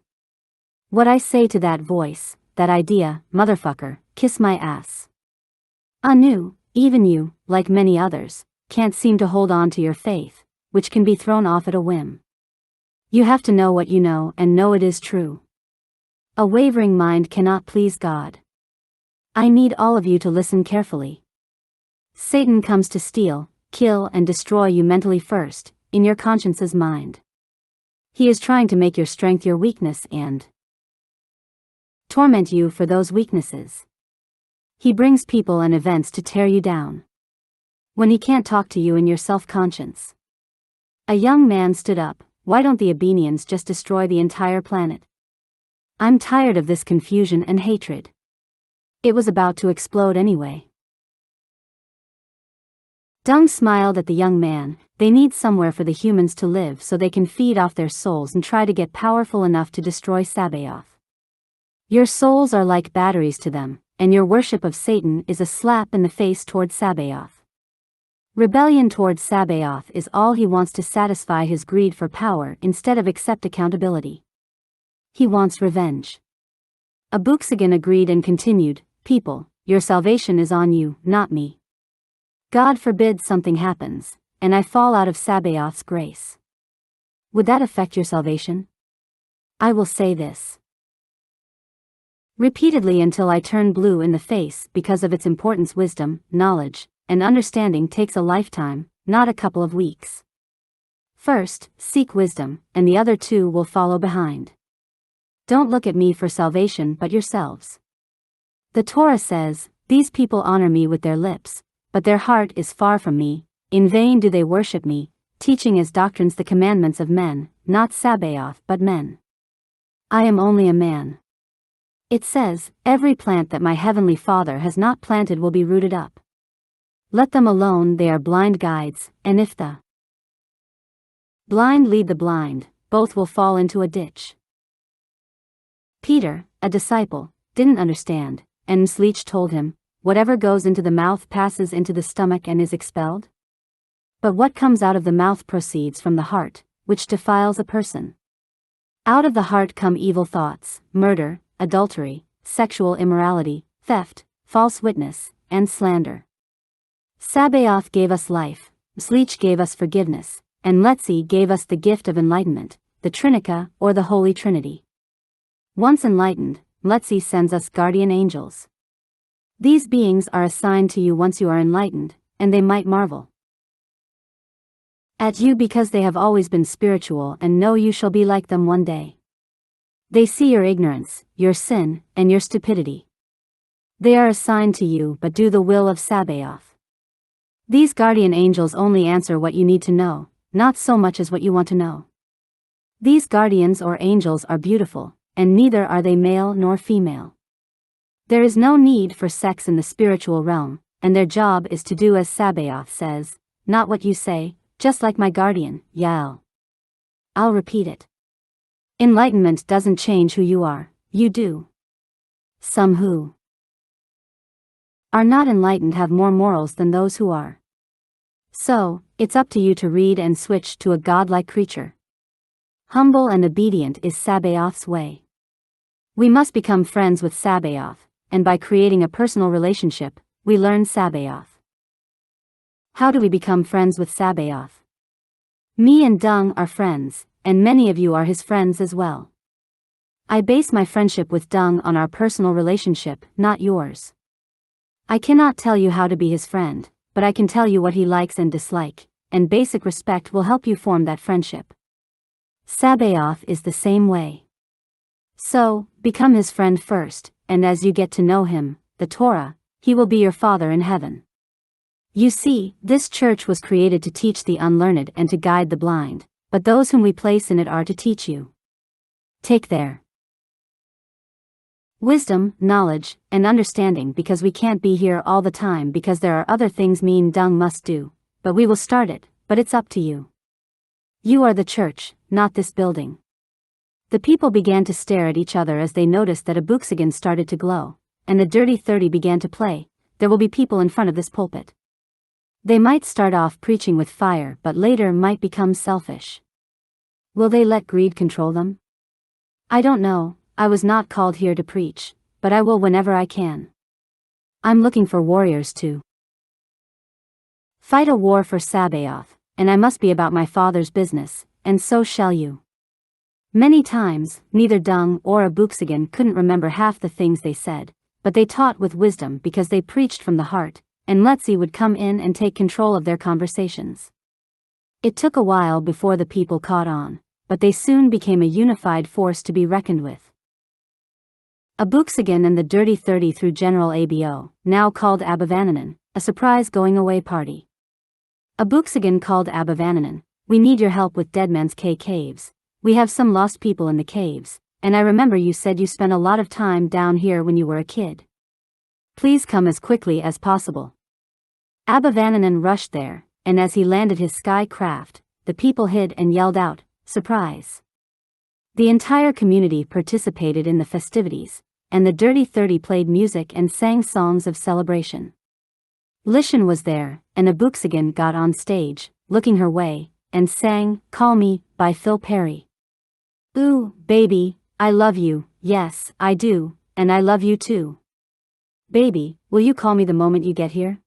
What I say to that voice, that idea, motherfucker, kiss my ass. Anu, even you, like many others, can't seem to hold on to your faith, which can be thrown off at a whim. You have to know what you know and know it is true. A wavering mind cannot please God. I need all of you to listen carefully. Satan comes to steal, kill and destroy you mentally first, in your conscience's mind. He is trying to make your strength your weakness and torment you for those weaknesses. He brings people and events to tear you down. When he can't talk to you in your self-conscience. A young man stood up. Why don't the Abenians just destroy the entire planet? I'm tired of this confusion and hatred. It was about to explode anyway. Dung smiled at the young man. They need somewhere for the humans to live so they can feed off their souls and try to get powerful enough to destroy Sabaoth. Your souls are like batteries to them, and your worship of Satan is a slap in the face toward Sabaoth. Rebellion toward Sabaoth is all he wants to satisfy his greed for power instead of accept accountability. He wants revenge. Abooksigun agreed and continued, people, your salvation is on you, not me. God forbid something happens, and I fall out of Sabaoth's grace. Would that affect your salvation? I will say this repeatedly until I turn blue in the face because of its importance. Wisdom, knowledge, and understanding takes a lifetime, not a couple of weeks. First, seek wisdom, and the other two will follow behind. Don't look at me for salvation but yourselves. The Torah says, these people honor me with their lips, but their heart is far from me. In vain do they worship me, teaching as doctrines the commandments of men, not Sabaoth but men. I am only a man. It says, every plant that my heavenly Father has not planted will be rooted up. Let them alone, they are blind guides, and if the blind lead the blind, both will fall into a ditch. Peter, a disciple, didn't understand, and Msleach told him, whatever goes into the mouth passes into the stomach and is expelled. But what comes out of the mouth proceeds from the heart, which defiles a person. Out of the heart come evil thoughts, murder, adultery, sexual immorality, theft, false witness, and slander. Sabaoth gave us life, Msleach gave us forgiveness, and Letzi gave us the gift of enlightenment, the Trinica or the Holy Trinity. Once enlightened, Letzi sends us guardian angels. These beings are assigned to you once you are enlightened, and they might marvel at you because they have always been spiritual and know you shall be like them one day. They see your ignorance, your sin, and your stupidity. They are assigned to you but do the will of Sabaoth. These guardian angels only answer what you need to know, not so much as what you want to know. These guardians or angels are beautiful, and neither are they male nor female. There is no need for sex in the spiritual realm, and their job is to do as Sabaoth says, not what you say, just like my guardian, Yael. I'll repeat it. Enlightenment doesn't change who you are, you do. Some who are not enlightened have more morals than those who are. So, it's up to you to read and switch to a godlike creature. Humble and obedient is Sabaoth's way. We must become friends with Sabaoth, and by creating a personal relationship, we learn Sabaoth. How do we become friends with Sabaoth? Me and Dung are friends, and many of you are his friends as well. I base my friendship with Dung on our personal relationship, not yours. I cannot tell you how to be his friend, but I can tell you what he likes and dislikes, and basic respect will help you form that friendship. Sabaoth is the same way. So, become his friend first, and as you get to know him, the Torah, he will be your Father in heaven. You see, this church was created to teach the unlearned and to guide the blind, but those whom we place in it are to teach you. Take their wisdom, knowledge, and understanding because we can't be here all the time because there are other things me and Dung must do, but we will start it, but it's up to you. You are the church, not this building. The people began to stare at each other as they noticed that Abooksigun started to glow, and the Dirty 30 began to play. There will be people in front of this pulpit. They might start off preaching with fire but later might become selfish. Will they let greed control them? I don't know. I was not called here to preach, but I will whenever I can. I'm looking for warriors to fight a war for Sabaoth, and I must be about my Father's business, and so shall you. Many times, neither Dung or Abooksigun couldn't remember half the things they said, but they taught with wisdom because they preached from the heart, and Letzi would come in and take control of their conversations. It took a while before the people caught on, but they soon became a unified force to be reckoned with. Abooksigun and the Dirty 30 threw General Abo, now called Abenian, a surprise going-away party. Abooksigun called Abenian, "We need your help with Deadman's caves. We have some lost people in the caves, and I remember you said you spent a lot of time down here when you were a kid. Please come as quickly as possible." Abenian rushed there, and as he landed his sky craft, the people hid and yelled out, "Surprise!" The entire community participated in the festivities, and the Dirty 30 played music and sang songs of celebration. Lishan was there, and Abooksigun got on stage, looking her way, and sang "Call Me" by Phil Perry. "Ooh, baby, I love you, yes, I do, and I love you too. Baby, will you call me the moment you get here?"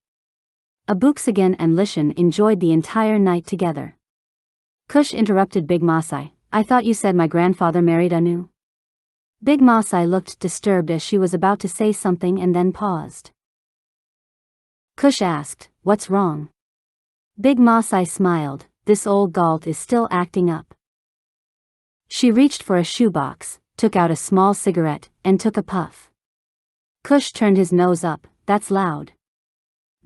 Abooksigun and Lishan enjoyed the entire night together. Cush interrupted Big Masai, "I thought you said my grandfather married Anu?" Big Masai looked disturbed as she was about to say something and then paused. Cush asked, "What's wrong?" Big Masai smiled, "This old galt is still acting up." She reached for a shoebox, took out a small cigarette, and took a puff. Cush turned his nose up, "That's loud."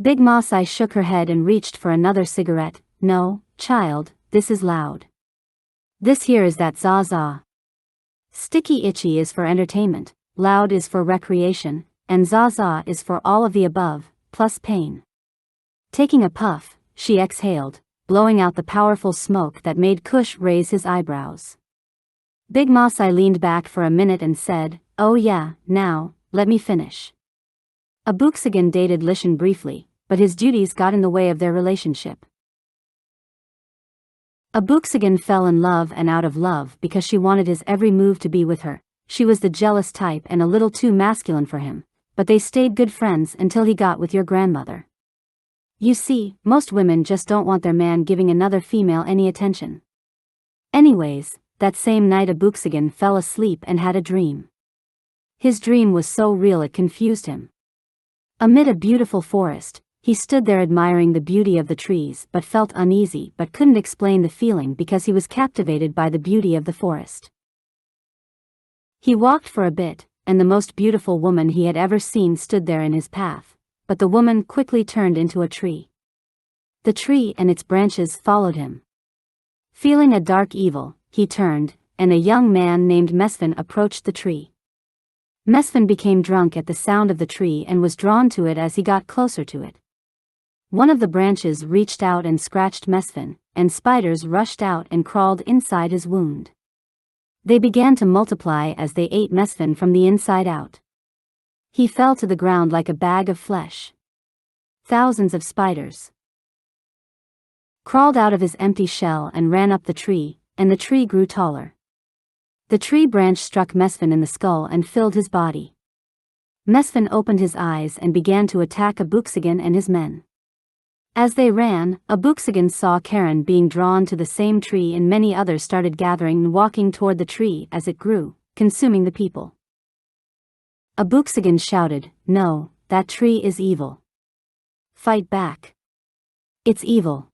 Big Masai shook her head and reached for another cigarette, "No, child, this is loud. This here is that Zaza. Sticky Itchy is for entertainment, loud is for recreation, and Zaza is for all of the above, plus pain." Taking a puff, she exhaled, blowing out the powerful smoke that made Cush raise his eyebrows. Big Masai leaned back for a minute and said, "Oh yeah, now, let me finish." Abooksigun dated Lishan briefly, but his duties got in the way of their relationship. Abooksigun fell in love and out of love because she wanted his every move to be with her. She was the jealous type and a little too masculine for him, but they stayed good friends until he got with your grandmother. You see, most women just don't want their man giving another female any attention. Anyways, that same night Abooksigun fell asleep and had a dream. His dream was so real it confused him. Amid a beautiful forest, he stood there admiring the beauty of the trees but felt uneasy but couldn't explain the feeling because he was captivated by the beauty of the forest. He walked for a bit, and the most beautiful woman he had ever seen stood there in his path, but the woman quickly turned into a tree. The tree and its branches followed him. Feeling a dark evil, he turned, and a young man named Mesfin approached the tree. Mesfin became drunk at the sound of the tree and was drawn to it as he got closer to it. One of the branches reached out and scratched Mesfin, and spiders rushed out and crawled inside his wound. They began to multiply as they ate Mesfin from the inside out. He fell to the ground like a bag of flesh. Thousands of spiders crawled out of his empty shell and ran up the tree, and the tree grew taller. The tree branch struck Mesfin in the skull and filled his body. Mesfin opened his eyes and began to attack Abooksigun and his men. As they ran, Abooksigun saw Karen being drawn to the same tree, and many others started gathering and walking toward the tree as it grew, consuming the people. Abooksigun shouted, "No, that tree is evil. Fight back. It's evil."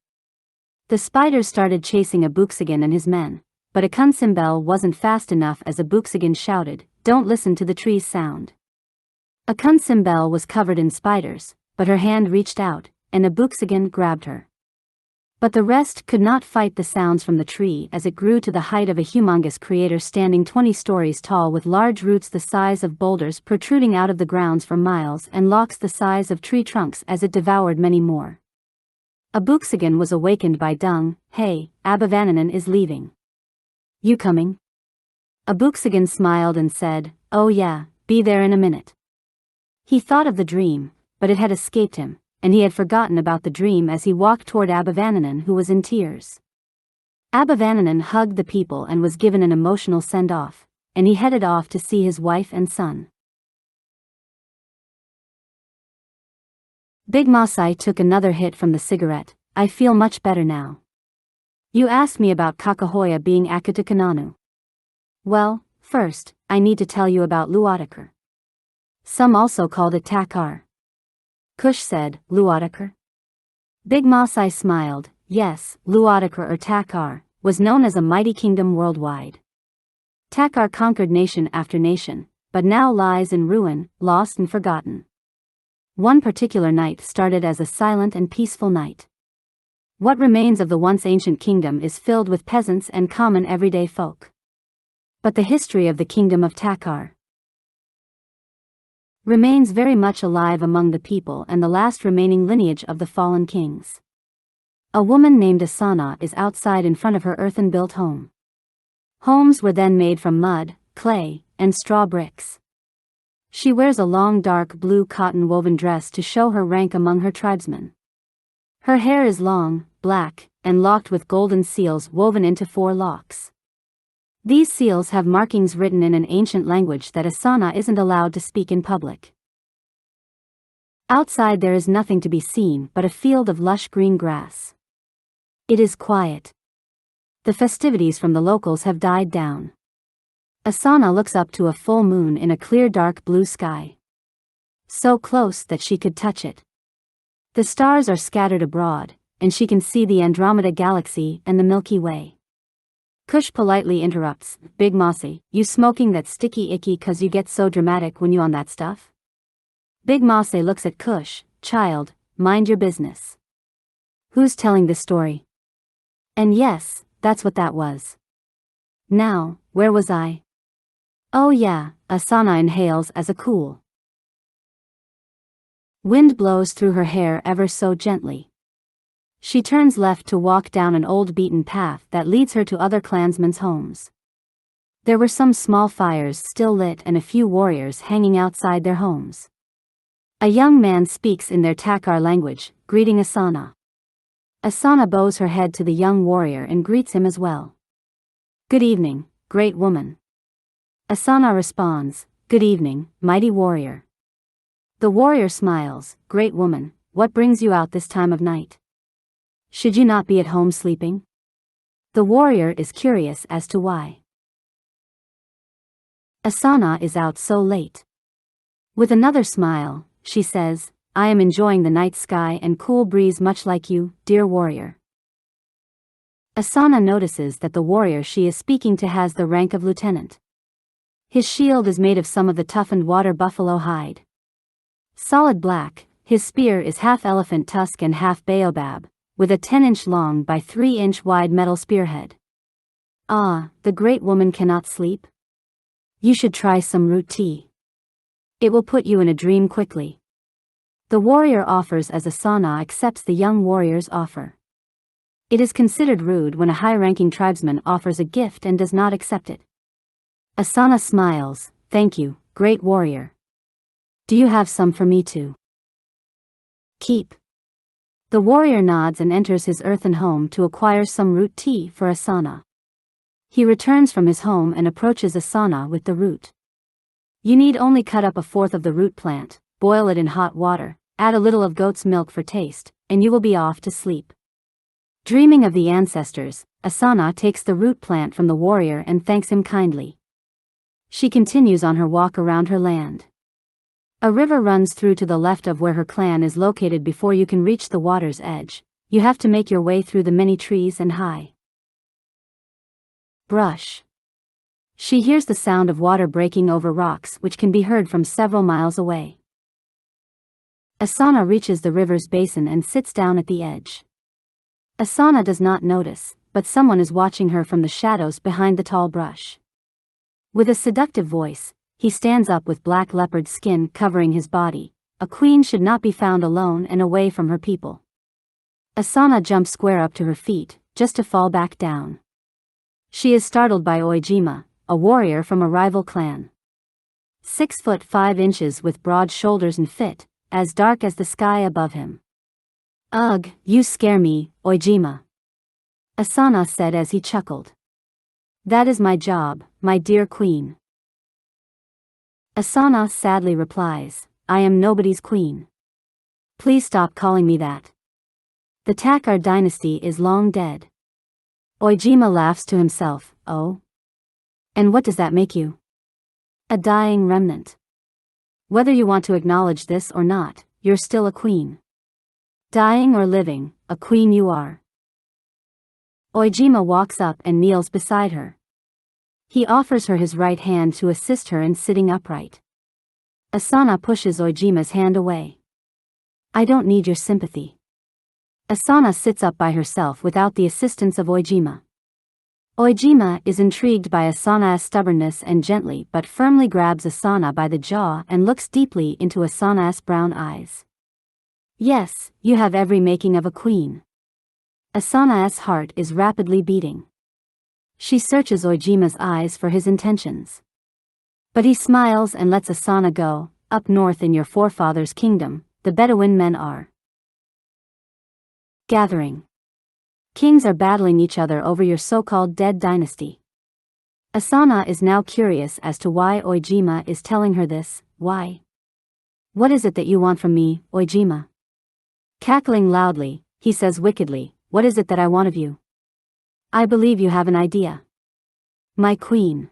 The spiders started chasing Abooksigun and his men, but AkunSimBel wasn't fast enough as Abooksigun shouted, "Don't listen to the tree's sound." AkunSimBel was covered in spiders, but her hand reached out, and Abooksigun grabbed her. But the rest could not fight the sounds from the tree as it grew to the height of a humongous creator standing 20 stories tall with large roots the size of boulders protruding out of the grounds for miles and locks the size of tree trunks as it devoured many more. Abooksigun was awakened by Dung. "Hey, Abenian is leaving. You coming?" Abooksigun smiled and said, "Oh yeah, be there in a minute." He thought of the dream, but it had escaped him, and he had forgotten about the dream as he walked toward Abenian, who was in tears. Abenian hugged the people and was given an emotional send-off, and he headed off to see his wife and son. Big Masai took another hit from the cigarette. "I feel much better now. You asked me about Kakahoya being Akutukananu. Well, first, I need to tell you about Luatakar. Some also called it Takar." Cush said, "Luatakar?" Big Masai smiled. "Yes, Luatakar or Takar was known as a mighty kingdom worldwide. Takar conquered nation after nation, but now lies in ruin, lost and forgotten. One particular night started as a silent and peaceful night. What remains of the once ancient kingdom is filled with peasants and common everyday folk. But the history of the kingdom of Takar remains very much alive among the people and the last remaining lineage of the fallen kings. A woman named Asana is outside in front of her earthen-built home. Homes were then made from mud, clay, and straw bricks. She wears a long dark blue cotton woven dress to show her rank among her tribesmen. Her hair is long, black, and locked with golden seals woven into 4 locks. These seals have markings written in an ancient language that Asana isn't allowed to speak in public. Outside there is nothing to be seen but a field of lush green grass. It is quiet. The festivities from the locals have died down. Asana looks up to a full moon in a clear dark blue sky. So close that she could touch it. The stars are scattered abroad, and she can see the Andromeda Galaxy and the Milky Way. Cush politely interrupts, "Big Mossy, you smoking that sticky icky 'cause you get so dramatic when you on that stuff?" Big Mossy looks at Cush, "Child, mind your business. Who's telling this story?" And yes, that's what that was. Now, where was I? Oh yeah, Asana inhales as a cool wind blows through her hair ever so gently. She turns left to walk down an old beaten path that leads her to other clansmen's homes. There were some small fires still lit and a few warriors hanging outside their homes. A young man speaks in their Takar language, greeting Asana. Asana bows her head to the young warrior and greets him as well. "Good evening, great woman." Asana responds, "Good evening, mighty warrior." The warrior smiles, "Great woman, what brings you out this time of night? Should you not be at home sleeping?" The warrior is curious as to why Asana is out so late. With another smile, she says, "I am enjoying the night sky and cool breeze much like you, dear warrior." Asana notices that the warrior she is speaking to has the rank of lieutenant. His shield is made of some of the toughened water buffalo hide. Solid black, his spear is half elephant tusk and half baobab, with a 10-inch long by 3-inch wide metal spearhead. Ah, the great woman cannot sleep? You should try some root tea. It will put you in a dream quickly. The warrior offers as Asana accepts the young warrior's offer. It is considered rude when a high-ranking tribesman offers a gift and does not accept it. Asana smiles, "Thank you, great warrior. Do you have some for me too?" "Keep." The warrior nods and enters his earthen home to acquire some root tea for Asana. He returns from his home and approaches Asana with the root. You need only cut up a fourth of the root plant, boil it in hot water, add a little of goat's milk for taste, and you will be off to sleep. Dreaming of the ancestors, Asana takes the root plant from the warrior and thanks him kindly. She continues on her walk around her land. A river runs through to the left of where her clan is located. Before you can reach the water's edge, you have to make your way through the many trees and high brush. She hears the sound of water breaking over rocks, which can be heard from several miles away. Asana reaches the river's basin and sits down at the edge. Asana does not notice, but someone is watching her from the shadows behind the tall brush. With a seductive voice, he stands up with black leopard skin covering his body. A queen should not be found alone and away from her people. Asana jumps square up to her feet, just to fall back down. She is startled by Ojima, a warrior from a rival clan. 6 foot 5 inches with broad shoulders and fit, as dark as the sky above him. "Ugh, you scare me, Ojima," Asana said as he chuckled. "That is my job, my dear queen." Asana sadly replies, "I am nobody's queen. Please stop calling me that. The Takar dynasty is long dead." Ojima laughs to himself, "Oh? And what does that make you?" "A dying remnant. Whether you want to acknowledge this or not, you're still a queen. Dying or living, a queen you are." Ojima walks up and kneels beside her. He offers her his right hand to assist her in sitting upright. Asana pushes Ojima's hand away. "I don't need your sympathy." Asana sits up by herself without the assistance of Ojima. Ojima is intrigued by Asana's stubbornness and gently but firmly grabs Asana by the jaw and looks deeply into Asana's brown eyes. "Yes, you have every making of a queen." Asana's heart is rapidly beating. She searches Ojima's eyes for his intentions. But he smiles and lets Asana go. "Up north in your forefathers' kingdom, the Bedouin men are gathering. Kings are battling each other over your so-called dead dynasty." Asana is now curious as to why Ojima is telling her this. "Why? What is it that you want from me, Ojima?" Cackling loudly, he says wickedly, "What is it that I want of you? I believe you have an idea. My queen."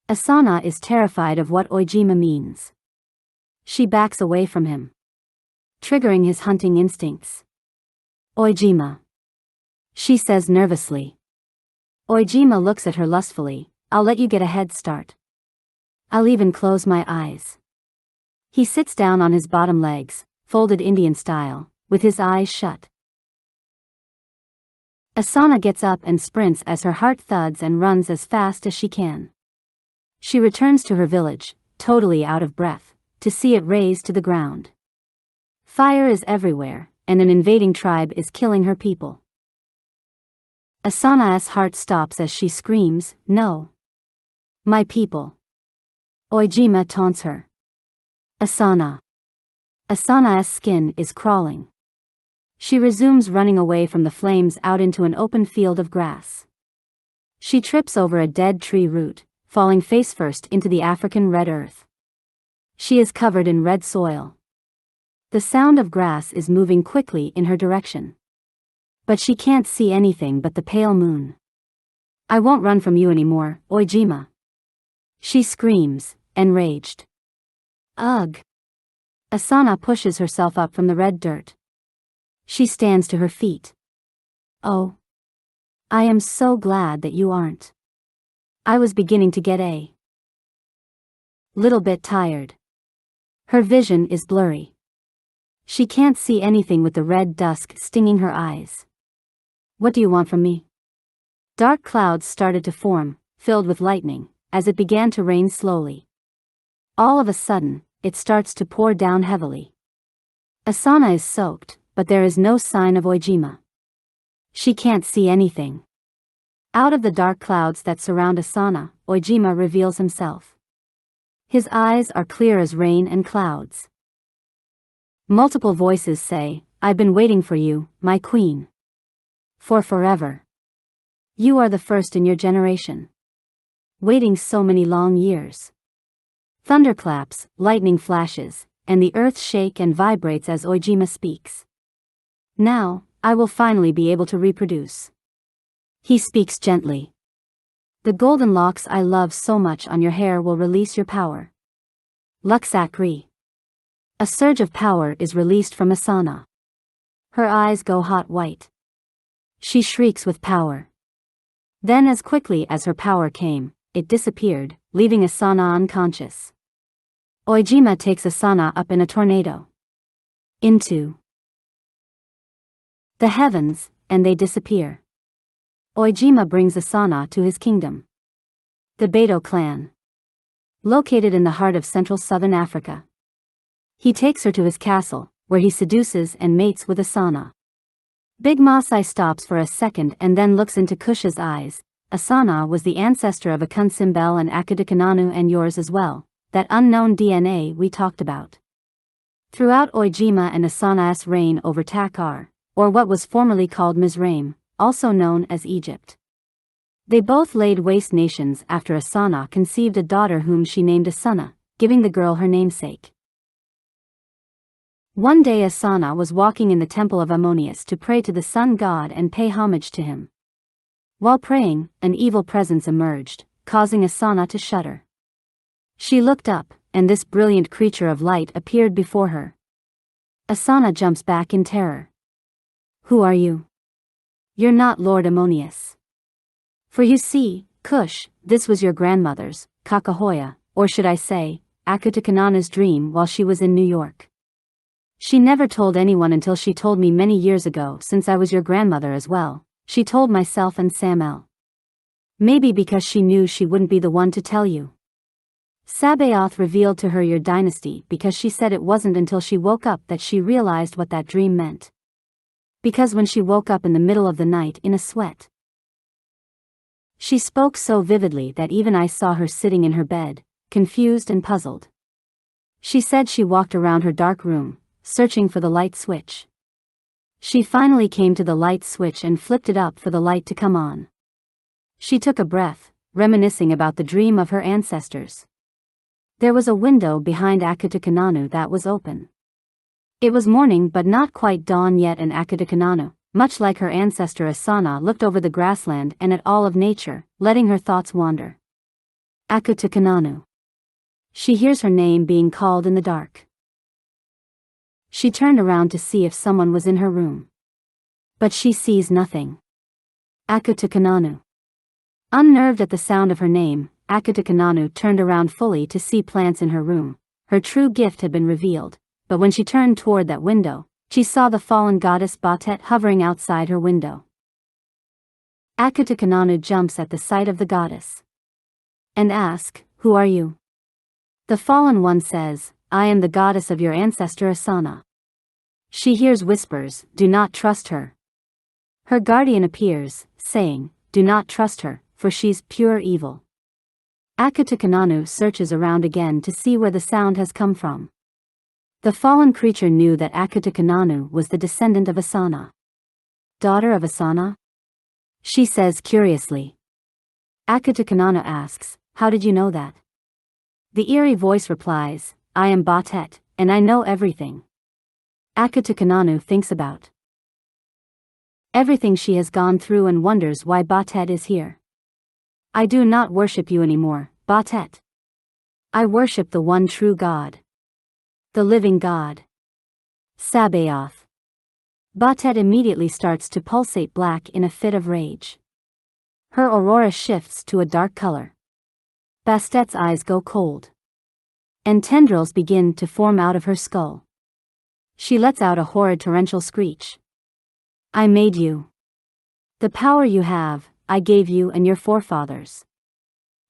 Asana is terrified of what Ojima means. She backs away from him, triggering his hunting instincts. "Ojima," she says nervously. Ojima looks at her lustfully. "I'll let you get a head start. I'll even close my eyes." He sits down on his bottom legs, folded Indian style, with his eyes shut. Asana gets up and sprints as her heart thuds and runs as fast as she can. She returns to her village, totally out of breath, to see it razed to the ground. Fire is everywhere, and an invading tribe is killing her people. Asana's heart stops as she screams, "No! My people!" Ojima taunts her. Asana. Asana's skin is crawling. She resumes running away from the flames out into an open field of grass. She trips over a dead tree root, falling face first into the African red earth. She is covered in red soil. The sound of grass is moving quickly in her direction. But she can't see anything but the pale moon. "I won't run from you anymore, Ojima," she screams, enraged. "Ugh!" Asana pushes herself up from the red dirt. She stands to her feet. "Oh. I am so glad that you aren't. I was beginning to get little bit tired. Her vision is blurry. She can't see anything with the red dusk stinging her eyes. What do you want from me? Dark clouds started to form, filled with lightning, as it began to rain slowly. All of a sudden, it starts to pour down heavily. Asana is soaked, but there is no sign of Ojima. She can't see anything. Out of the dark clouds that surround Asana, Ojima reveals himself. His eyes are clear as rain and clouds. Multiple voices say, "I've been waiting for you, my queen. For forever. You are the first in your generation. Waiting so many long years." Thunderclaps, lightning flashes, and the earth shake and vibrates as Ojima speaks. "Now, I will finally be able to reproduce." He speaks gently. "The golden locks I love so much on your hair will release your power." Luxacri. A surge of power is released from Asana. Her eyes go hot white. She shrieks with power. Then as quickly as her power came, it disappeared, leaving Asana unconscious. Ojima takes Asana up in a tornado. Into the heavens, and they disappear. Ojima brings Asana to his kingdom. The Beto clan. Located in the heart of central southern Africa. He takes her to his castle, where he seduces and mates with Asana. Big Masai stops for a second and then looks into Cush's eyes. Asana was the ancestor of AkunSimBel and Akutukananu and yours as well, that unknown DNA we talked about. Throughout Ojima and Asana's reign over Takar, or what was formerly called Mizraim, also known as Egypt. They both laid waste nations after Asana conceived a daughter whom she named Asuna, giving the girl her namesake. One day Asana was walking in the temple of Ammonius to pray to the sun god and pay homage to him. While praying, an evil presence emerged, causing Asana to shudder. She looked up, and this brilliant creature of light appeared before her. Asana jumps back in terror. "Who are you?" "You're not Lord Ammonius. For you see, Cush, this was your grandmother's, Kakahoya, or should I say, Akutukananu's dream while she was in New York. She never told anyone until she told me many years ago, since I was your grandmother as well. She told myself and Samuel. Maybe because she knew she wouldn't be the one to tell you. Sabaoth revealed to her your dynasty because she said it wasn't until she woke up that she realized what that dream meant. Because when she woke up in the middle of the night in a sweat. She spoke so vividly that even I saw her sitting in her bed, confused and puzzled. She said she walked around her dark room, searching for the light switch. She finally came to the light switch and flipped it up for the light to come on. She took a breath, reminiscing about the dream of her ancestors. There was a window behind Akutukananu that was open. It was morning but not quite dawn yet, and Akutukananu, much like her ancestor Asana, looked over the grassland and at all of nature, letting her thoughts wander. Akutukananu. She hears her name being called in the dark. She turned around to see if someone was in her room. But she sees nothing. Akutukananu. Unnerved at the sound of her name, Akutukananu turned around fully to see plants in her room. Her true gift had been revealed, but when she turned toward that window, she saw the fallen goddess Bastet hovering outside her window. Akutukananu jumps at the sight of the goddess. And asks, "Who are you?" The fallen one says, "I am the goddess of your ancestor Asana." She hears whispers, "Do not trust her." Her guardian appears, saying, "Do not trust her, for she's pure evil." Akutukananu searches around again to see where the sound has come from. The fallen creature knew that Akutukananu was the descendant of Asana. "Daughter of Asana?" she says curiously. Akutukananu asks, "How did you know that?" The eerie voice replies, "I am Bastet, and I know everything." Akutukananu thinks about everything she has gone through and wonders why Bastet is here. "I do not worship you anymore, Bastet. I worship the one true God. The living God. Sabaoth." Bastet immediately starts to pulsate black in a fit of rage. Her aurora shifts to a dark color. Bastet's eyes go cold. and tendrils begin to form out of her skull. She lets out a horrid torrential screech. I made you. The power you have, I gave you and your forefathers.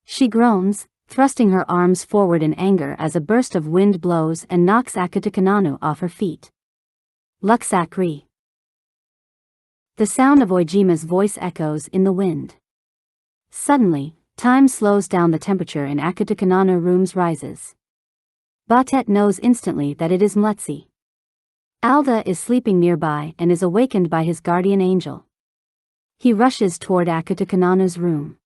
She groans, thrusting her arms forward in anger as a burst of wind blows and knocks Akutukananu off her feet. Luxakri. The sound of Ojima's voice echoes in the wind. Suddenly, time slows down. The temperature in Akutukananu rooms rises. Bastet knows instantly that it is Mletsi. Alda is sleeping nearby and is awakened by his guardian angel. He rushes toward Akutukananu's room.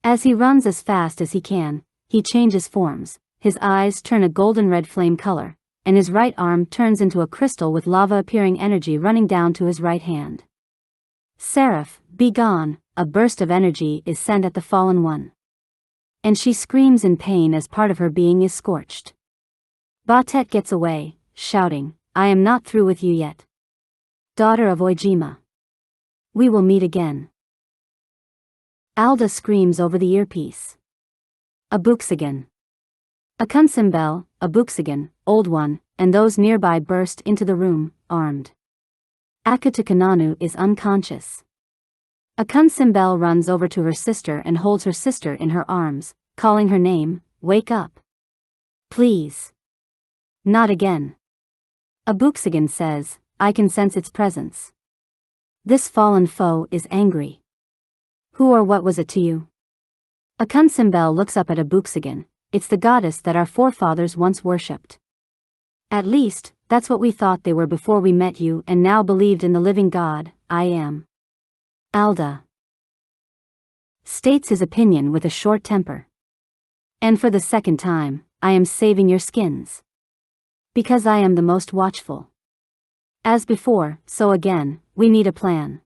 As he runs as fast as he can, he changes forms. His eyes turn a golden red flame color, and his right arm turns into a crystal with lava appearing energy running down to his right hand. Seraph, be gone, a burst of energy is sent at the fallen one. And she screams in pain as part of her being is scorched. Bastet gets away, shouting, I am not through with you yet. Daughter of Ojima. We will meet again. Alda screams over the earpiece. Abooksigun. AkunSimBel, Abooksigun, Old One, and those nearby burst into the room, armed. Akutukananu is unconscious. AkunSimBel runs over to her sister and holds her sister in her arms, calling her name, wake up. Please. Not again. Abooksigun says, I can sense its presence. This fallen foe is angry. Who or what was it to you? AkunSimBel looks up at Abooksigun. It's the goddess that our forefathers once worshipped. At least, that's what we thought they were before we met you and now believed in the living God, I am. Alda states his opinion with a short temper. And for the second time, I am saving your skins. Because I am the most watchful. As before, so again, we need a plan.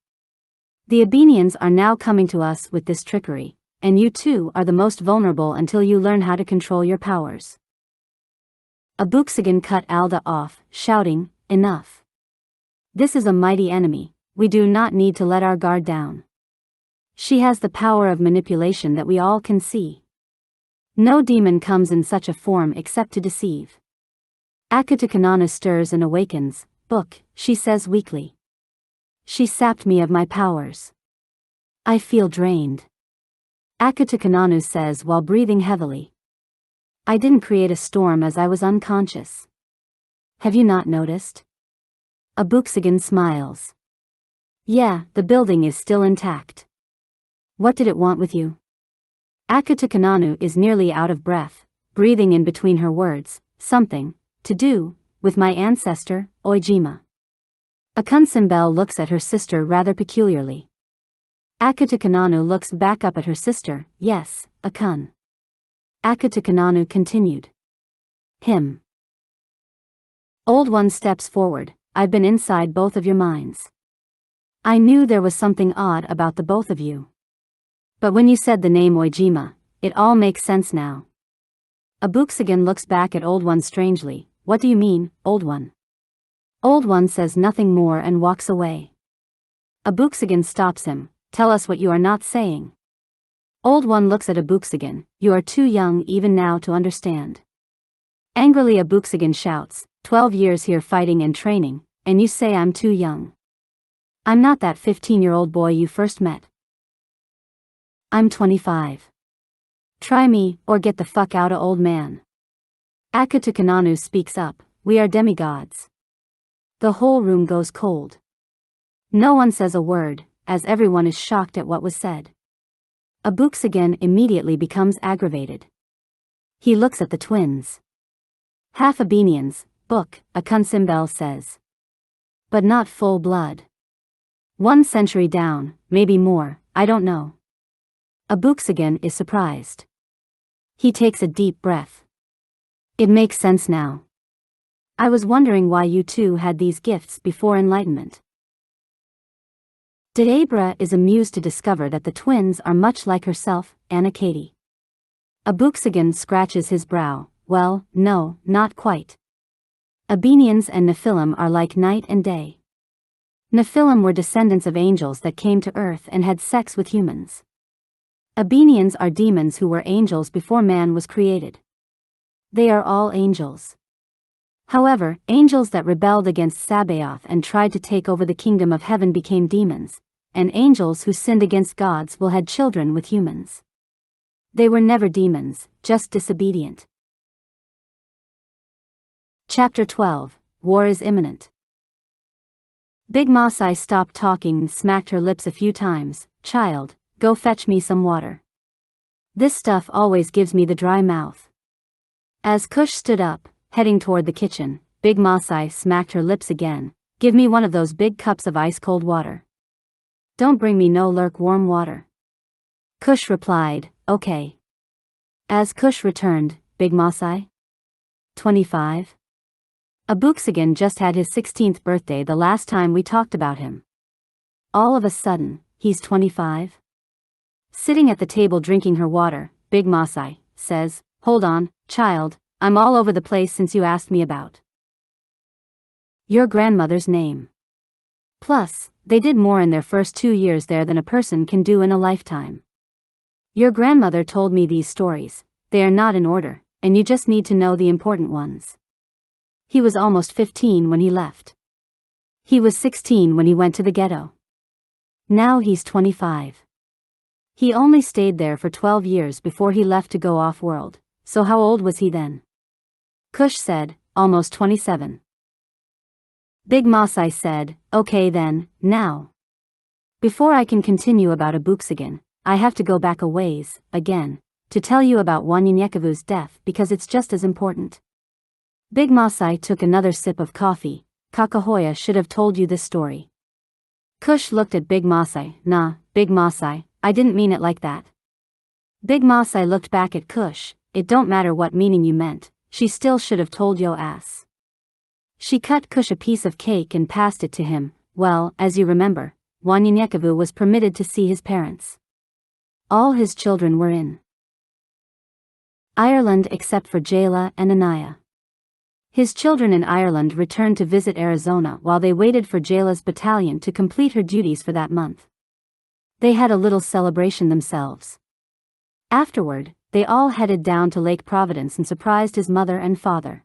The Abenians are now coming to us with this trickery, and you too are the most vulnerable until you learn how to control your powers. Abooksigun cut Alda off, shouting, enough. This is a mighty enemy, we do not need to let our guard down. She has the power of manipulation that we all can see. No demon comes in such a form except to deceive. Akutukananu stirs and awakens. Book, she says weakly. She sapped me of my powers. I feel drained. Akutukananu says while breathing heavily. I didn't create a storm as I was unconscious. Have you not noticed? Abooksigun smiles. Yeah, the building is still intact. What did it want with you? Akutukananu is nearly out of breath, breathing in between her words, something, to do, with my ancestor, Ojima. AkunSimBel looks at her sister rather peculiarly. Akutukananu looks back up at her sister, yes, Akun. Akutukananu continued. Him. Old One steps forward, I've been inside both of your minds. I knew there was something odd about the both of you. But when you said the name Ojima, it all makes sense now. Abooksigun looks back at Old One strangely, what do you mean, Old One? Old One says nothing more and walks away. Abooksigun stops him, tell us what you are not saying. Old One looks at Abooksigun, you are too young even now to understand. Angrily Abooksigun shouts, 12 years here fighting and training, and you say I'm too young. I'm not that 15-year-old boy you first met. I'm 25. Try me, or get the fuck outta old man. Akutukananu speaks up, we are demigods. The whole room goes cold. No one says a word, as everyone is shocked at what was said. Abooksigun immediately becomes aggravated. He looks at the twins. Half Abenians, book, AkunSimBel says. But not full blood. 1 century down, maybe more, I don't know. Abooksigun is surprised. He takes a deep breath. It makes sense now. I was wondering why you two had these gifts before enlightenment. Debra is amused to discover that the twins are much like herself, Anna Katie. Abooksigun scratches his brow, well, no, not quite. Abenians and Nephilim are like night and day. Nephilim were descendants of angels that came to earth and had sex with humans. Abenians are demons who were angels before man was created. They are all angels. However, angels that rebelled against Sabaoth and tried to take over the kingdom of heaven became demons, and angels who sinned against gods will had children with humans. They were never demons, just disobedient. Chapter 12. War is imminent. Big Masai stopped talking and smacked her lips a few times. Child, go fetch me some water. This stuff always gives me the dry mouth. As Cush stood up, heading toward the kitchen, Big Masai smacked her lips again. Give me one of those big cups of ice-cold water. Don't bring me no lukewarm water. Cush replied, okay. As Cush returned, Big Masai? 25. Abooksigun just had his 16th birthday the last time we talked about him. All of a sudden, he's 25? Sitting at the table drinking her water, Big Masai says, hold on, child, I'm all over the place since you asked me about your grandmother's name. Plus, they did more in their first 2 years there than a person can do in a lifetime. Your grandmother told me these stories, they are not in order, and you just need to know the important ones. He was almost 15 when he left. He was 16 when he went to the ghetto. Now he's 25. He only stayed there for 12 years before he left to go off-world, so how old was he then? Cush said, almost 27. Big Masai said, okay then, now. Before I can continue about Abooksigun, I have to go back a ways, again, to tell you about Wanyenyekevu's death because it's just as important. Big Masai took another sip of coffee. Kakahoya should have told you this story. Cush looked at Big Masai. Nah, Big Masai, I didn't mean it like that. Big Masai looked back at Cush. It don't matter what meaning you meant, she still should have told yo ass. She cut Cush a piece of cake and passed it to him. Well, as you remember, Wanyenyekevu was permitted to see his parents. All his children were in Ireland except for Jayla and Anaya. His children in Ireland returned to visit Arizona while they waited for Jayla's battalion to complete her duties for that month. They had a little celebration themselves. Afterward, they all headed down to Lake Providence and surprised his mother and father.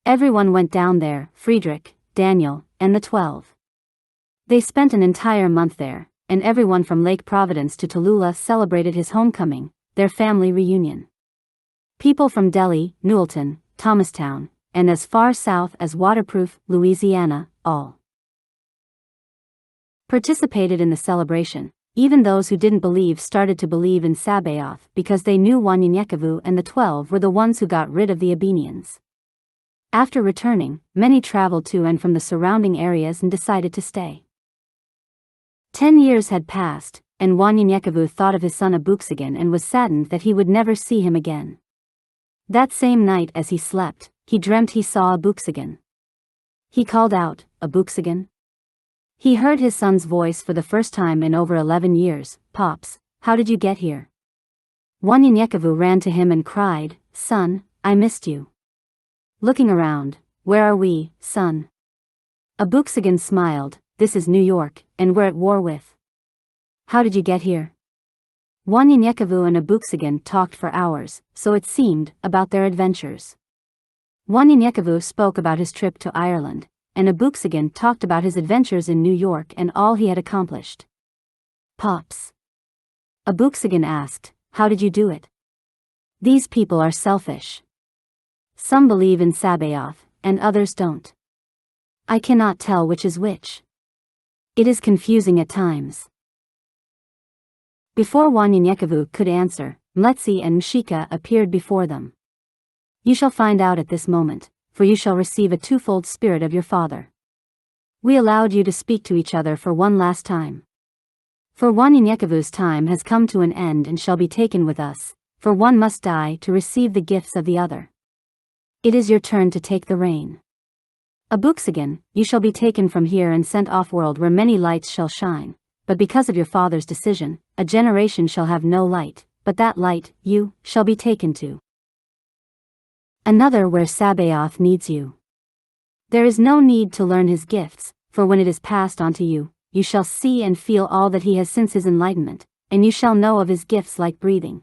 Everyone went down there, Friedrich, Daniel, and the 12. They spent an entire month there, and everyone from Lake Providence to Tallulah celebrated his homecoming, their family reunion. People from Delhi, Newellton, Thomastown, and as far south as Waterproof, Louisiana, all participated in the celebration. Even those who didn't believe started to believe in Sabaoth because they knew Wanyenyekevu and the 12 were the ones who got rid of the Abenians. After returning, many traveled to and from the surrounding areas and decided to stay. 10 years had passed, and Wanyenyekevu thought of his son Abooksigun and was saddened that he would never see him again. That same night as he slept, he dreamt he saw Abooksigun. He called out, Abooksigun? He heard his son's voice for the first time in over 11 years. Pops, how did you get here? Wanyenyekevu ran to him and cried, Son, I missed you. Looking around, where are we, son? Abooksigun smiled, this is New York, and we're at war with. How did you get here? Wanyenyekevu and Abooksigun talked for hours, so it seemed, about their adventures. Wanyenyekevu spoke about his trip to Ireland, and Abooksigun talked about his adventures in New York and all he had accomplished. Pops. Abooksigun asked, how did you do it? These people are selfish. Some believe in Sabaoth, and others don't. I cannot tell which is which. It is confusing at times. Before Wanyenyekevu could answer, Mletsi and Mshika appeared before them. You shall find out at this moment, for you shall receive a twofold spirit of your father. We allowed you to speak to each other for one last time. For Wanyenyekevu's time has come to an end and shall be taken with us, for one must die to receive the gifts of the other. It is your turn to take the reign. Abooksigun, you shall be taken from here and sent off-world where many lights shall shine, but because of your father's decision, a generation shall have no light, but that light, you, shall be taken to another where Sabaoth needs you. There is no need to learn his gifts, for when it is passed on to you, you shall see and feel all that he has since his enlightenment, and you shall know of his gifts like breathing.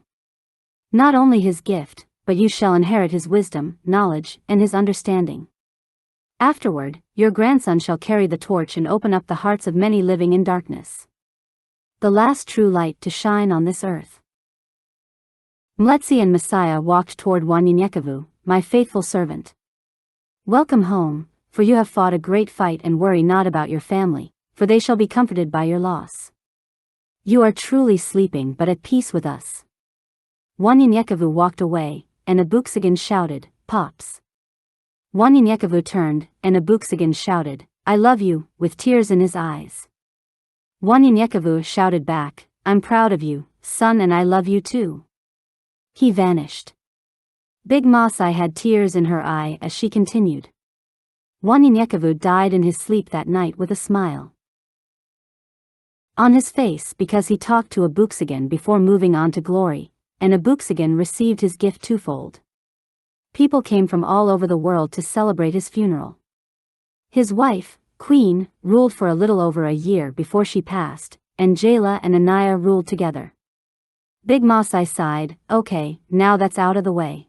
Not only his gift, but you shall inherit his wisdom, knowledge, and his understanding. Afterward, your grandson shall carry the torch and open up the hearts of many living in darkness. The last true light to shine on this earth. Mletsi and Messiah walked toward Wanyenyekevu, my faithful servant. Welcome home, for you have fought a great fight, and worry not about your family, for they shall be comforted by your loss. You are truly sleeping but at peace with us. Wanyenyekevu walked away, and Abooksigun shouted, Pops. Wanyenyekevu turned, and Abooksigun shouted, I love you, with tears in his eyes. Wanyenyekevu shouted back, I'm proud of you, son, and I love you too. He vanished. Big Masai had tears in her eye as she continued. Wanyenyekevu died in his sleep that night with a smile on his face because he talked to Abooksigun before moving on to glory, and Abooksigun received his gift twofold. People came from all over the world to celebrate his funeral. His wife, Queen, ruled for a little over a year before she passed, and Jayla and Anaya ruled together. Big Masai sighed, okay, now that's out of the way.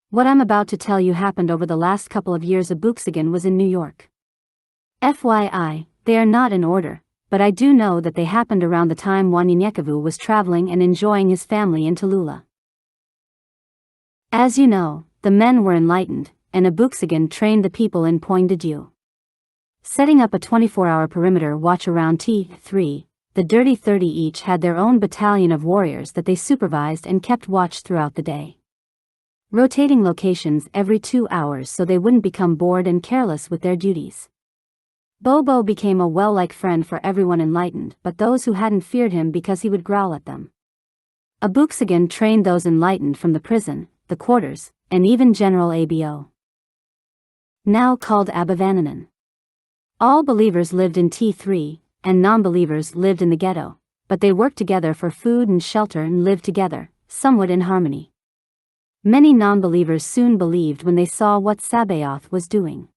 What I'm about to tell you happened over the last couple of years. Abooksigun was in New York. FYI, they are not in order, but I do know that they happened around the time Wanyenyekevu was traveling and enjoying his family in Tallulah. As you know, the men were enlightened, and Abooksigun trained the people in Point de Dieu. Setting up a 24-hour perimeter watch around T3, the Dirty 30 each had their own battalion of warriors that they supervised and kept watch throughout the day. Rotating locations every 2 hours so they wouldn't become bored and careless with their duties. Bobo became a well-liked friend for everyone enlightened but those who hadn't feared him because he would growl at them. Abooksigun trained those enlightened from the prison, the quarters, and even General Abo. Now called Abenian. All believers lived in T3, and non-believers lived in the ghetto, but they worked together for food and shelter and lived together, somewhat in harmony. Many non-believers soon believed when they saw what Sabaoth was doing.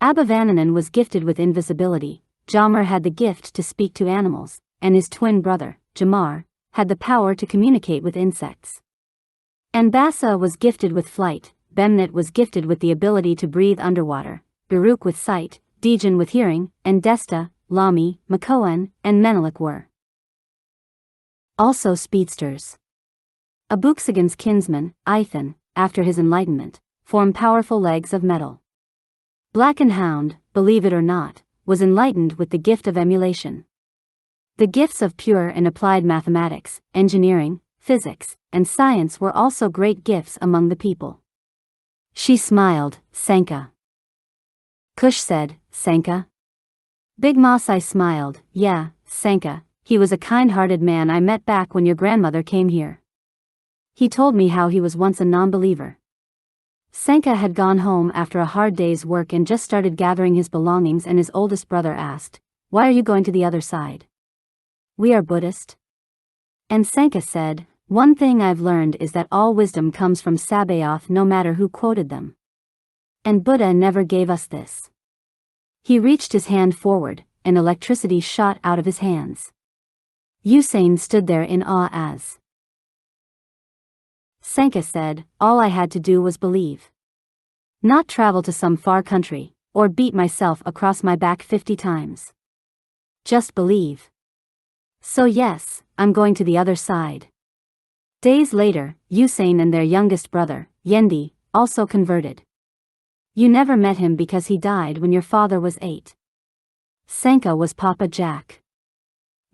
Abenian was gifted with invisibility, Jamar had the gift to speak to animals, and his twin brother, Jamar, had the power to communicate with insects. And Bassa was gifted with flight, Bemnet was gifted with the ability to breathe underwater, Baruch with sight, Dejan with hearing, and Desta, Lami, Makoan, and Menelik were also speedsters. Abooksigun's kinsman, Ithan, after his enlightenment, formed powerful legs of metal. Black and Hound, believe it or not, was enlightened with the gift of emulation. The gifts of pure and applied mathematics, engineering, physics, and science were also great gifts among the people. She smiled, Sanka. Cush said, Sanka? Big Masai smiled, yeah, Sanka, he was a kind-hearted man I met back when your grandmother came here. He told me how he was once a non-believer. Sanka had gone home after a hard day's work and just started gathering his belongings, and his oldest brother asked, why are you going to the other side? We are Buddhist. And Sanka said, one thing I've learned is that all wisdom comes from Sabaoth no matter who quoted them. And Buddha never gave us this. He reached his hand forward, and electricity shot out of his hands. Usain stood there in awe as Sanka said, all I had to do was believe. Not travel to some far country, or beat myself across my back 50 times. Just believe. So yes, I'm going to the other side. Days later, Usain and their youngest brother, Yendi, also converted. You never met him because he died when your father was 8. Sanka was Papa Jack.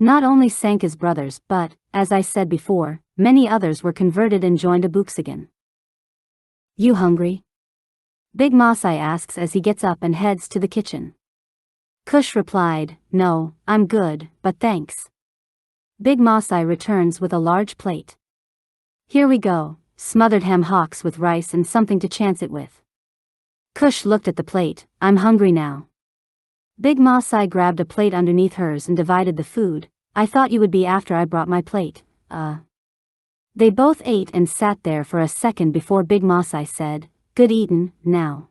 Not only Sanka's brothers but, as I said before, many others were converted and joined Abooksigun. You hungry? Big Masai asks as he gets up and heads to the kitchen. Cush replied, no, I'm good, but thanks. Big Masai returns with a large plate. Here we go, smothered ham hocks with rice and something to chance it with. Cush looked at the plate, I'm hungry now. Big Masai grabbed a plate underneath hers and divided the food. I thought you would be after I brought my plate, They both ate and sat there for a second before Big Masai said, good eatin', now.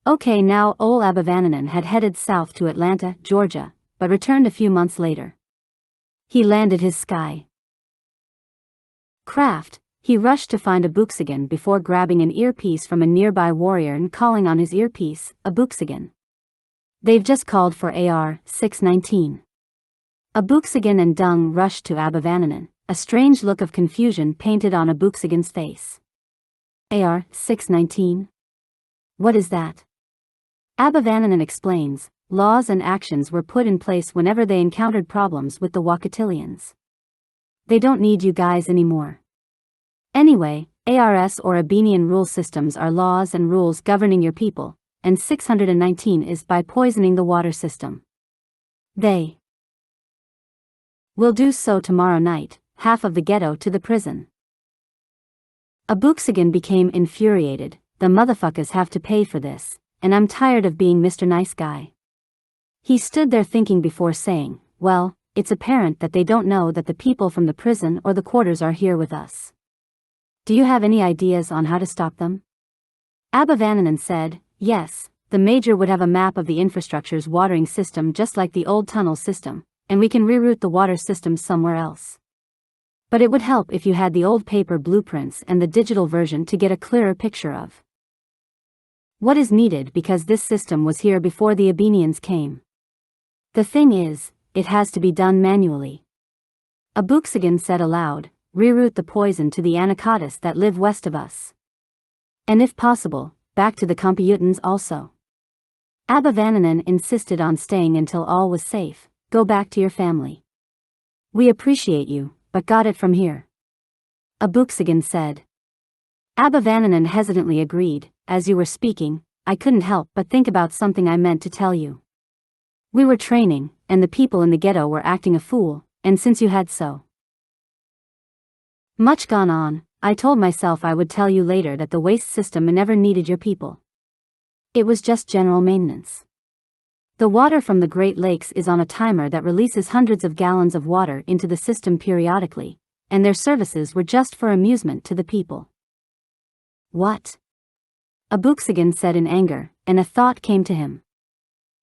Okay, now ol' Abenian had headed south to Atlanta, Georgia, but returned a few months later. He landed his sky craft, He rushed to find Abooksigun before grabbing an earpiece from a nearby warrior and calling on his earpiece, "Abooksigun. They've just called for AR 619. Abooksigun and Dung rushed to Abenian, a strange look of confusion painted on Abooksigun's face. AR 619? What is that? Abenian explains, laws and actions were put in place whenever they encountered problems with the Wakatilians. They don't need you guys anymore. Anyway, ARS or Abenian rule systems are laws and rules governing your people, and 619 is by poisoning the water system. They will do so tomorrow night, half of the ghetto to the prison. Abooksigun became infuriated. The motherfuckers have to pay for this, and I'm tired of being Mr. Nice Guy. He stood there thinking before saying, well, it's apparent that they don't know that the people from the prison or the quarters are here with us. Do you have any ideas on how to stop them? Abenian said, yes, the major would have a map of the infrastructure's watering system just like the old tunnel system, and we can reroute the water system somewhere else. But it would help if you had the old paper blueprints and the digital version to get a clearer picture of what is needed, because this system was here before the Abenians came. The thing is, it has to be done manually. Abooksigun said aloud, reroute the poison to the anacondas that live west of us. And if possible, back to the computans also. Abenian insisted on staying until all was safe. Go back to your family. We appreciate you, but got it from here. Abooksigun said. Abenian hesitantly agreed, as you were speaking, I couldn't help but think about something I meant to tell you. We were training, and the people in the ghetto were acting a fool, and since you had so much gone on, I told myself I would tell you later that the waste system never needed your people. It was just general maintenance. The water from the Great Lakes is on a timer that releases hundreds of gallons of water into the system periodically, and their services were just for amusement to the people. What? Abooksigun said in anger, and a thought came to him.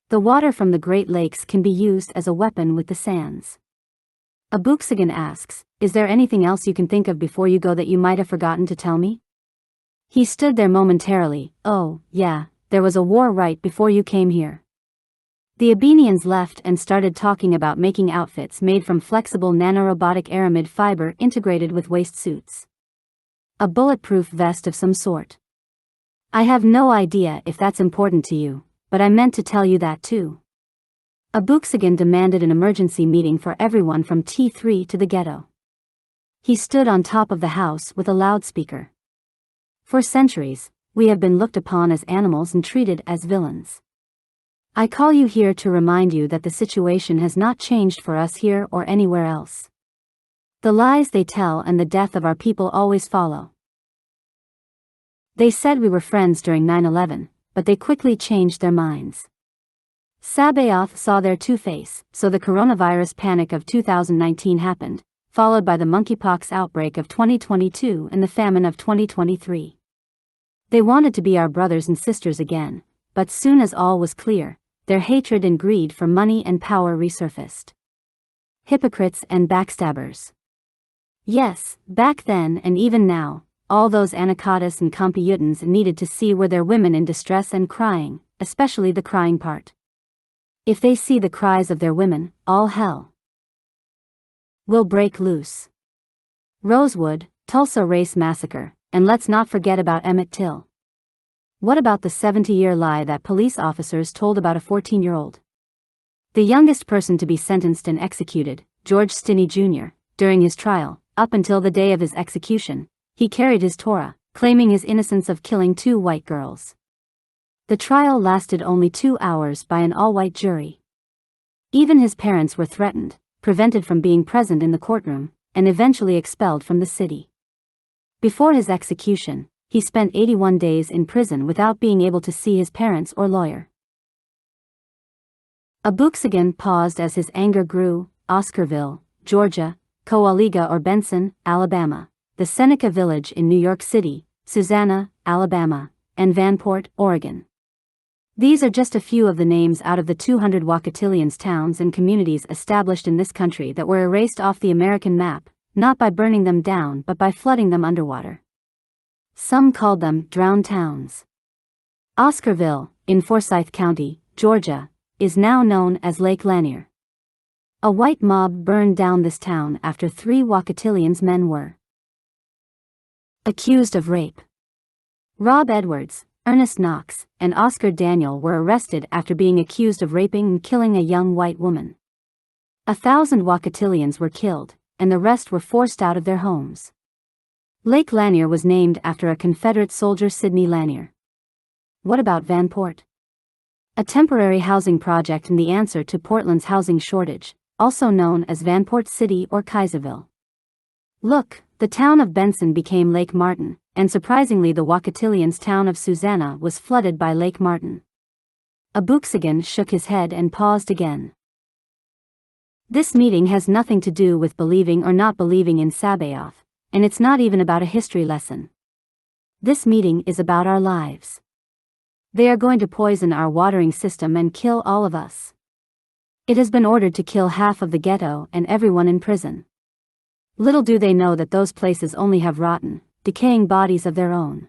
The water from the Great Lakes can be used as a weapon with the sands. Abooksigun asks, is there anything else you can think of before you go that you might have forgotten to tell me? He stood there momentarily. Oh, yeah, there was a war right before you came here. The Abenians left and started talking about making outfits made from flexible nanorobotic aramid fiber integrated with waist suits. A bulletproof vest of some sort. I have no idea if that's important to you, but I meant to tell you that too. Abooksigun demanded an emergency meeting for everyone from T3 to the ghetto. He stood on top of the house with a loudspeaker. For centuries, we have been looked upon as animals and treated as villains. I call you here to remind you that the situation has not changed for us here or anywhere else. The lies they tell and the death of our people always follow. They said we were friends during 9/11, but they quickly changed their minds. Sabaoth saw their two-face, so the coronavirus panic of 2019 happened, followed by the monkeypox outbreak of 2022 and the famine of 2023. They wanted to be our brothers and sisters again, but soon as all was clear, their hatred and greed for money and power resurfaced. Hypocrites and backstabbers. Yes, back then and even now, all those anacondas and computans needed to see were their women in distress and crying, especially the crying part. If they see the cries of their women, all hell will break loose. Rosewood, Tulsa Race Massacre, and let's not forget about Emmett Till. What about the 70-year lie that police officers told about a 14-year-old? The youngest person to be sentenced and executed, George Stinney Jr., during his trial, up until the day of his execution, he carried his Torah, claiming his innocence of killing 2 white girls. The trial lasted only 2 hours by an all-white jury. Even his parents were threatened, prevented from being present in the courtroom, and eventually expelled from the city. Before his execution, he spent 81 days in prison without being able to see his parents or lawyer. Abooksigun paused as his anger grew. Oscarville, Georgia, Coaliga or Benson, Alabama, the Seneca Village in New York City, Susanna, Alabama, and Vanport, Oregon. These are just a few of the names out of the 200 Wakatilians towns and communities established in this country that were erased off the American map, not by burning them down but by flooding them underwater. Some called them drowned towns. Oscarville, in Forsyth County, Georgia, is now known as Lake Lanier. A white mob burned down this town after 3 Wakatillians men were accused of rape. Rob Edwards, Ernest Knox, and Oscar Daniel were arrested after being accused of raping and killing a young white woman. 1,000 Wakatillians were killed, and the rest were forced out of their homes. Lake Lanier was named after a Confederate soldier, Sidney Lanier. What about Vanport? A temporary housing project and the answer to Portland's housing shortage, also known as Vanport City or Kaiserville. Look, the town of Benson became Lake Martin, and surprisingly the Wakatillians' town of Susanna was flooded by Lake Martin. Abooksigun shook his head and paused again. This meeting has nothing to do with believing or not believing in Sabaoth, and it's not even about a history lesson. This meeting is about our lives. They are going to poison our watering system and kill all of us. It has been ordered to kill half of the ghetto and everyone in prison. Little do they know that those places only have rotten, decaying bodies of their own.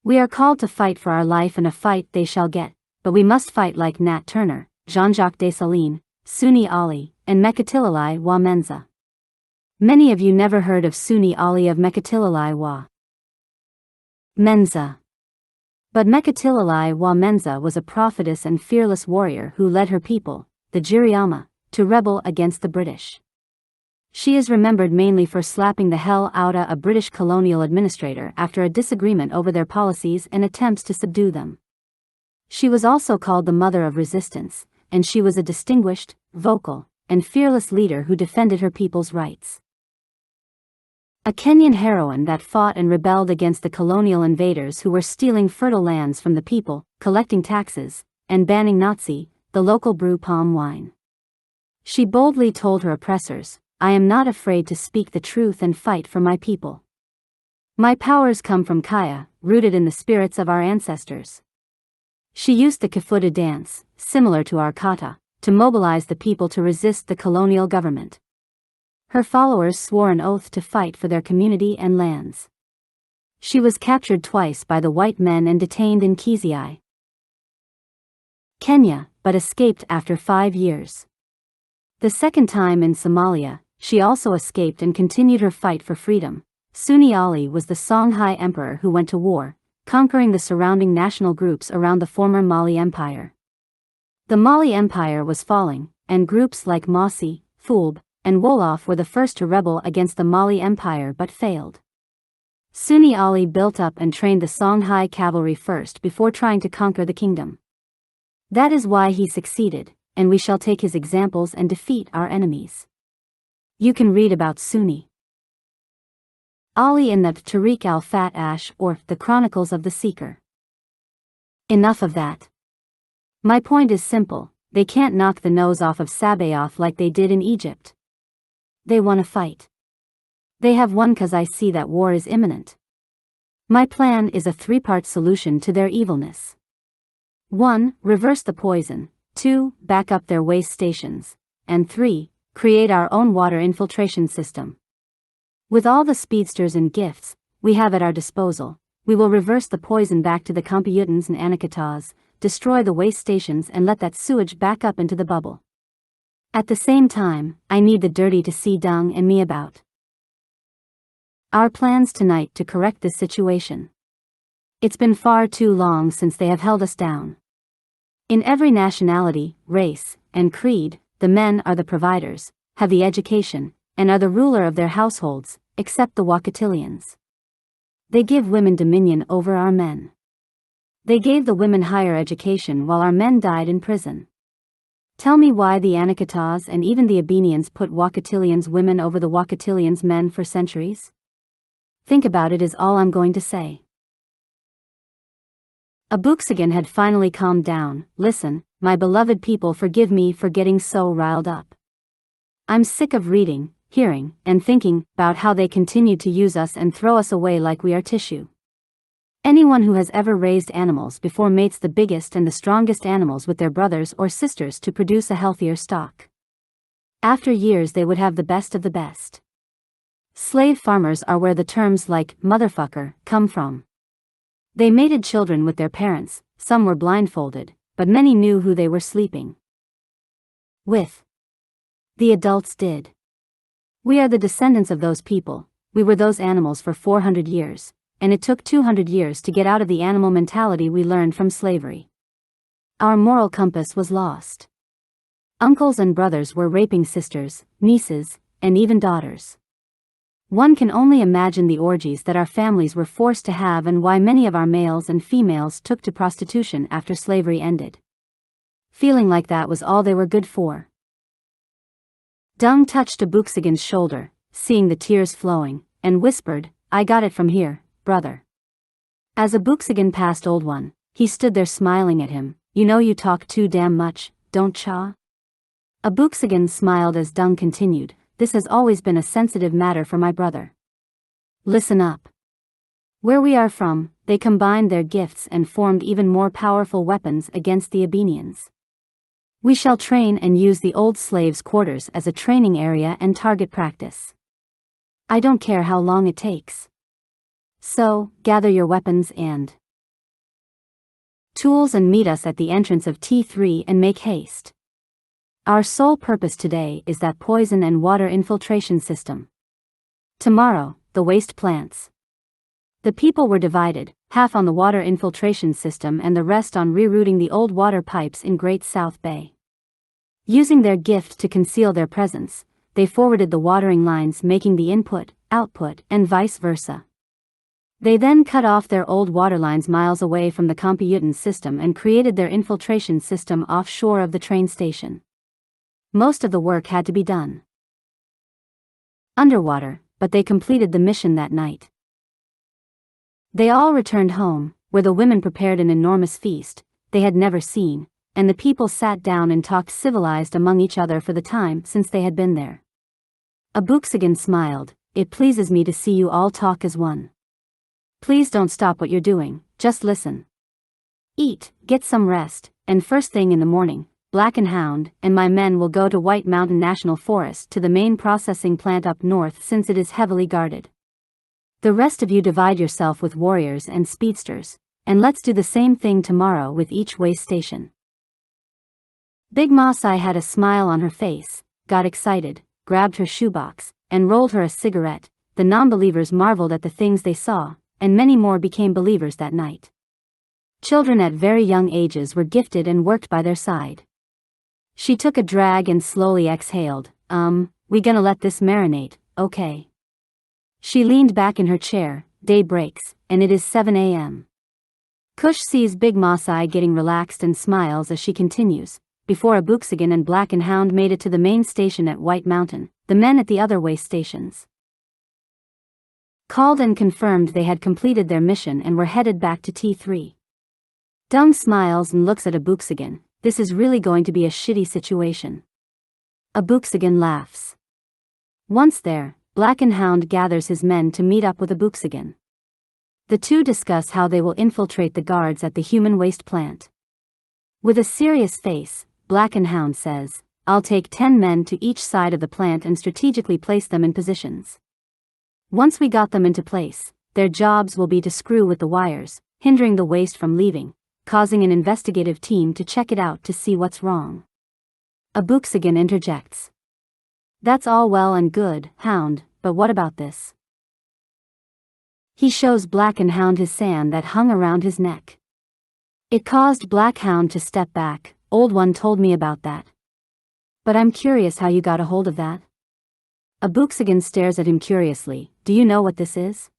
We are called to fight for our life, and a fight they shall get, but we must fight like Nat Turner, Jean-Jacques Dessalines, Sunni Ali, and Mekatilali wa Menza. Many of you never heard of Sunni Ali of Mekatilali wa Menza. But Mekatilali wa Menza was a prophetess and fearless warrior who led her people, the Giriama, to rebel against the British. She is remembered mainly for slapping the hell out of a British colonial administrator after a disagreement over their policies and attempts to subdue them. She was also called the Mother of Resistance, and she was a distinguished, vocal, and fearless leader who defended her people's rights. A Kenyan heroine that fought and rebelled against the colonial invaders who were stealing fertile lands from the people, collecting taxes, and banning the local brew palm wine. She boldly told her oppressors, "I am not afraid to speak the truth and fight for my people. My powers come from Kaya, rooted in the spirits of our ancestors." She used the Kifuda dance, similar to our kata, to mobilize the people to resist the colonial government. Her followers swore an oath to fight for their community and lands. She was captured twice by the white men and detained in Kizii, Kenya, but escaped after 5 years. The second time in Somalia, she also escaped and continued her fight for freedom. Sunni Ali was the Songhai emperor who went to war, conquering the surrounding national groups around the former Mali Empire. The Mali Empire was falling, and groups like Mossi, Fulb, and Wolof were the first to rebel against the Mali Empire but failed. Sunni Ali built up and trained the Songhai cavalry first before trying to conquer the kingdom. That is why he succeeded, and we shall take his examples and defeat our enemies. You can read about Sunni Ali in the Tariq al-Fat Ash or the Chronicles of the Seeker. Enough of that. My point is simple: they can't knock the nose off of Sabaoth like they did in Egypt. They want to fight. They have won because I see that war is imminent. My plan is a 3-part solution to their evilness. 1. Reverse the poison. 2. Back up their waste stations. And 3. Create our own water infiltration system. With all the speedsters and gifts we have at our disposal, we will reverse the poison back to the Computans and Anakitas, destroy the waste stations and let that sewage back up into the bubble. At the same time, I need the dirty to see Dung and me about our plans tonight to correct this situation. It's been far too long since they have held us down. In every nationality, race, and creed, the men are the providers, have the education, and are the ruler of their households, except the Wakatillians. They give women dominion over our men. They gave the women higher education while our men died in prison. Tell me why the Anakitas and even the Abenians put Wakatillians women over the Wakatillians men for centuries? Think about it is all I'm going to say. Abooksigun had finally calmed down. Listen, my beloved people, forgive me for getting so riled up. I'm sick of reading, hearing, and thinking about how they continue to use us and throw us away like we are tissue. Anyone who has ever raised animals before mates the biggest and the strongest animals with their brothers or sisters to produce a healthier stock. After years they would have the best of the best. Slave farmers are where the terms like motherfucker come from. They mated children with their parents, some were blindfolded, but many knew who they were sleeping with. The adults did. We are the descendants of those people. We were those animals for 400 years, and it took 200 years to get out of the animal mentality we learned from slavery. Our moral compass was lost. Uncles and brothers were raping sisters, nieces, and even daughters. One can only imagine the orgies that our families were forced to have and why many of our males and females took to prostitution after slavery ended. Feeling like that was all they were good for. Dung touched Abooksigun's shoulder, seeing the tears flowing, and whispered, "I got it from here, brother." As Abooksigun passed Old One, he stood there smiling at him. "You know you talk too damn much, don't cha?" Abooksigun smiled as Dung continued, "This has always been a sensitive matter for my brother. Listen up. Where we are from, they combined their gifts and formed even more powerful weapons against the Abenians. We shall train and use the old slaves' quarters as a training area and target practice. I don't care how long it takes. So, gather your weapons and tools and meet us at the entrance of T3 and make haste. Our sole purpose today is that poison and water infiltration system. Tomorrow, the waste plants." The people were divided, half on the water infiltration system and the rest on rerouting the old water pipes in Great South Bay. Using their gift to conceal their presence, they forwarded the watering lines making the input, output, and vice versa. They then cut off their old water lines miles away from the computing system and created their infiltration system offshore of the train station. Most of the work had to be done underwater, but they completed the mission that night. They all returned home, where the women prepared an enormous feast they had never seen, and the people sat down and talked civilized among each other for the time since they had been there. Abooksigun smiled, "It pleases me to see you all talk as one. Please don't stop what you're doing, just listen. Eat, get some rest, and first thing in the morning, Black and Hound and my men will go to White Mountain National Forest to the main processing plant up north since it is heavily guarded. The rest of you divide yourself with warriors and speedsters, and let's do the same thing tomorrow with each way station." Big Maasai had a smile on her face, got excited, grabbed her shoebox, and rolled her a cigarette. The non-believers marveled at the things they saw, and many more became believers that night. Children at very young ages were gifted and worked by their side. She took a drag and slowly exhaled. We gonna let this marinate, okay?" She leaned back in her chair. Day breaks, and it is 7 a.m. Cush sees Big Maasai getting relaxed and smiles as she continues. Before Abooksigun and Black and Hound made it to the main station at White Mountain, the men at the other way stations called and confirmed they had completed their mission and were headed back to T3. Dung smiles and looks at Abooksigun. "This is really going to be a shitty situation." Abooksigun laughs. Once there, Black and Hound gathers his men to meet up with Abooksigun. The two discuss how they will infiltrate the guards at the human waste plant. With a serious face, Black and Hound says, "I'll take 10 men to each side of the plant and strategically place them in positions. Once we got them into place, their jobs will be to screw with the wires, hindering the waste from leaving, causing an investigative team to check it out to see what's wrong." Abooksigun interjects. "That's all well and good, Hound, but what about this?" He shows Black and Hound his sand that hung around his neck. It caused Black Hound to step back. "Old One told me about that. But I'm curious how you got a hold of that." Abooksigun stares at him curiously. "Do you know what this is?"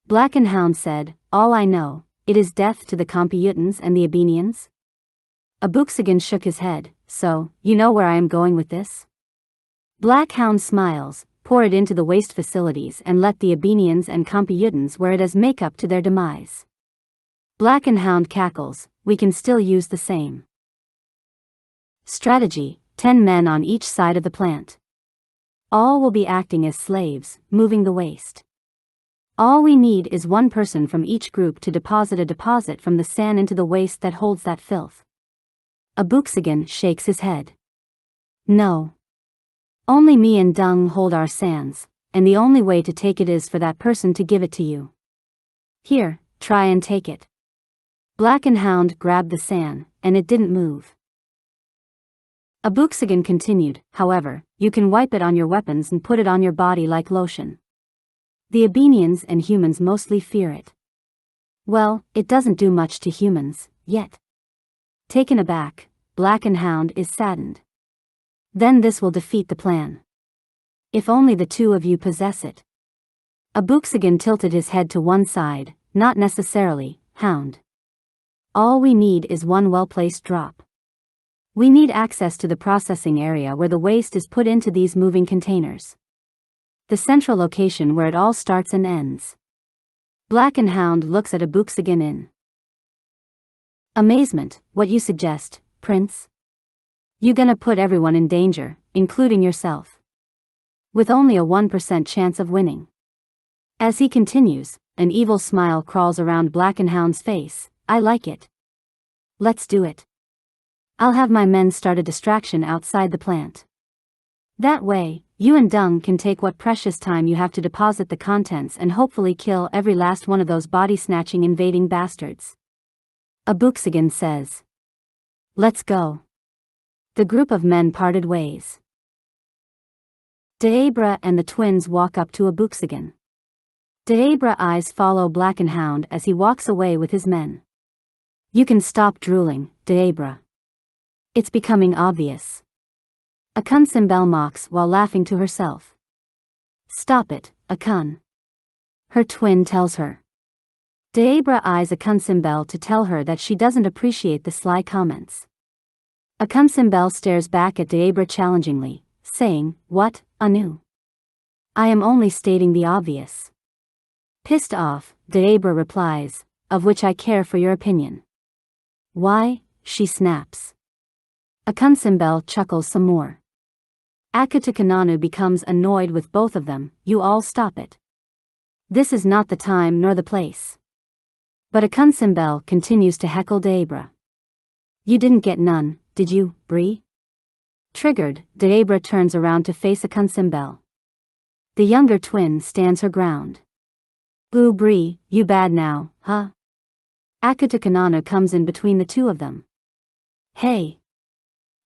Black and Hound said, "All I know, it is death to the Computans and the Abenians." Abooksigun shook his head. "So, you know where I am going with this?" Black Hound smiles. "Pour it into the waste facilities and let the Abenians and Computans wear it as makeup to their demise." Black and Hound cackles. "We can still use the same strategy, 10 men on each side of the plant. All will be acting as slaves, moving the waste. All we need is one person from each group to deposit a deposit from the sand into the waste that holds that filth." Abooksigun shakes his head. "No. Only me and Dung hold our sands. and the only way to take it is for that person to give it to you. Here, try and take it. Black and Hound grabbed the sand, and it didn't move. Abooksigun continued, however, you can wipe it on your weapons and put it on your body like lotion. The Abenians and humans mostly fear it. Well, it doesn't do much to humans, yet. Taken aback, Black and Hound is saddened. Then this will defeat the plan. If only the two of you possess it. Abooksigun tilted his head to one side, not necessarily, Hound. All we need is one well-placed drop. We need access to the processing area where the waste is put into these moving containers. The central location where it all starts and ends. Black and Hound looks at Abooksigun in amazement. What you suggest, Prince? You gonna put everyone in danger, including yourself? With only a 1% chance of winning. As he continues, an evil smile crawls around Black and Hound's face. I like it. Let's do it. I'll have my men start a distraction outside the plant. That way, you and Dung can take what precious time you have to deposit the contents and hopefully kill every last one of those body-snatching invading bastards. Abooksigun says. Let's go. The group of men parted ways. Deabra and the twins walk up to Abooksigun. Deabra's eyes follow Black and Hound as he walks away with his men. You can stop drooling, Deabra. It's becoming obvious. AkunSimBel mocks while laughing to herself. Stop it, Akun. Her twin tells her. Deabra eyes AkunSimBel to tell her that she doesn't appreciate the sly comments. AkunSimBel stares back at Deabra challengingly, saying, What, Anu? I am only stating the obvious. Pissed off, Deabra replies, Of which I care for your opinion. Why? She snaps. AkunSimBel chuckles some more. Akutukananu becomes annoyed with both of them. You all stop it. This is not the time nor the place. But AkunSimBel continues to heckle Deabra. You didn't get none, did you, Bree? Triggered, Deabra turns around to face AkunSimBel. The younger twin stands her ground. Ooh Bree, you bad now, huh? Akutukananu comes in between the two of them. Hey!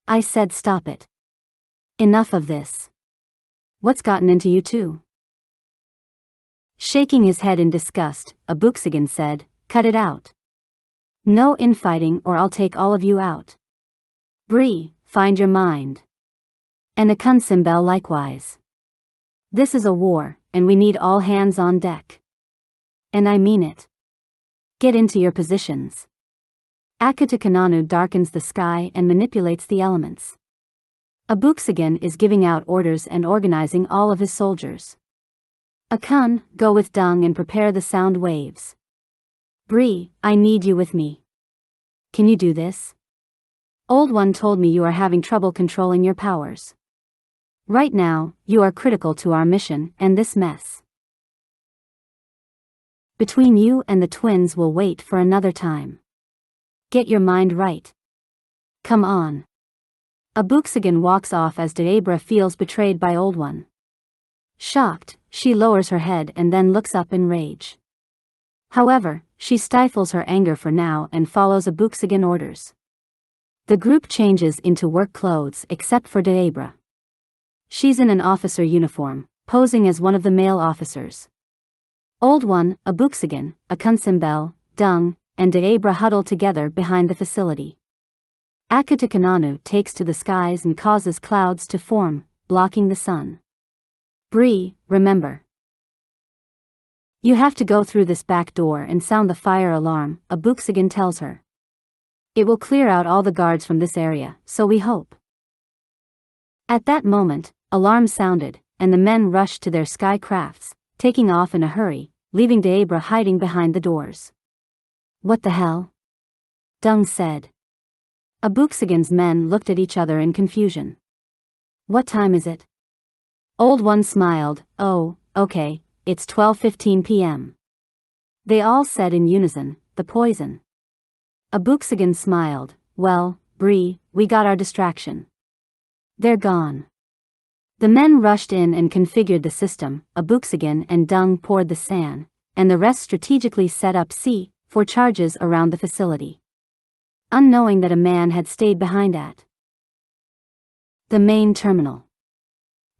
I said stop it. Enough of this. What's gotten into you two? Shaking his head in disgust, Abooksigun said, Cut it out. No infighting or I'll take all of you out. Bree, find your mind. And AkunSimBel likewise. This is a war, and we need all hands on deck. And I mean it. Get into your positions. Akutukananu darkens the sky and manipulates the elements. Abooksigun is giving out orders and organizing all of his soldiers. Akun, go with Dung and prepare the sound waves. Bree, I need you with me. Can you do this? Old One told me you are having trouble controlling your powers. Right now, you are critical to our mission and this mess. Between you and the twins we'll wait for another time. Get your mind right. Come on. Abooksigun walks off as Deabra feels betrayed by Old One. Shocked, she lowers her head and then looks up in rage. However, she stifles her anger for now and follows Abooksigun orders. The group changes into work clothes except for Deabra. She's in an officer uniform, posing as one of the male officers. Old One, Abooksigun, AkunSimBel, Dung, and Deabra huddle together behind the facility. Akutukananu takes to the skies and causes clouds to form, blocking the sun. Bree, remember. You have to go through this back door and sound the fire alarm, Abooksigun tells her. It will clear out all the guards from this area, so we hope. At that moment, alarms sounded, and the men rushed to their sky crafts, taking off in a hurry, leaving Deabra hiding behind the doors. What the hell? Dung said. Abooksigun's men looked at each other in confusion. What time is it? Old One smiled, Oh, okay, it's 12:15 p.m. They all said in unison, the poison. Abooksigun smiled, Well, Bree, we got our distraction. They're gone. The men rushed in and configured the system. Abooksigun and Dung poured the sand, and the rest strategically set up C4 charges around the facility, unknowing that a man had stayed behind at the main terminal.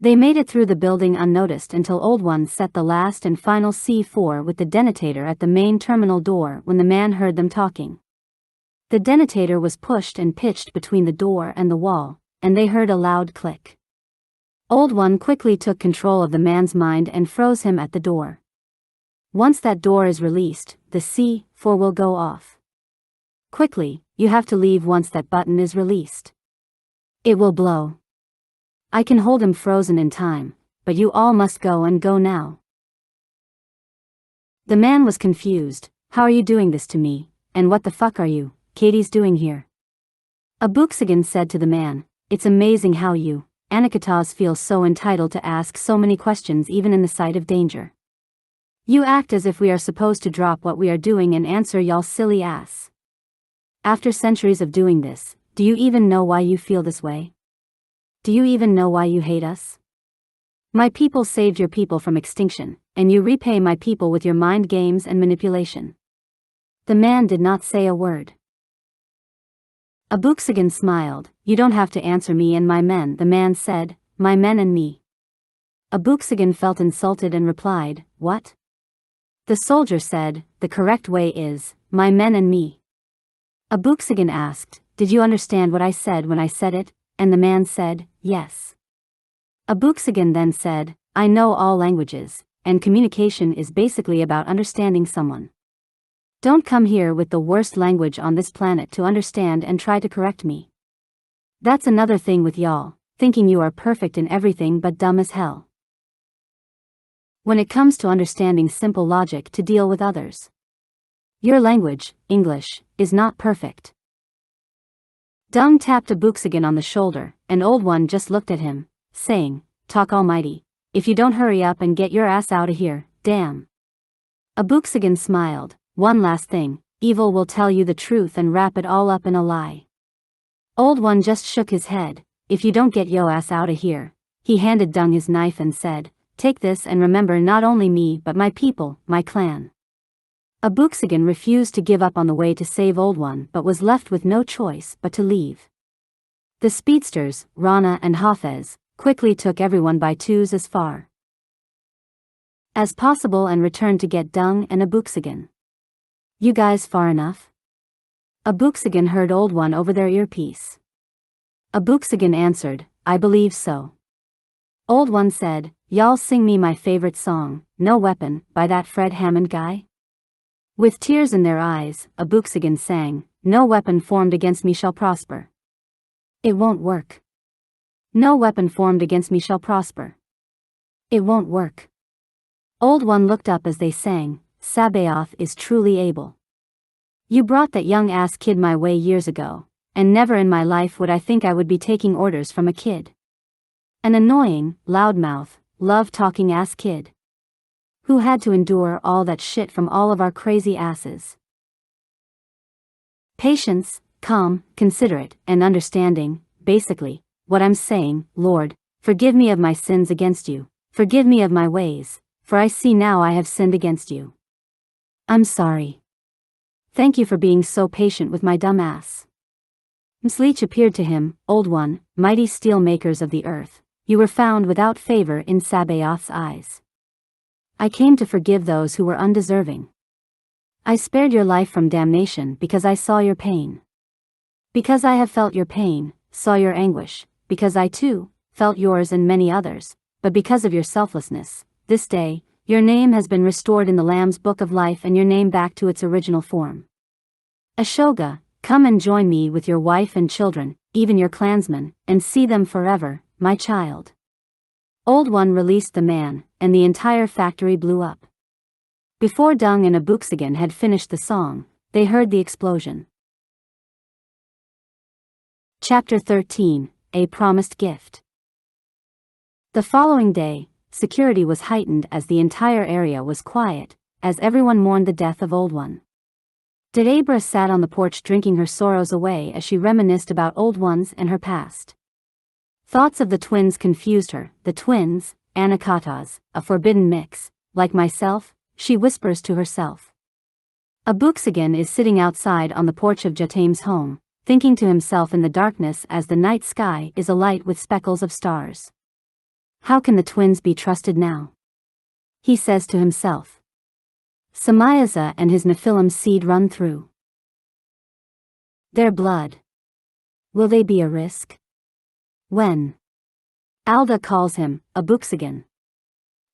They made it through the building unnoticed until Old One set the last and final C4 with the detonator at the main terminal door when the man heard them talking. The detonator was pushed and pitched between the door and the wall, and they heard a loud click. Old One quickly took control of the man's mind and froze him at the door. Once that door is released, the C4 will go off. Quickly, you have to leave once that button is released. It will blow. I can hold him frozen in time, but you all must go and go now. The man was confused. How are you doing this to me, and what the fuck are you, Katie's doing here? Abooksigun said to the man, it's amazing how you, Anakatas, feel so entitled to ask so many questions even in the sight of danger. You act as if we are supposed to drop what we are doing and answer y'all silly ass. After centuries of doing this, do you even know why you feel this way? Do you even know why you hate us? My people saved your people from extinction, and you repay my people with your mind games and manipulation. The man did not say a word. Abooksigun smiled. You don't have to answer me and my men, the man said, my men and me. Abooksigun felt insulted and replied, what? The soldier said, the correct way is, my men and me. Abooksigun asked, did you understand what I said when I said it? And the man said, yes. Abooksigun then said, I know all languages, and communication is basically about understanding someone. Don't come here with the worst language on this planet to understand and try to correct me. That's another thing with y'all, thinking you are perfect in everything but dumb as hell when it comes to understanding simple logic to deal with others. Your language, English, is not perfect. Dung tapped Abooksigun on the shoulder, and Old One just looked at him, saying, talk almighty, if you don't hurry up and get your ass out of here, damn. Abooksigun smiled, one last thing, evil will tell you the truth and wrap it all up in a lie. Old One just shook his head, if you don't get yo ass out of here. He handed Dung his knife and said, take this and remember not only me but my people, my clan. Abooksigun refused to give up on the way to save Old One but was left with no choice but to leave. The speedsters, Rana and Hafez, quickly took everyone by twos as far as possible and returned to get Dung and Abooksigun. You guys far enough? Abooksigun heard Old One over their earpiece. Abooksigun answered, I believe so. Old One said, y'all sing me my favorite song, No Weapon, by that Fred Hammond guy? With tears in their eyes, Abooksigun sang, no weapon formed against me shall prosper. It won't work. No weapon formed against me shall prosper. It won't work. Old One looked up as they sang, Sabaoth is truly able. You brought that young ass kid my way years ago, and never in my life would I think I would be taking orders from a kid. An annoying, loudmouth, love-talking ass kid. Who had to endure all that shit from all of our crazy asses. Patience, calm, considerate, and understanding, basically, what I'm saying, Lord, forgive me of my sins against you, forgive me of my ways, for I see now I have sinned against you. I'm sorry. Thank you for being so patient with my dumb ass. Msleech appeared to him, Old One, mighty steel makers of the earth, you were found without favor in Sabaoth's eyes. I came to forgive those who were undeserving. I spared your life from damnation because I saw your pain. Because I have felt your pain, saw your anguish, because I too, felt yours and many others, but because of your selflessness, this day, your name has been restored in the Lamb's Book of Life and your name back to its original form. Ashoga, come and join me with your wife and children, even your clansmen, and see them forever, my child. Old One released the man, and the entire factory blew up. Before Dung and Abooksigun had finished the song, they heard the explosion. Chapter 13, A Promised Gift. The following day, security was heightened as the entire area was quiet, as everyone mourned the death of Old One. Debra sat on the porch drinking her sorrows away as she reminisced about Old Ones and her past. Thoughts of the twins confused her. The twins, Anakatas, a forbidden mix, like myself, she whispers to herself. Abooksigun is sitting outside on the porch of Jatam's home, thinking to himself in the darkness as the night sky is alight with speckles of stars. How can the twins be trusted now? He says to himself. Samayaza and his Nephilim seed run through their blood. Will they be a risk? When Alda calls him, Abooksigun,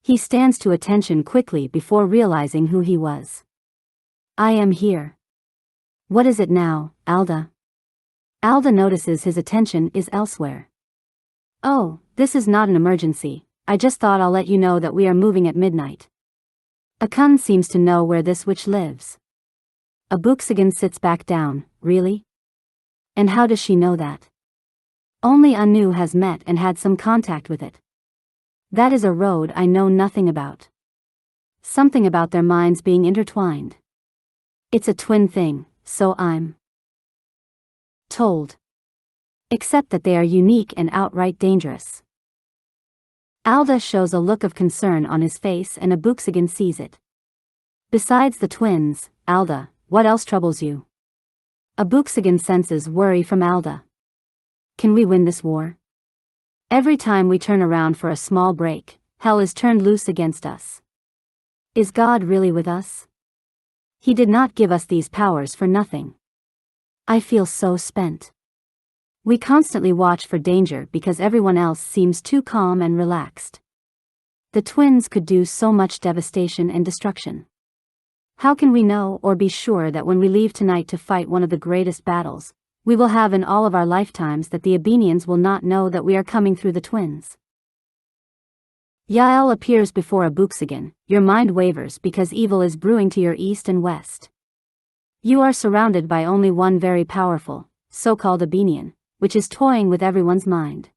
he stands to attention quickly before realizing who he was. I am here. What is it now, Alda? Alda notices his attention is elsewhere. Oh, this is not an emergency, I just thought I'll let you know that we are moving at midnight. Akun seems to know where this witch lives. Abooksigun sits back down. Really? And how does she know that? Only Anu has met and had some contact with it. That is a road I know nothing about. Something about their minds being intertwined. It's a twin thing, so I'm told. Except that they are unique and outright dangerous. Alda shows a look of concern on his face and Abooksigun sees it. Besides the twins, Alda, what else troubles you? Abooksigun senses worry from Alda. Can we win this war? Every time we turn around for a small break, hell is turned loose against us. Is God really with us? He did not give us these powers for nothing. I feel so spent. We constantly watch for danger because everyone else seems too calm and relaxed. The twins could do so much devastation and destruction. How can we know or be sure that when we leave tonight to fight one of the greatest battles we will have in all of our lifetimes, that the Abenians will not know that we are coming through the twins? Yael appears before Abooksigun. Your mind wavers because evil is brewing to your east and west. You are surrounded by only one very powerful, so-called Abenian, which is toying with everyone's mind.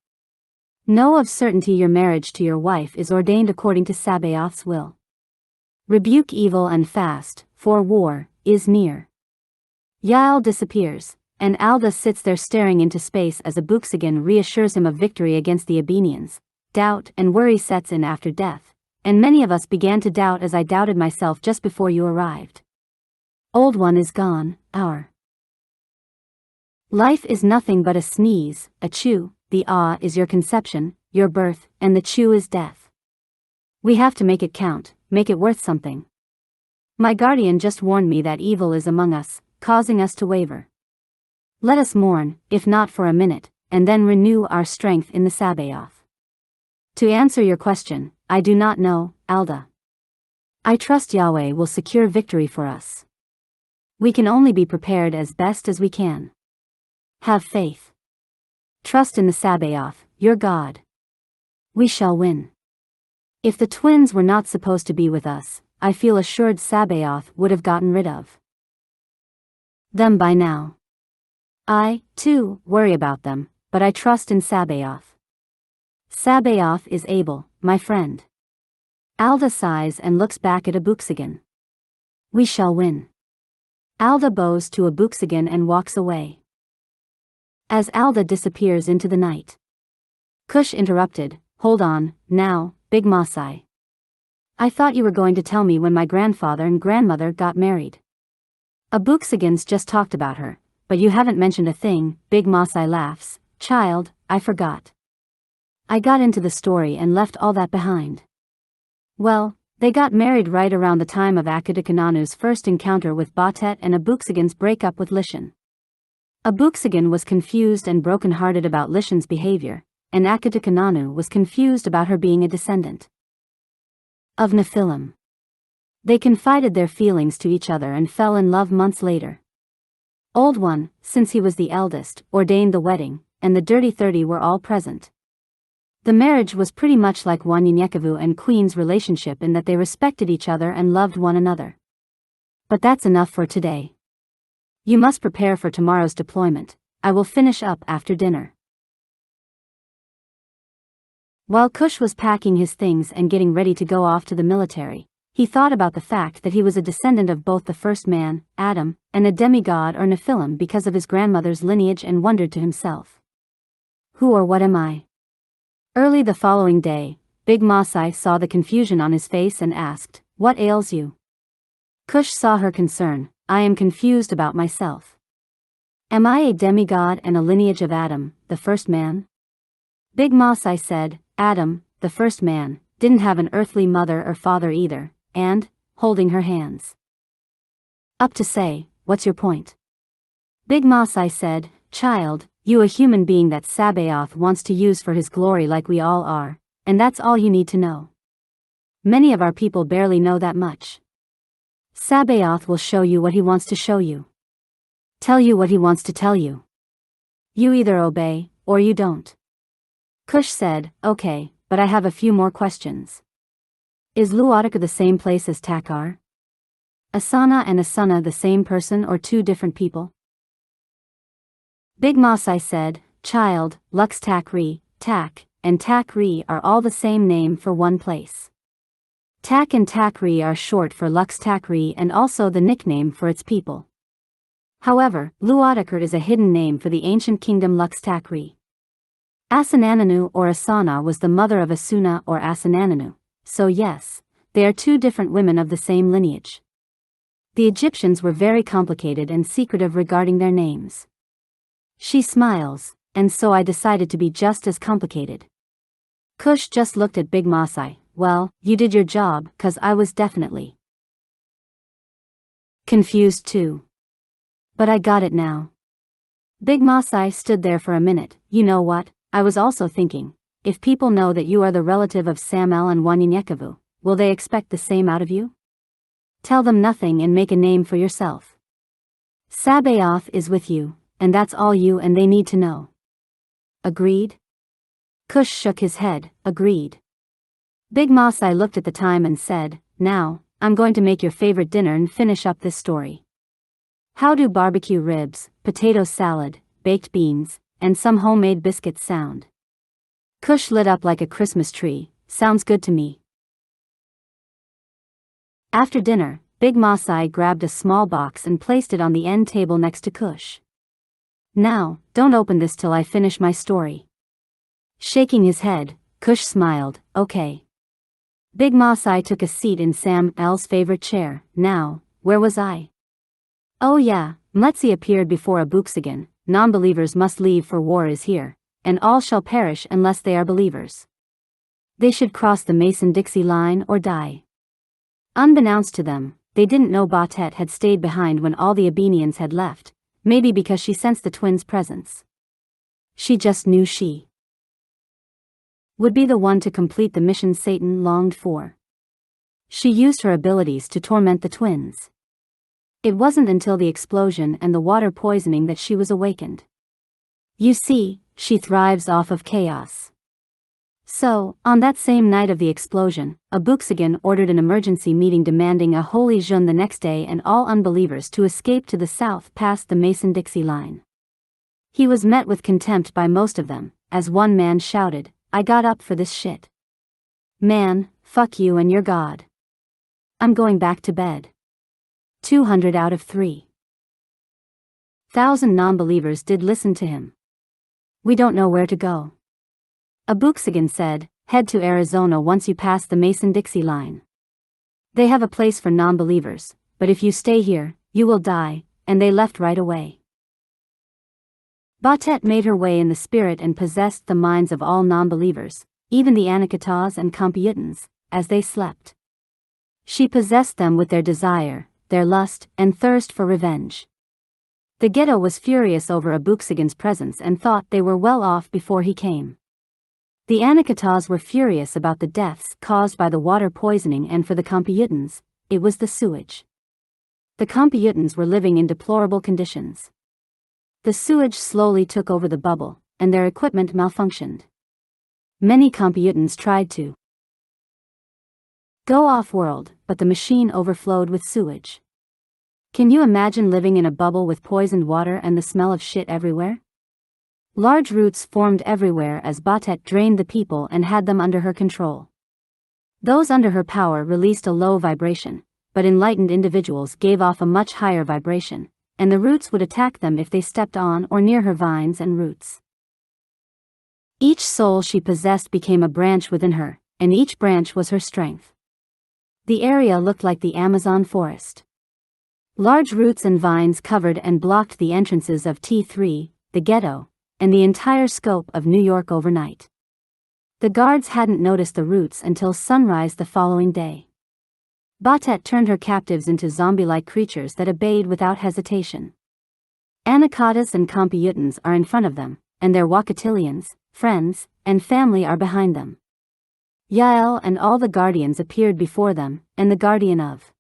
Know of certainty your marriage to your wife is ordained according to Sabaoth's will. Rebuke evil and fast, for war is near. Yael disappears, and Alda sits there staring into space as Abooksigun reassures him of victory against the Abenians. Doubt and worry sets in after death, and many of us began to doubt as I doubted myself just before you arrived. Old one is gone, our life is nothing but a sneeze, a chew, the ah is your conception, your birth, and the chew is death. We have to make it count, make it worth something. My guardian just warned me that evil is among us, causing us to waver. Let us mourn, if not for a minute, and then renew our strength in the Sabaoth. To answer your question, I do not know, Alda. I trust Yahweh will secure victory for us. We can only be prepared as best as we can. Have faith. Trust in the Sabaoth, your God. We shall win. If the twins were not supposed to be with us, I feel assured Sabaoth would have gotten rid of them by now. I, too, worry about them, but I trust in Sabaoth. Sabaoth is able, my friend. Alda sighs and looks back at Abooksigun. We shall win. Alda bows to Abooksigun and walks away. As Alda disappears into the night, Cush interrupted, hold on, now, Big Masai. I thought you were going to tell me when my grandfather and grandmother got married. Abooksigun's just talked about her, but you haven't mentioned a thing. Big Masai laughs. Child, I forgot. I got into the story and left all that behind. Well, they got married right around the time of Akutukananu's first encounter with Bastet and Abooksigun's breakup with Lishan. Abooksigun was confused and broken-hearted about Lishan's behavior, and Akutukananu was confused about her being a descendant of Nephilim. They confided their feelings to each other and fell in love months later. Old One, since he was the eldest, ordained the wedding, and the Dirty 30 were all present. The marriage was pretty much like Wanyenyekevu and Queen's relationship in that they respected each other and loved one another. But that's enough for today. You must prepare for tomorrow's deployment. I will finish up after dinner. While Cush was packing his things and getting ready to go off to the military, he thought about the fact that he was a descendant of both the first man, Adam, and a demigod or Nephilim because of his grandmother's lineage, and wondered to himself, who or what am I? Early the following day, Big Maasai saw the confusion on his face and asked, "What ails you?" Cush saw her concern. "I am confused about myself. Am I a demigod and a lineage of Adam, the first man?" Big Maasai said, "Adam, the first man, didn't have an earthly mother or father either," and, holding her hands up to say, "What's your point?" Big Maasai said, "Child, you a human being that Sabaoth wants to use for his glory like we all are, and that's all you need to know. Many of our people barely know that much. Sabaoth will show you what he wants to show you. Tell you what he wants to tell you. You either obey, or you don't." Cush said, "Okay, but I have a few more questions. Is Luotica the same place as Takar? Asana and Asuna the same person or two different people?" Big Maasai said, "Child, Lux Takri, Tak, and Takri are all the same name for one place. Tak and Takri are short for Lux Takri and also the nickname for its people. However, Luotica is a hidden name for the ancient kingdom Lux Takri. Asanananu or Asana was the mother of Asuna or Asanananu, so yes, they are two different women of the same lineage. The Egyptians were very complicated and secretive regarding their names." She smiles, "And so I decided to be just as complicated." Cush just looked at Big Maasai. "Well, you did your job, 'cause I was definitely confused too. But I got it now." Big Maasai stood there for a minute. "You know what, I was also thinking, if people know that you are the relative of Samel and Wanyenyekevu, will they expect the same out of you? Tell them nothing and make a name for yourself. Sabaoth is with you, and that's all you and they need to know. Agreed?" Cush shook his head. "Agreed." Big Maasai looked at the time and said, "Now, I'm going to make your favorite dinner and finish up this story. How do barbecue ribs, potato salad, baked beans, and some homemade biscuits sound?" Cush lit up like a Christmas tree. "Sounds good to me." After dinner, Big Maasai grabbed a small box and placed it on the end table next to Cush. "Now, don't open this till I finish my story." Shaking his head, Cush smiled. "Okay." Big Maasai took a seat in Sam's favorite chair. "Now, where was I? Oh yeah, Mletsi appeared before Abooksigun. Non-believers must leave for war is here, and all shall perish unless they are believers. They should cross the Mason-Dixie line or die." Unbeknownst to them, they didn't know Bastet had stayed behind when all the Abenians had left, maybe because she sensed the twins' presence. She just knew she would be the one to complete the mission Satan longed for. She used her abilities to torment the twins. It wasn't until the explosion and the water poisoning that she was awakened. You see, she thrives off of chaos. So, on that same night of the explosion, Abooksigun ordered an emergency meeting demanding a holy jeûne the next day and all unbelievers to escape to the south past the Mason-Dixie line. He was met with contempt by most of them, as one man shouted, "I got up for this shit. Man, fuck you and your God. I'm going back to bed." 200 out of 3,000 non-believers did listen to him. "We don't know where to go." Abooksigun said, "Head to Arizona once you pass the Mason-Dixie line. They have a place for non-believers, but if you stay here, you will die," and they left right away. Bastet made her way in the spirit and possessed the minds of all non-believers, even the Anakitas and Computans, as they slept. She possessed them with their desire, their lust, and thirst for revenge. The ghetto was furious over Abooksigun's presence and thought they were well off before he came. The Anakitas were furious about the deaths caused by the water poisoning, and for the Computans, it was the sewage. The Computans were living in deplorable conditions. The sewage slowly took over the bubble, and their equipment malfunctioned. Many Computans tried to go off-world, but the machine overflowed with sewage. Can you imagine living in a bubble with poisoned water and the smell of shit everywhere? Large roots formed everywhere as Bastet drained the people and had them under her control. Those under her power released a low vibration, but enlightened individuals gave off a much higher vibration, and the roots would attack them if they stepped on or near her vines and roots. Each soul she possessed became a branch within her, and each branch was her strength. The area looked like the Amazon forest. Large roots and vines covered and blocked the entrances of T3, the ghetto, and the entire scope of New York overnight. The guards hadn't noticed the roots until sunrise the following day. Bastet turned her captives into zombie-like creatures that obeyed without hesitation. Anacondas and computans are in front of them, and their Wakatilians, friends, and family are behind them. Yael and all the guardians appeared before them, and the guardian of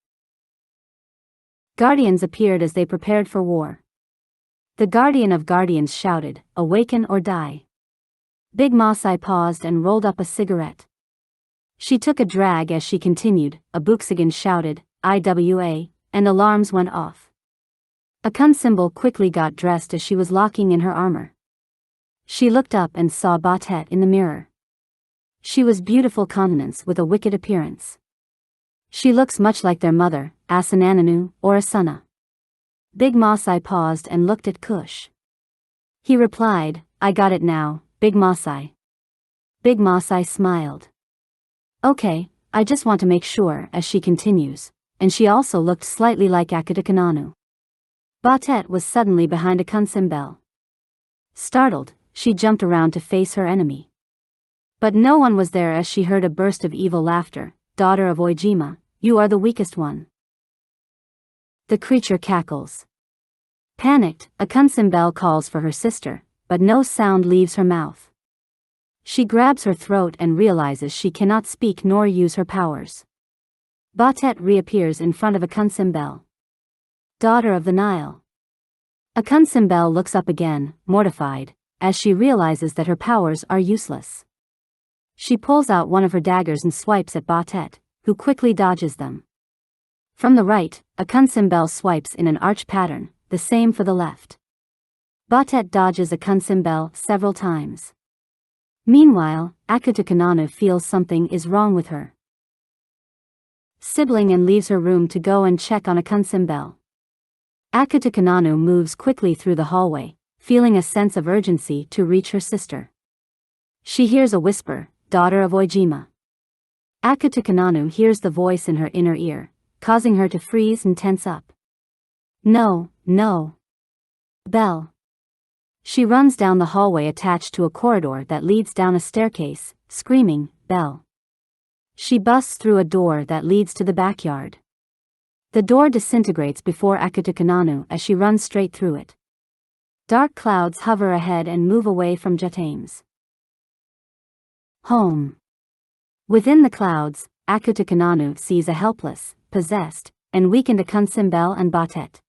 guardians appeared as they prepared for war. The guardian of guardians shouted, "Awaken or die." Big Masai paused and rolled up a cigarette. She took a drag as she continued. Abooksigun shouted, "IWA," and alarms went off. AkunSimBel quickly got dressed as she was locking in her armor. She looked up and saw Bastet in the mirror. She was beautiful countenance with a wicked appearance. She looks much like their mother, Akutukananu, or Asuna. Big Masai paused and looked at Cush. He replied, "I got it now, Big Masai." Big Masai smiled. "Okay, I just want to make sure," as she continues, and she also looked slightly like Akutukananu. Bastet was suddenly behind AkunSimBel. Startled, she jumped around to face her enemy. But no one was there as she heard a burst of evil laughter. "Daughter of Ojima, you are the weakest one." The creature cackles. Panicked, AkunSimBel calls for her sister, but no sound leaves her mouth. She grabs her throat and realizes she cannot speak nor use her powers. Bastet reappears in front of AkunSimBel. "Daughter of the Nile." AkunSimBel looks up again, mortified, as she realizes that her powers are useless. She pulls out one of her daggers and swipes at Bastet, who quickly dodges them. From the right, AkunSimBel swipes in an arch pattern, the same for the left. Bastet dodges AkunSimBel several times. Meanwhile, Akutukananu feels something is wrong with her sibling and leaves her room to go and check on AkunSimBel. Akutukananu moves quickly through the hallway, feeling a sense of urgency to reach her sister. She hears a whisper, "Daughter of Ojima." Akutukananu hears the voice in her inner ear, causing her to freeze and tense up. "No, no. Bell." She runs down the hallway attached to a corridor that leads down a staircase, screaming, "Bell." She busts through a door that leads to the backyard. The door disintegrates before Akutukananu as she runs straight through it. Dark clouds hover ahead and move away from Jatame's home. Within the clouds, Akutukananu sees a helpless, possessed, and weakened AkunSimBel and Bastet.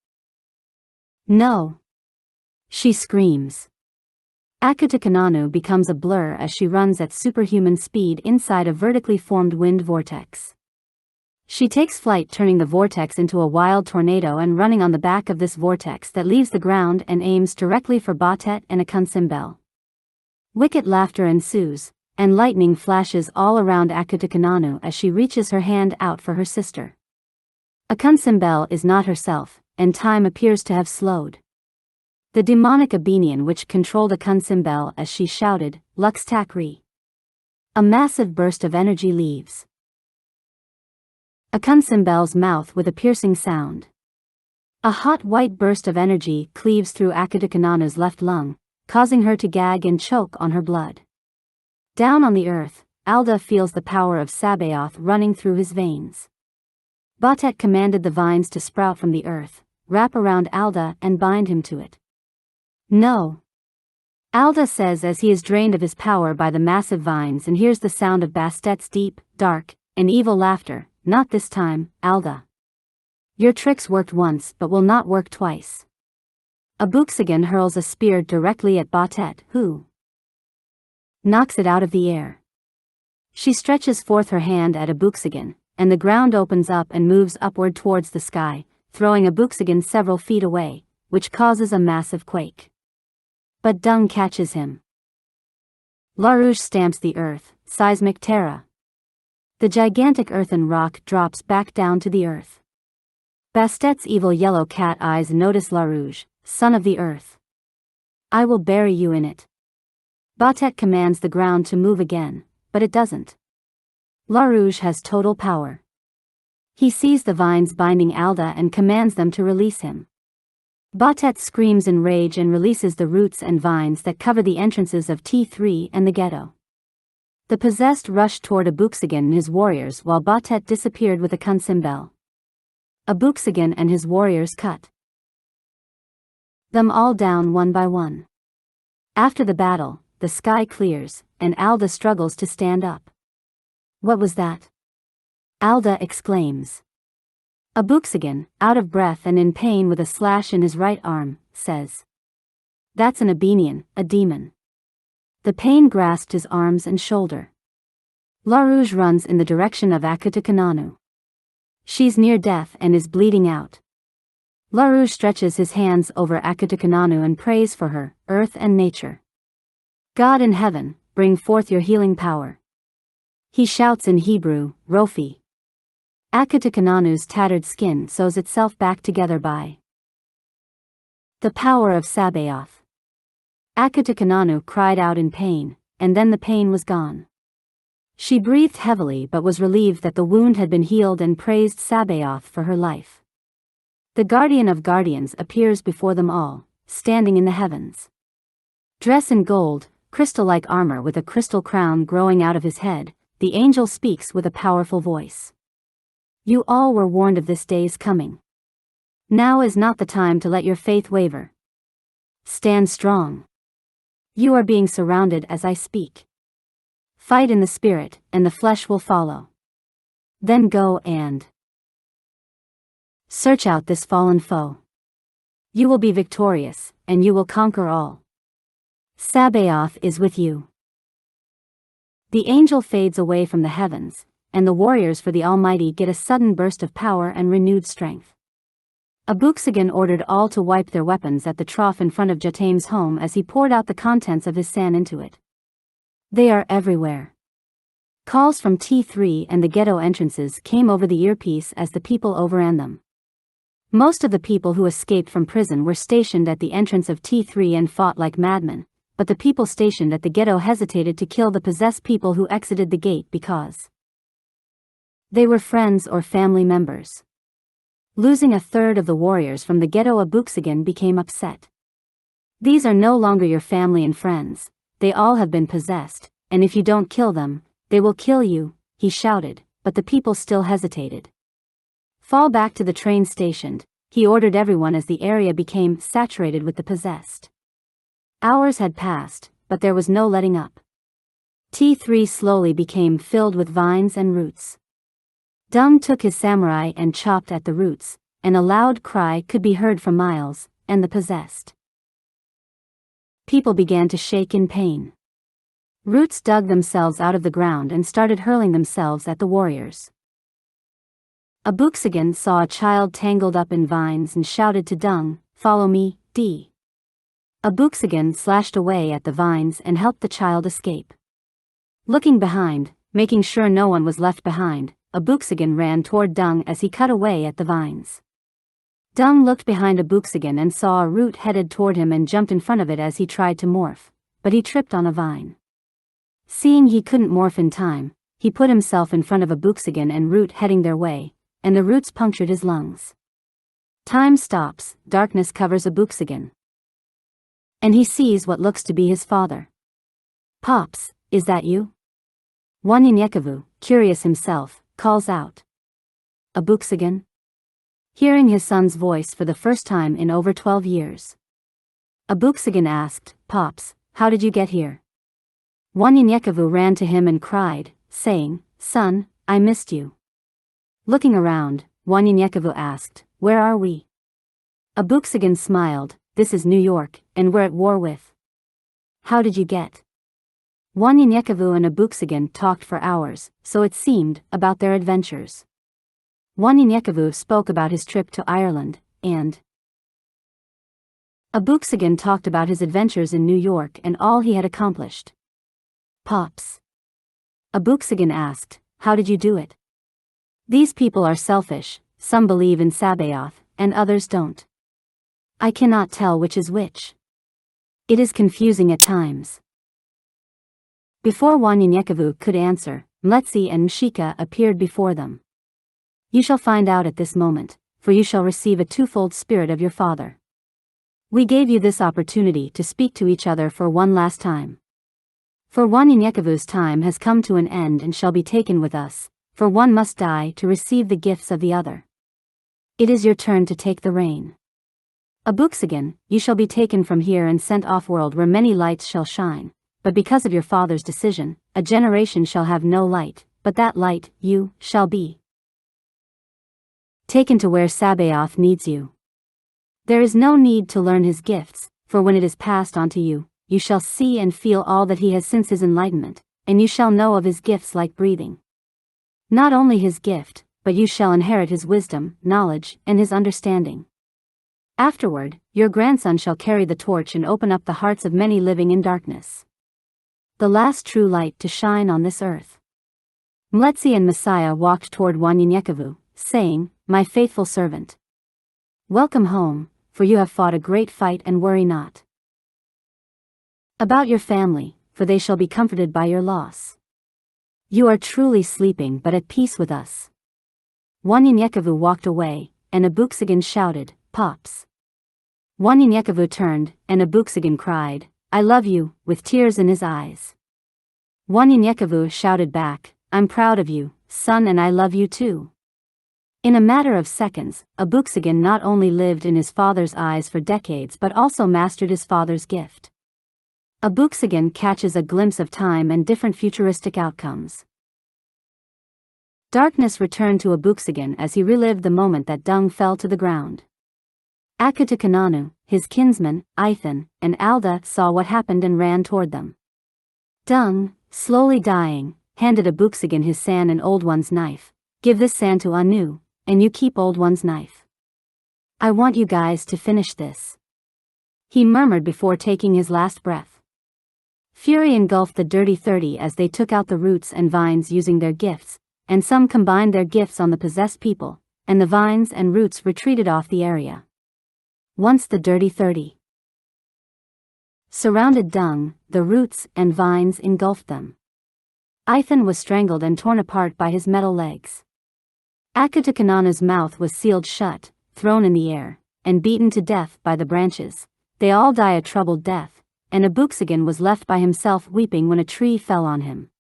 "No!" she screams. Akutukananu becomes a blur as she runs at superhuman speed inside a vertically formed wind vortex. She takes flight, turning the vortex into a wild tornado and running on the back of this vortex that leaves the ground and aims directly for Bastet and AkunSimBel. Wicked laughter ensues, and lightning flashes all around Akutukananu as she reaches her hand out for her sister. AkunSimBel is not herself, and time appears to have slowed. The demonic Abenian which controlled AkunSimBel as she shouted, "Lux Takri." A massive burst of energy leaves AkunSimBel's mouth with a piercing sound. A hot white burst of energy cleaves through Akutukananu's left lung, causing her to gag and choke on her blood. Down on the earth, Alda feels the power of Sabaoth running through his veins. Bastet commanded the vines to sprout from the earth, wrap around Alda and bind him to it. "No," Alda says as he is drained of his power by the massive vines and hears the sound of Bastet's deep, dark, and evil laughter. "Not this time, Alda. Your tricks worked once but will not work twice." Abooksigun hurls a spear directly at Bastet, who knocks it out of the air. She stretches forth her hand at Abooksigun, and the ground opens up and moves upward towards the sky, throwing Abooksigun several feet away, which causes a massive quake. But Dung catches him. LaRouge stamps the earth, seismic terror. The gigantic earthen rock drops back down to the earth. Bastet's evil yellow cat eyes notice LaRouge, son of the earth. "I will bury you in it." Bastet commands the ground to move again, but it doesn't. LaRouge has total power. He sees the vines binding Alda and commands them to release him. Bastet screams in rage and releases the roots and vines that cover the entrances of T3 and the ghetto. The possessed rushed toward Abooksigun and his warriors while Bastet disappeared with AkunSimBel. Abooksigun and his warriors cut them all down one by one. After the battle, the sky clears, and Alda struggles to stand up. What was that? Alda exclaims. Abooksigun, out of breath and in pain with a slash in his right arm, says. That's an Abenian, a demon. The pain grasped his arms and shoulder. LaRouge runs in the direction of Akutukananu. She's near death and is bleeding out. LaRouge stretches his hands over Akutukananu and prays for her, earth and nature. God in heaven, bring forth your healing power. He shouts in Hebrew, Rofi. Akutukananu's tattered skin sews itself back together by the power of Sabaoth. Akutukananu cried out in pain, and then the pain was gone. She breathed heavily but was relieved that the wound had been healed and praised Sabaoth for her life. The guardian of guardians appears before them all, standing in the heavens. Dressed in gold, crystal-like armor with a crystal crown growing out of his head, the angel speaks with a powerful voice. You all were warned of this day's coming. Now is not the time to let your faith waver. Stand strong. You are being surrounded as I speak. Fight in the spirit, and the flesh will follow. Then go and search out this fallen foe. You will be victorious, and you will conquer all. Sabaoth is with you. The angel fades away from the heavens, and the warriors for the Almighty get a sudden burst of power and renewed strength. Abooksigun ordered all to wipe their weapons at the trough in front of Jatam's home as he poured out the contents of his san into it. They are everywhere. Calls from T3 and the ghetto entrances came over the earpiece as the people overran them. Most of the people who escaped from prison were stationed at the entrance of T3 and fought like madmen, but the people stationed at the ghetto hesitated to kill the possessed people who exited the gate because they were friends or family members. Losing a third of the warriors from the ghetto, Abooksigun became upset. These are no longer your family and friends, they all have been possessed, and if you don't kill them, they will kill you, he shouted, but the people still hesitated. Fall back to the train station, he ordered everyone as the area became saturated with the possessed. Hours had passed, but there was no letting up. T3 slowly became filled with vines and roots. Dung took his samurai and chopped at the roots, and a loud cry could be heard for miles, and the possessed people began to shake in pain. Roots dug themselves out of the ground and started hurling themselves at the warriors. Abooksigun saw a child tangled up in vines and shouted to Dung, "Follow me, D." Abooksigun slashed away at the vines and helped the child escape. Looking behind, making sure no one was left behind, Abooksigun ran toward Dung as he cut away at the vines. Dung looked behind Abooksigun and saw a root headed toward him and jumped in front of it as he tried to morph, but he tripped on a vine. Seeing he couldn't morph in time, he put himself in front of Abooksigun and root heading their way, and the roots punctured his lungs. Time stops, darkness covers Abooksigun, and he sees what looks to be his father. "Pops, is that you?" Wanyenyekevu, curious himself, calls out. Abooksigun? Hearing his son's voice for the first time in over 12 years. Abooksigun asked, "Pops, how did you get here?" Wanyenyekevu ran to him and cried, saying, "Son, I missed you." Looking around, Wanyenyekevu asked, "Where are we?" Abooksigun smiled, "This is New York, and we're at war with." "How did you get?" Wanyenyekevu and Abooksigun talked for hours, so it seemed, about their adventures. Wanyenyekevu spoke about his trip to Ireland, and Abooksigun talked about his adventures in New York and all he had accomplished. "Pops," Abooksigun asked, "how did you do it?" "These people are selfish, some believe in Sabaoth, and others don't. I cannot tell which is which. It is confusing at times. Before Wanyenyekevu could answer, Mletsi and Mshika appeared before them. You shall find out at this moment, for you shall receive a twofold spirit of your father. We gave you this opportunity to speak to each other for one last time. For Wanyenyekevu's time has come to an end and shall be taken with us, for one must die to receive the gifts of the other. It is your turn to take the reign. Abooksigun, you shall be taken from here and sent off-world where many lights shall shine, but because of your father's decision, a generation shall have no light, but that light, you, shall be taken to where Sabaoth needs you. There is no need to learn his gifts, for when it is passed on to you, you shall see and feel all that he has since his enlightenment, and you shall know of his gifts like breathing. Not only his gift, but you shall inherit his wisdom, knowledge, and his understanding. Afterward, your grandson shall carry the torch and open up the hearts of many living in darkness. The last true light to shine on this earth. Mletsi and Messiah walked toward Wanyenyekevu, saying, My faithful servant. Welcome home, for you have fought a great fight and worry not about your family, for they shall be comforted by your loss. You are truly sleeping but at peace with us. Wanyenyekevu walked away, and Abooksigun shouted, Pops. Wanyenyekevu turned, and Abooksigun cried, I love you, with tears in his eyes. Wanyenyekevu shouted back, I'm proud of you, son, and I love you too. In a matter of seconds, Abooksigun not only lived in his father's eyes for decades but also mastered his father's gift. Abooksigun catches a glimpse of time and different futuristic outcomes. Darkness returned to Abooksigun as he relived the moment that Dung fell to the ground. Akutukananu, his kinsman, Ithan, and Alda saw what happened and ran toward them. Dung, slowly dying, handed Abooksigun his san and Old One's knife. Give this san to Anu, and you keep Old One's knife. I want you guys to finish this. He murmured before taking his last breath. Fury engulfed the Dirty 30 as they took out the roots and vines using their gifts, and some combined their gifts on the possessed people, and the vines and roots retreated off the area. Once the Dirty 30 surrounded Dung, the roots and vines engulfed them. Ithan was strangled and torn apart by his metal legs. Akutukananu's mouth was sealed shut, thrown in the air, and beaten to death by the branches. They all die a troubled death, and Abooksigun was left by himself weeping when a tree fell on him.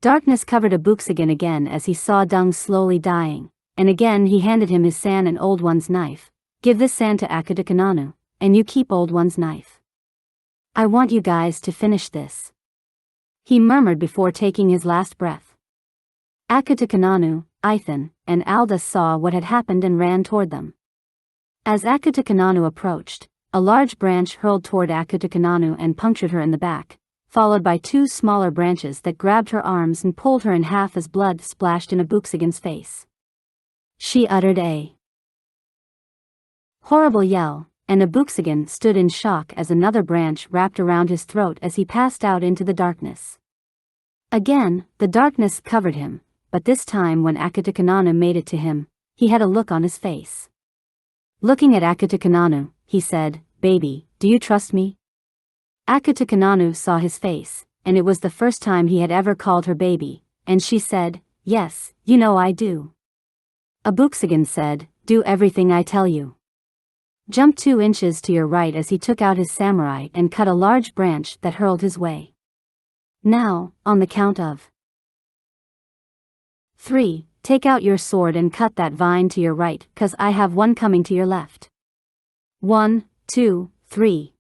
Darkness covered Abooksigun again as he saw Dung slowly dying, and again he handed him his san and Old One's knife. Give this san to Akutukananu, and you keep Old One's knife. I want you guys to finish this. He murmured before taking his last breath. Akutukananu, Ithan, and Alda saw what had happened and ran toward them. As Akutukananu approached, a large branch hurled toward Akutukananu and punctured her in the back, followed by two smaller branches that grabbed her arms and pulled her in half as blood splashed in Abooksigun's face. She uttered a horrible yell, and Abooksigun stood in shock as another branch wrapped around his throat as he passed out into the darkness. Again, the darkness covered him, but this time when Akutukananu made it to him, he had a look on his face. Looking at Akutukananu, he said, Baby, do you trust me? Akutukananu saw his face, and it was the first time he had ever called her baby, and she said, Yes, you know I do. Abooksigun said, Do everything I tell you. Jump 2 inches to your right as he took out his samurai and cut a large branch that hurled his way. Now, on the count of 3, take out your sword and cut that vine to your right, 'cause I have one coming to your left. 1, 2, 3.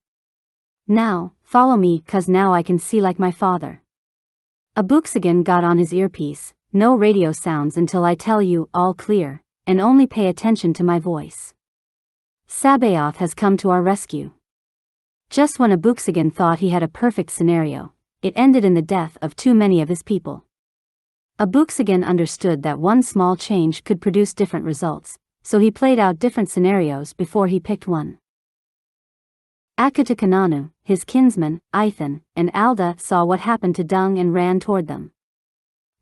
Now, follow me, 'cause now I can see like my father. Abooksigun got on his earpiece. No radio sounds until I tell you, all clear, and only pay attention to my voice. Sabaoth has come to our rescue. Just when Abooksigun thought he had a perfect scenario, it ended in the death of too many of his people. Abooksigun understood that one small change could produce different results, so he played out different scenarios before he picked one. Akutukananu, his kinsman, Ithan, and Alda saw what happened to Dung and ran toward them.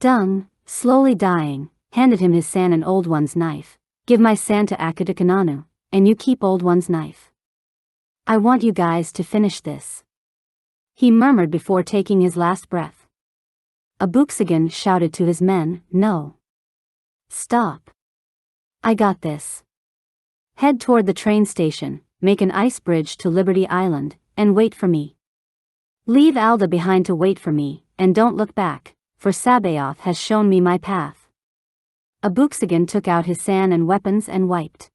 Dung, slowly dying, handed him his san and Old One's knife. Give my san to Akutukananu, and you keep Old One's knife. I want you guys to finish this. he murmured before taking his last breath. Abooksigun shouted to his men, "No. Stop. I got this. Head toward the train station, make an ice bridge to Liberty Island, and wait for me. Leave Alda behind to wait for me, and don't look back, for Sabaoth has shown me my path." Abooksigun took out his sand and weapons and wiped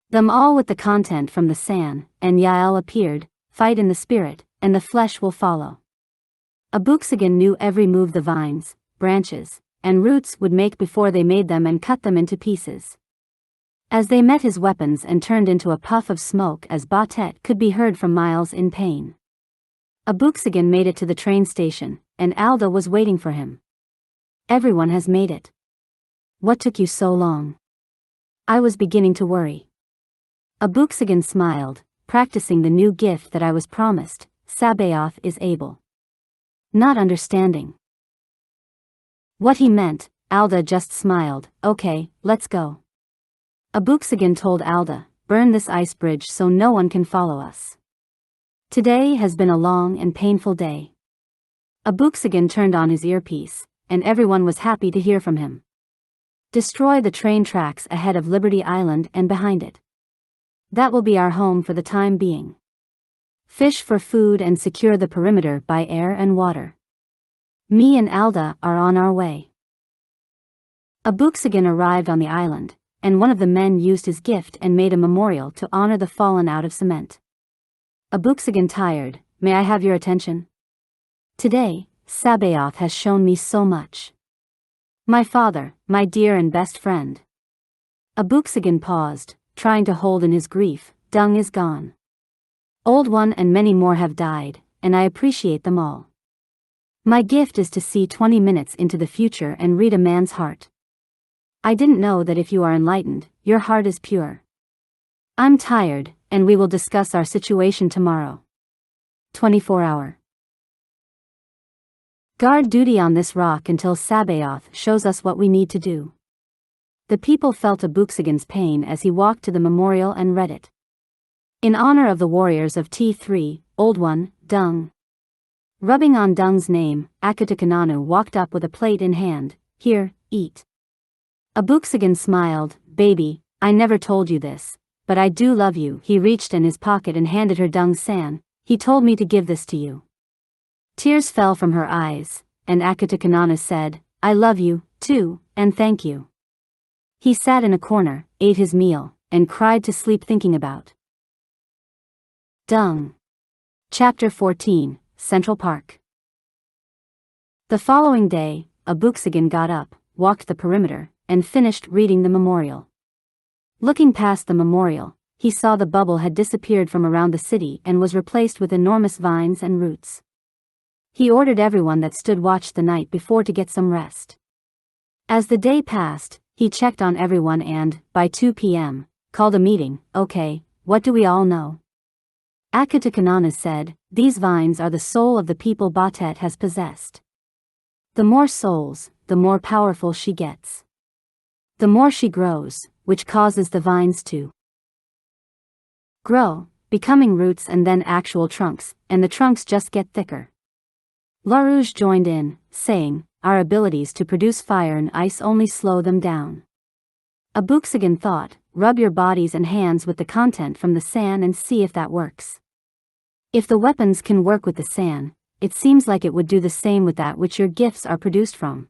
them all with the content from the sand, and Yael appeared. "Fight in the spirit, and the flesh will follow." Abooksigun knew every move the vines, branches, and roots would make before they made them and cut them into pieces. As they met his weapons and turned into a puff of smoke as Bastet could be heard from miles in pain. Abooksigun made it to the train station, and Alda was waiting for him. "Everyone has made it. What took you so long?" I was beginning to worry. Abooksigun smiled, practicing the new gift that I was promised. Sabaoth is able. Not understanding what he meant, Alda just smiled. "Okay, let's go." Abooksigun told Alda, "Burn this ice bridge so no one can follow us. Today has been a long and painful day." Abooksigun turned on his earpiece, and everyone was happy to hear from him. "Destroy the train tracks ahead of Liberty Island and behind it. That will be our home for the time being. Fish for food and secure the perimeter by air and water. Me and Alda are on our way." Abooksigun arrived on the island, and one of the men used his gift and made a memorial to honor the fallen out of cement. Abooksigun tired, "May I have your attention? Today, Sabaoth has shown me so much. My father, my dear and best friend." Abooksigun paused, trying to hold in his grief. "Dung is gone. Old One and many more have died, and I appreciate them all. My gift is to see 20 minutes into the future and read a man's heart. I didn't know that if you are enlightened, your heart is pure. I'm tired, and we will discuss our situation tomorrow. 24-hour guard duty on this rock until Sabaoth shows us what we need to do." The people felt Abooksigun's pain as he walked to the memorial and read it. "In honor of the warriors of T3, Old One, Dung." Rubbing on Dung's name, Akutukananu walked up with a plate in hand. "Here, eat." Abooksigun smiled. "Baby, I never told you this, but I do love you." He reached in his pocket and handed her Dung's sand. "He told me to give this to you." Tears fell from her eyes, and Akutukananu said, "I love you, too, and thank you." He sat in a corner, ate his meal, and cried to sleep thinking about Dung. Chapter 14, Central Park. The following day, Abooksigun got up, walked the perimeter, and finished reading the memorial. Looking past the memorial, he saw the bubble had disappeared from around the city and was replaced with enormous vines and roots. He ordered everyone that stood watch the night before to get some rest. As the day passed, he checked on everyone and, by 2 p.m., called a meeting. "Okay, what do we all know?" Akutukananu said, "These vines are the soul of the people Bastet has possessed. The more souls, the more powerful she gets. The more she grows, which causes the vines to grow, becoming roots and then actual trunks, and the trunks just get thicker." LaRouge joined in, saying, "Our abilities to produce fire and ice only slow them down." Abooksigun thought, "Rub your bodies and hands with the content from the sand and see if that works. If the weapons can work with the sand, it seems like it would do the same with that which your gifts are produced from.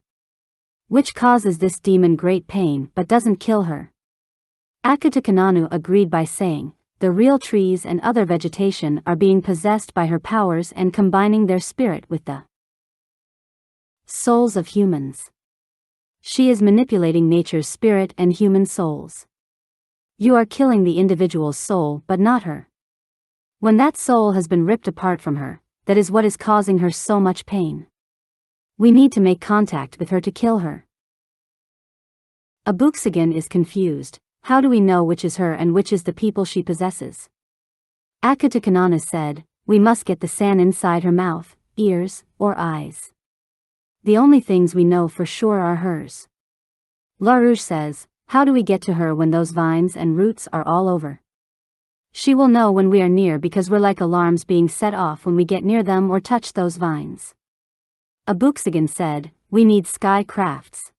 Which causes this demon great pain but doesn't kill her." Akutukananu agreed by saying, "The real trees and other vegetation are being possessed by her powers and combining their spirit with the souls of humans. She is manipulating nature's spirit and human souls. You are killing the individual's soul but not her. When that soul has been ripped apart from her, that is what is causing her so much pain. We need to make contact with her to kill her." Abooksigun is confused. How do we know which is her and which is the people she possesses? Akutukananu said, "We must get the sand inside her mouth, ears, or eyes. The only things we know for sure are hers." LaRouge says, "How do we get to her when those vines and roots are all over?" She will know when we are near because we're like alarms being set off when we get near them or touch those vines. Abooksigun said, "We need sky crafts."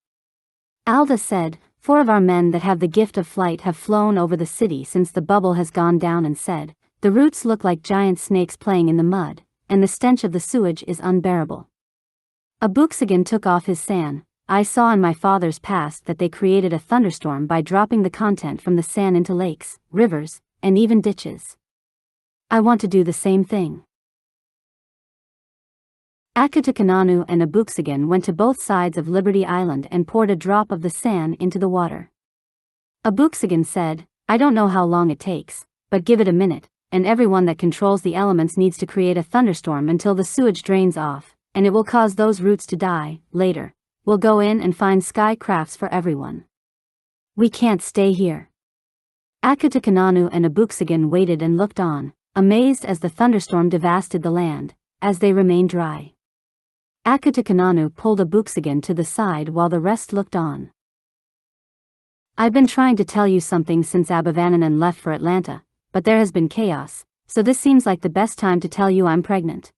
Alda said, "4 of our men that have the gift of flight have flown over the city since the bubble has gone down," and said, "The roots look like giant snakes playing in the mud, and the stench of the sewage is unbearable." Abooksigun took off his san. "I saw in my father's past that they created a thunderstorm by dropping the content from the sand into lakes, rivers, and even ditches. I want to do the same thing." Akutukananu and Abooksigun went to both sides of Liberty Island and poured a drop of the sand into the water. Abooksigun said, "I don't know how long it takes, but give it a minute, and everyone that controls the elements needs to create a thunderstorm until the sewage drains off, and it will cause those roots to die. Later, we'll go in and find sky crafts for everyone. We can't stay here." Akutukananu and Abooksigun waited and looked on, amazed as the thunderstorm devastated the land, as they remained dry. Akutukananu pulled Abooksigun to the side while the rest looked on. "I've been trying to tell you something since Abenian left for Atlanta, but there has been chaos, so this seems like the best time to tell you I'm pregnant."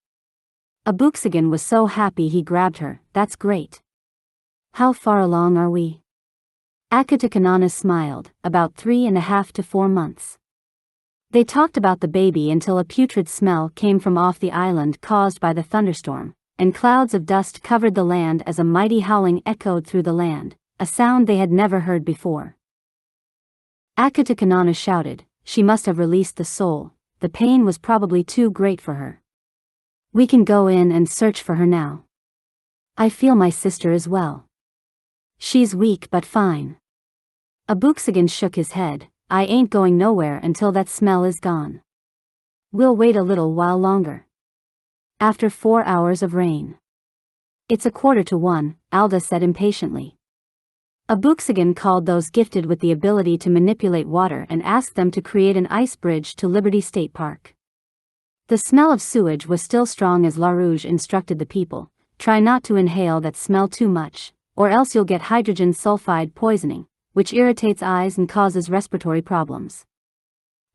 Abooksigun was so happy he grabbed her. "That's great. How far along are we?" Akutukananu smiled, "About 3.5 to 4 months. They talked about the baby until a putrid smell came from off the island caused by the thunderstorm, and clouds of dust covered the land as a mighty howling echoed through the land, a sound they had never heard before." Akutukananu shouted, "She must have released the soul. The pain was probably too great for her. We can go in and search for her now. I feel my sister as well. She's weak but fine." Abooksigun shook his head, "I ain't going nowhere until that smell is gone. We'll wait a little while longer." After 4 hours of rain. "It's 1:45, Alda said impatiently. Abooksigun called those gifted with the ability to manipulate water and asked them to create an ice bridge to Liberty State Park. The smell of sewage was still strong as LaRouge instructed the people, "Try not to inhale that smell too much, or else you'll get hydrogen sulfide poisoning, which irritates eyes and causes respiratory problems.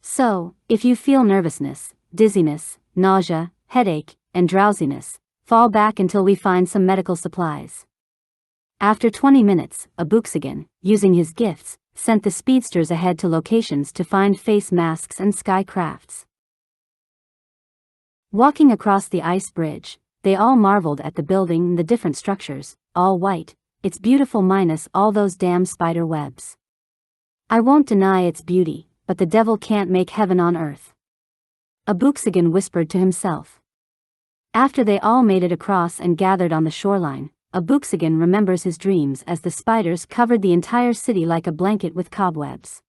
So, if you feel nervousness, dizziness, nausea, headache, and drowsiness, fall back until we find some medical supplies." After 20 minutes, Abooksigun, using his gifts, sent the speedsters ahead to locations to find face masks and sky crafts. Walking across the ice bridge, they all marveled at the building and the different structures, all white. "It's beautiful minus all those damn spider webs. I won't deny its beauty, but the devil can't make heaven on earth," Abooksigun whispered to himself. After they all made it across and gathered on the shoreline, Abooksigun remembers his dreams as the spiders covered the entire city like a blanket with cobwebs.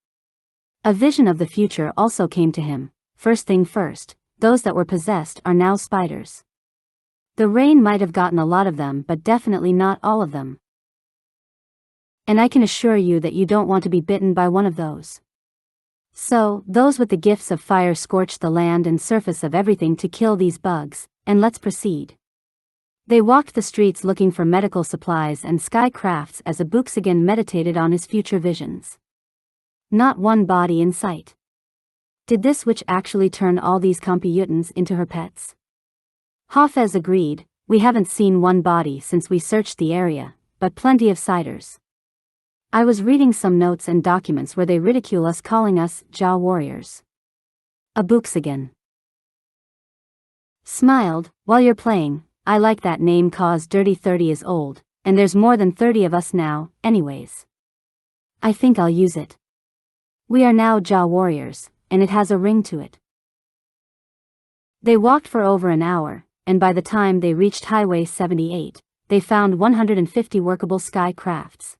A vision of the future also came to him. First thing first, those that were possessed are now spiders. The rain might have gotten a lot of them, but definitely not all of them. And I can assure you that you don't want to be bitten by one of those. So, those with the gifts of fire scorch the land and surface of everything to kill these bugs, and let's proceed. They walked the streets looking for medical supplies and sky crafts as Abooksigun meditated on his future visions. Not one body in sight. Did this witch actually turn all these computans into her pets? Hafez agreed, "We haven't seen one body since we searched the area, but plenty of siders. I was reading some notes and documents where they ridicule us calling us Jah warriors." Abooksigun smiled, "While you're playing, I like that name cause Dirty 30 is old, and there's more than 30 of us now, anyways. I think I'll use it. We are now Jah warriors, and it has a ring to it." They walked for over an hour, and by the time they reached Highway 78, they found 150 workable sky crafts.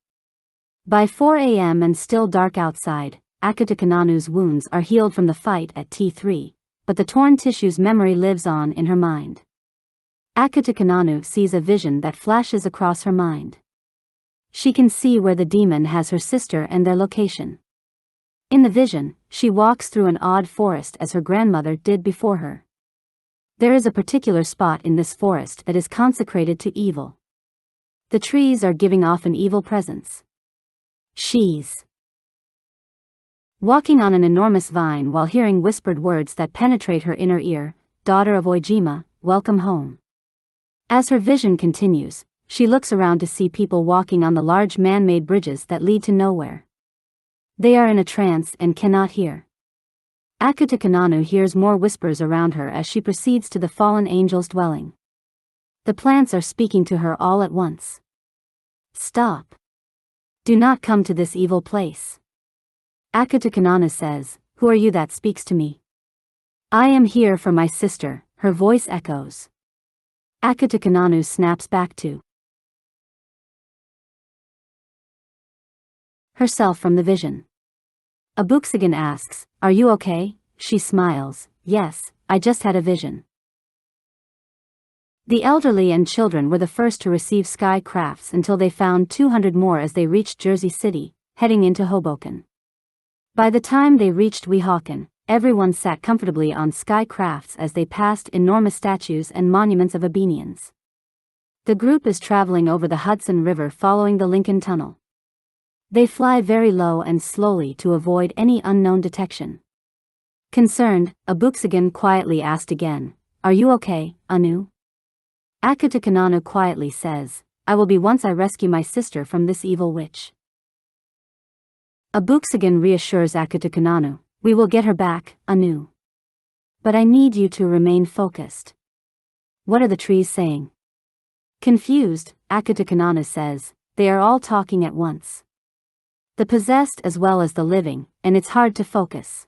By 4 a.m. and still dark outside, Akutukananu's wounds are healed from the fight at T3, but the torn tissue's memory lives on in her mind. Akutukananu sees a vision that flashes across her mind. She can see where the demon has her sister and their location. In the vision, she walks through an odd forest as her grandmother did before her. There is a particular spot in this forest that is consecrated to evil. The trees are giving off an evil presence. She's walking on an enormous vine while hearing whispered words that penetrate her inner ear, "Daughter of Ojima, welcome home." As her vision continues, she looks around to see people walking on the large man-made bridges that lead to nowhere. They are in a trance and cannot hear. Akutukananu hears more whispers around her as she proceeds to the fallen angel's dwelling. The plants are speaking to her all at once. "Stop. Do not come to this evil place." Akutukananu says, "Who are you that speaks to me?" "I am here for my sister," her voice echoes. Akutukananu snaps back to herself from the vision. Abooksigun asks, "Are you okay?" She smiles, "Yes, I just had a vision." The elderly and children were the first to receive sky crafts until they found 200 more as they reached Jersey City, heading into Hoboken. By the time they reached Weehawken, everyone sat comfortably on sky crafts as they passed enormous statues and monuments of Abenians. The group is traveling over the Hudson River following the Lincoln Tunnel. They fly very low and slowly to avoid any unknown detection. Concerned, Abooksigun quietly asked again, "Are you okay, Anu?" Akutukananu quietly says, "I will be once I rescue my sister from this evil witch." Abooksigun reassures Akutukananu, "We will get her back, Anu. But I need you to remain focused." "What are the trees saying?" Confused, Akutukananu says, "They are all talking at once. The possessed as well as the living, and it's hard to focus.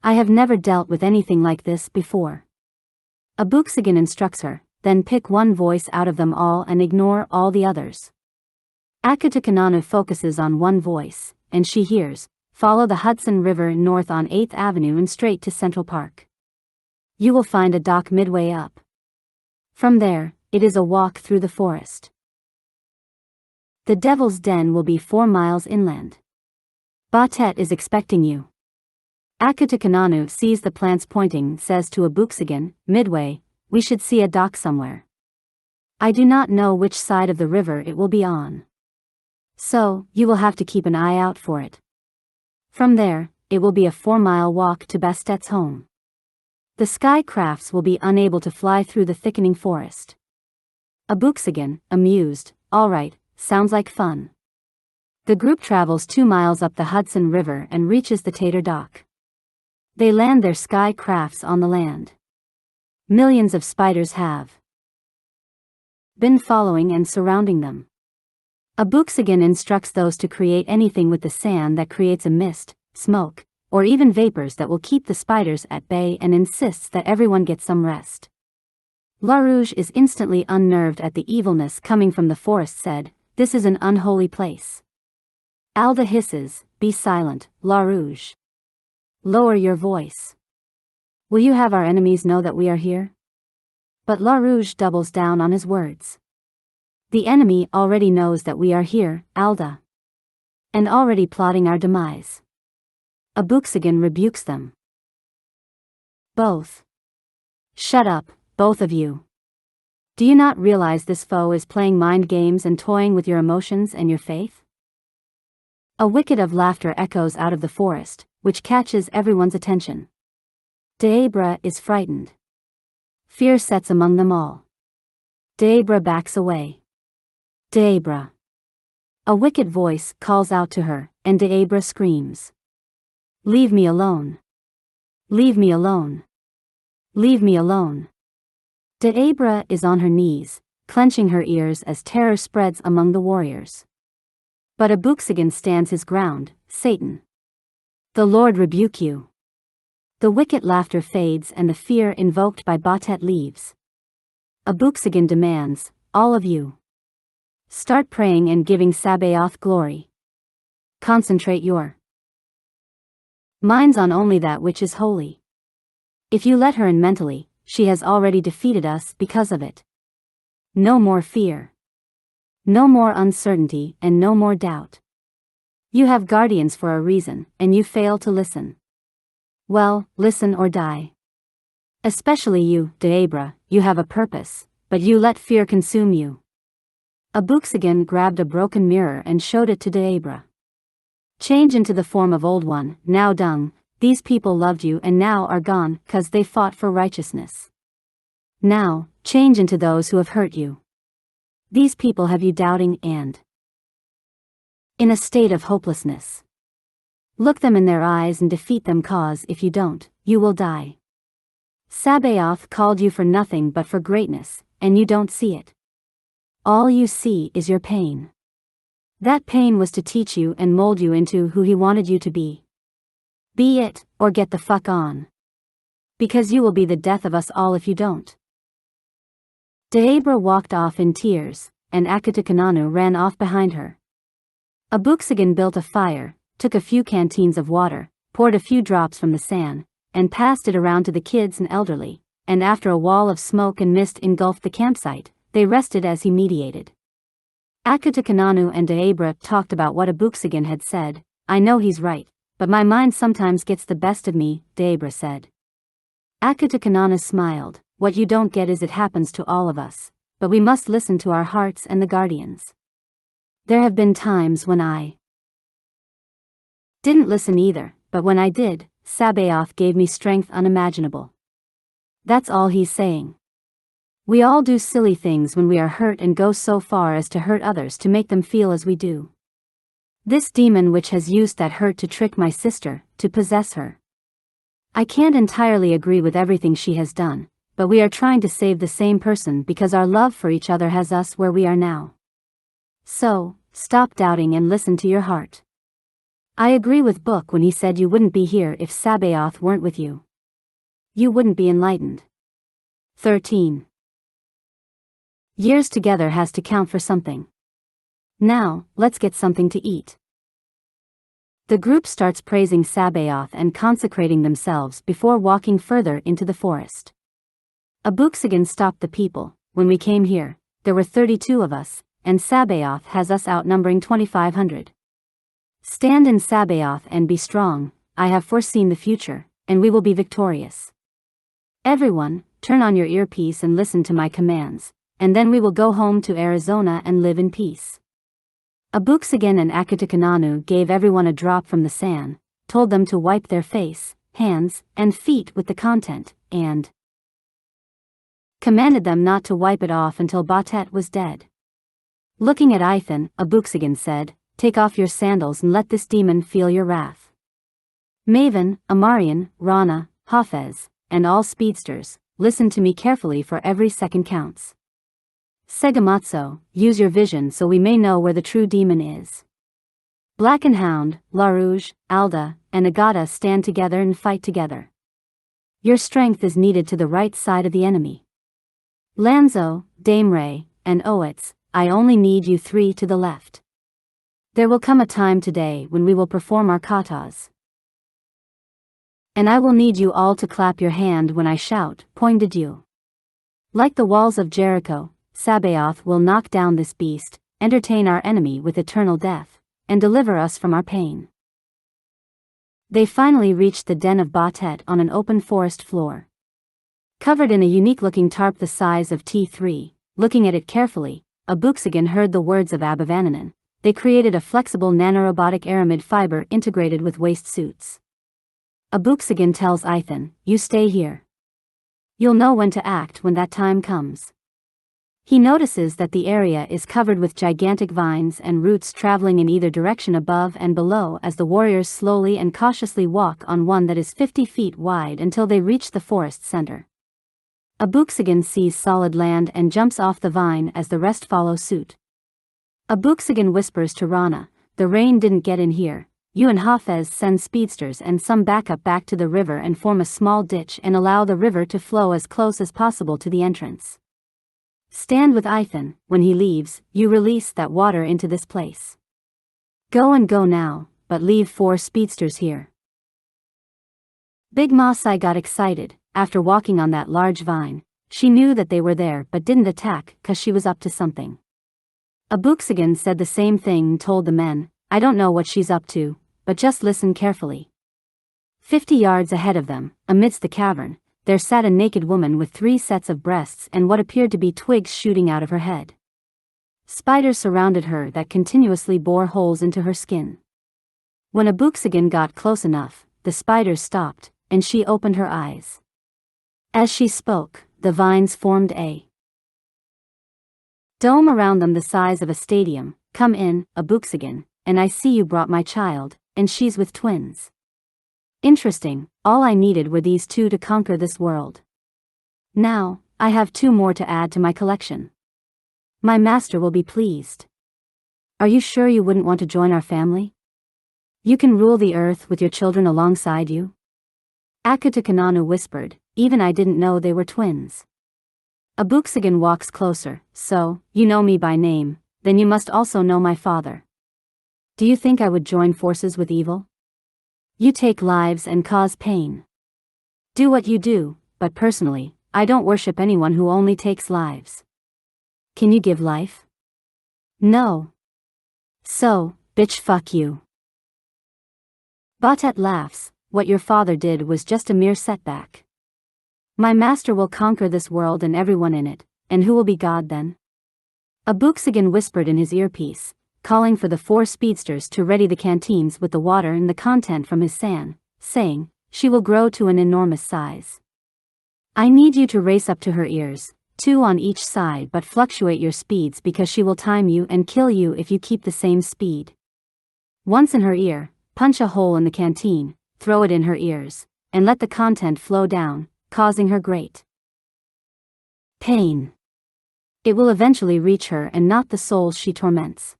I have never dealt with anything like this before." Abooksigun instructs her, "Then pick one voice out of them all and ignore all the others." Akutukananu focuses on one voice, and she hears, "Follow the Hudson River north on 8th Avenue and straight to Central Park. You will find a dock midway up. From there, it is a walk through the forest. The Devil's Den will be 4 miles inland. Bastet is expecting you." Akutukananu sees the plants pointing, says to Abooksigun, "Midway, we should see a dock somewhere. I do not know which side of the river it will be on. So, you will have to keep an eye out for it. From there, it will be a 4-mile walk to Bastet's home. The sky crafts will be unable to fly through the thickening forest." Abooksigun, amused, "All right, sounds like fun." The group travels 2 miles up the Hudson River and reaches the Tater Dock. They land their sky crafts on the land. Millions of spiders have been following and surrounding them. Abooksigun instructs those to create anything with the sand that creates a mist, smoke, or even vapors that will keep the spiders at bay, and insists that everyone get some rest. La Rouge is instantly unnerved at the evilness coming from the forest, said, "This is an unholy place." Alda hisses, "Be silent, La Rouge. Lower your voice. Will you have our enemies know that we are here?" But La Rouge doubles down on his words. "The enemy already knows that we are here, Alda. And already plotting our demise." Abooksigun rebukes them. "Both. Shut up, both of you. Do you not realize this foe is playing mind games and toying with your emotions and your faith?" A wicket of laughter echoes out of the forest, which catches everyone's attention. Debra is frightened. Fear sets among them all. Debra backs away. "Debra." A wicked voice calls out to her, and Debra screams, "Leave me alone. Leave me alone. Leave me alone." Debra is on her knees, clenching her ears as terror spreads among the warriors. But Abooksigun stands his ground, "Satan. The Lord rebuke you." The wicked laughter fades and the fear invoked by Bastet leaves. Abooksigun demands, "All of you. Start praying and giving Sabaoth glory. Concentrate your minds on only that which is holy. If you let her in mentally, she has already defeated us because of it. No more fear. No more uncertainty and no more doubt. You have guardians for a reason, and you fail to listen. Well, listen or die. Especially you, Debra, you have a purpose, but you let fear consume you." Abooksigun grabbed a broken mirror and showed it to Debra. Change into the form of old one, now dung. These people loved you and now are gone, 'cause they fought for righteousness. Now, change into those who have hurt you. These people have you doubting and in a state of hopelessness. Look them in their eyes and defeat them, 'cause if you don't, you will die. Sabaoth called you for nothing but for greatness, and you don't see it. All you see is your pain. That pain was to teach you and mold you into who he wanted you to be. Be it, or get the fuck on. Because you will be the death of us all if you don't. Deabra walked off in tears, and Akutukananu ran off behind her. Abooksigun built a fire, took a few canteens of water, poured a few drops from the sand, and passed it around to the kids and elderly, and after a wall of smoke and mist engulfed the campsite, they rested as he mediated. Akutukananu and Deabra talked about what Abooksigun had said. I know he's right, but my mind sometimes gets the best of me, Deabra said. Akutukananu smiled. What you don't get is it happens to all of us, but we must listen to our hearts and the guardians. There have been times when I didn't listen either, but when I did, Sabaoth gave me strength unimaginable. That's all he's saying. We all do silly things when we are hurt and go so far as to hurt others to make them feel as we do. This demon which has used that hurt to trick my sister, to possess her. I can't entirely agree with everything she has done, but we are trying to save the same person because our love for each other has us where we are now. So, stop doubting and listen to your heart. I agree with Book when he said you wouldn't be here if Sabaoth weren't with you. You wouldn't be enlightened. 13. Years together has to count for something. Now, let's get something to eat. The group starts praising Sabaoth and consecrating themselves before walking further into the forest. Abooksigun stopped the people. When we came here, there were 32 of us, and Sabaoth has us outnumbering 2,500. Stand in Sabaoth and be strong. I have foreseen the future, and we will be victorious. Everyone, turn on your earpiece and listen to my commands, and then we will go home to Arizona and live in peace. Abooksigun and Akutukananu gave everyone a drop from the sand, told them to wipe their face, hands, and feet with the content, and commanded them not to wipe it off until Bastet was dead. Looking at Ithan, Abooksigun said, take off your sandals and let this demon feel your wrath. Maven, Amarian, Rana, Hafez, and all speedsters, listen to me carefully for every second counts. Segamatso, use your vision so we may know where the true demon is. Black and Hound, LaRouge, Alda, and Agata stand together and fight together. Your strength is needed to the right side of the enemy. Lanzo, Dameray, and Owitz, I only need you three to the left. There will come a time today when we will perform our katas. And I will need you all to clap your hand when I shout, pointed you. Like the walls of Jericho, Sabaoth will knock down this beast, entertain our enemy with eternal death, and deliver us from our pain. They finally reached the den of Bastet on an open forest floor. Covered in a unique-looking tarp the size of T3, looking at it carefully, Abooksigun heard the words of Abenian. They created a flexible nanorobotic aramid fiber integrated with waist suits. Abooksigun tells Ithan, you stay here. You'll know when to act when that time comes. He notices that the area is covered with gigantic vines and roots traveling in either direction above and below as the warriors slowly and cautiously walk on one that is 50 feet wide until they reach the forest center. Abooksigun sees solid land and jumps off the vine as the rest follow suit. Abooksigun whispers to Rana, the rain didn't get in here. You and Hafez send speedsters and some backup back to the river and form a small ditch and allow the river to flow as close as possible to the entrance. Stand with Ithan. When he leaves, you release that water into this place. Go now, but leave 4 speedsters here. Big Maasai got excited. After walking on that large vine, she knew that they were there but didn't attack 'cause she was up to something. Abooksigun said the same thing and told the men, I don't know what she's up to, but just listen carefully. 50 yards ahead of them, amidst the cavern, there sat a naked woman with 3 sets of breasts and what appeared to be twigs shooting out of her head. Spiders surrounded her that continuously bore holes into her skin. When Abooksigun got close enough, the spiders stopped, and she opened her eyes. As she spoke, the vines formed a dome around them the size of a stadium. Come in, Abooksigun, and I see you brought my child, and she's with twins. Interesting, all I needed were these two to conquer this world. Now, I have two more to add to my collection. My master will be pleased. Are you sure you wouldn't want to join our family? You can rule the earth with your children alongside you? Akutukananu whispered, even I didn't know they were twins. Abooksigun walks closer. So, you know me by name, then you must also know my father. Do you think I would join forces with evil? You take lives and cause pain. Do what you do, but personally, I don't worship anyone who only takes lives. Can you give life? No. So, bitch, fuck you. Bastet laughs. What your father did was just a mere setback. My master will conquer this world and everyone in it, and who will be God then? Abooksigun whispered in his earpiece, calling for the 4 speedsters to ready the canteens with the water and the content from his sand, saying, she will grow to an enormous size. I need you to race up to her ears, 2 on each side, but fluctuate your speeds because she will time you and kill you if you keep the same speed. Once in her ear, punch a hole in the canteen, throw it in her ears, and let the content flow down, causing her great pain. It will eventually reach her and not the souls she torments.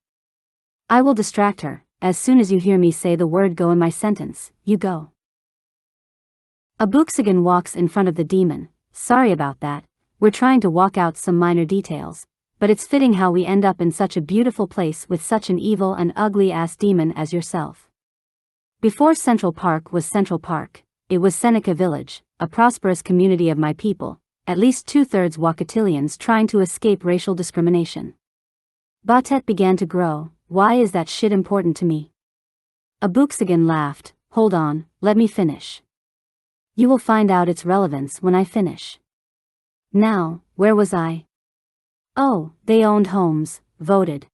I will distract her. As soon as you hear me say the word go in my sentence, you go. Abooksigun walks in front of the demon. Sorry about that, we're trying to walk out some minor details, but it's fitting how we end up in such a beautiful place with such an evil and ugly-ass demon as yourself. Before Central Park was Central Park, it was Seneca Village, a prosperous community of my people, at least 2/3 Wakatilians trying to escape racial discrimination. Bastet began to grow. Why is that shit important to me? Abooksigun laughed. Hold on, let me finish. You will find out its relevance when I finish. Now, where was I? Oh, they owned homes, voted,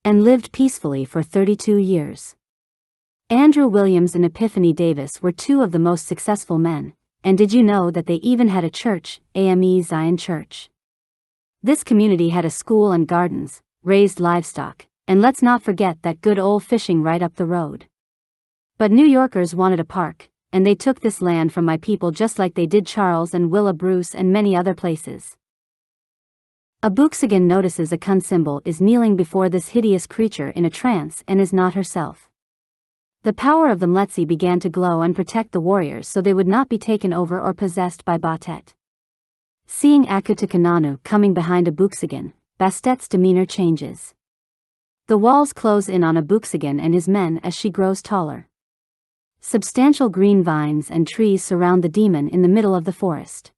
and lived peacefully for 32 years. Andrew Williams and Epiphany Davis were 2 of the most successful men, and did you know that they even had a church, AME Zion Church? This community had a school and gardens, raised livestock, and let's not forget that good old fishing right up the road. But New Yorkers wanted a park, and they took this land from my people just like they did Charles and Willa Bruce and many other places. Abooksigun notices AkunSimBel is kneeling before this hideous creature in a trance and is not herself. The power of the Mletsi began to glow and protect the warriors so they would not be taken over or possessed by Bastet. Seeing Akutukananu coming behind Abooksigun, Bastet's demeanor changes. The walls close in on Abooksigun and his men as she grows taller. Substantial green vines and trees surround the demon in the middle of the forest.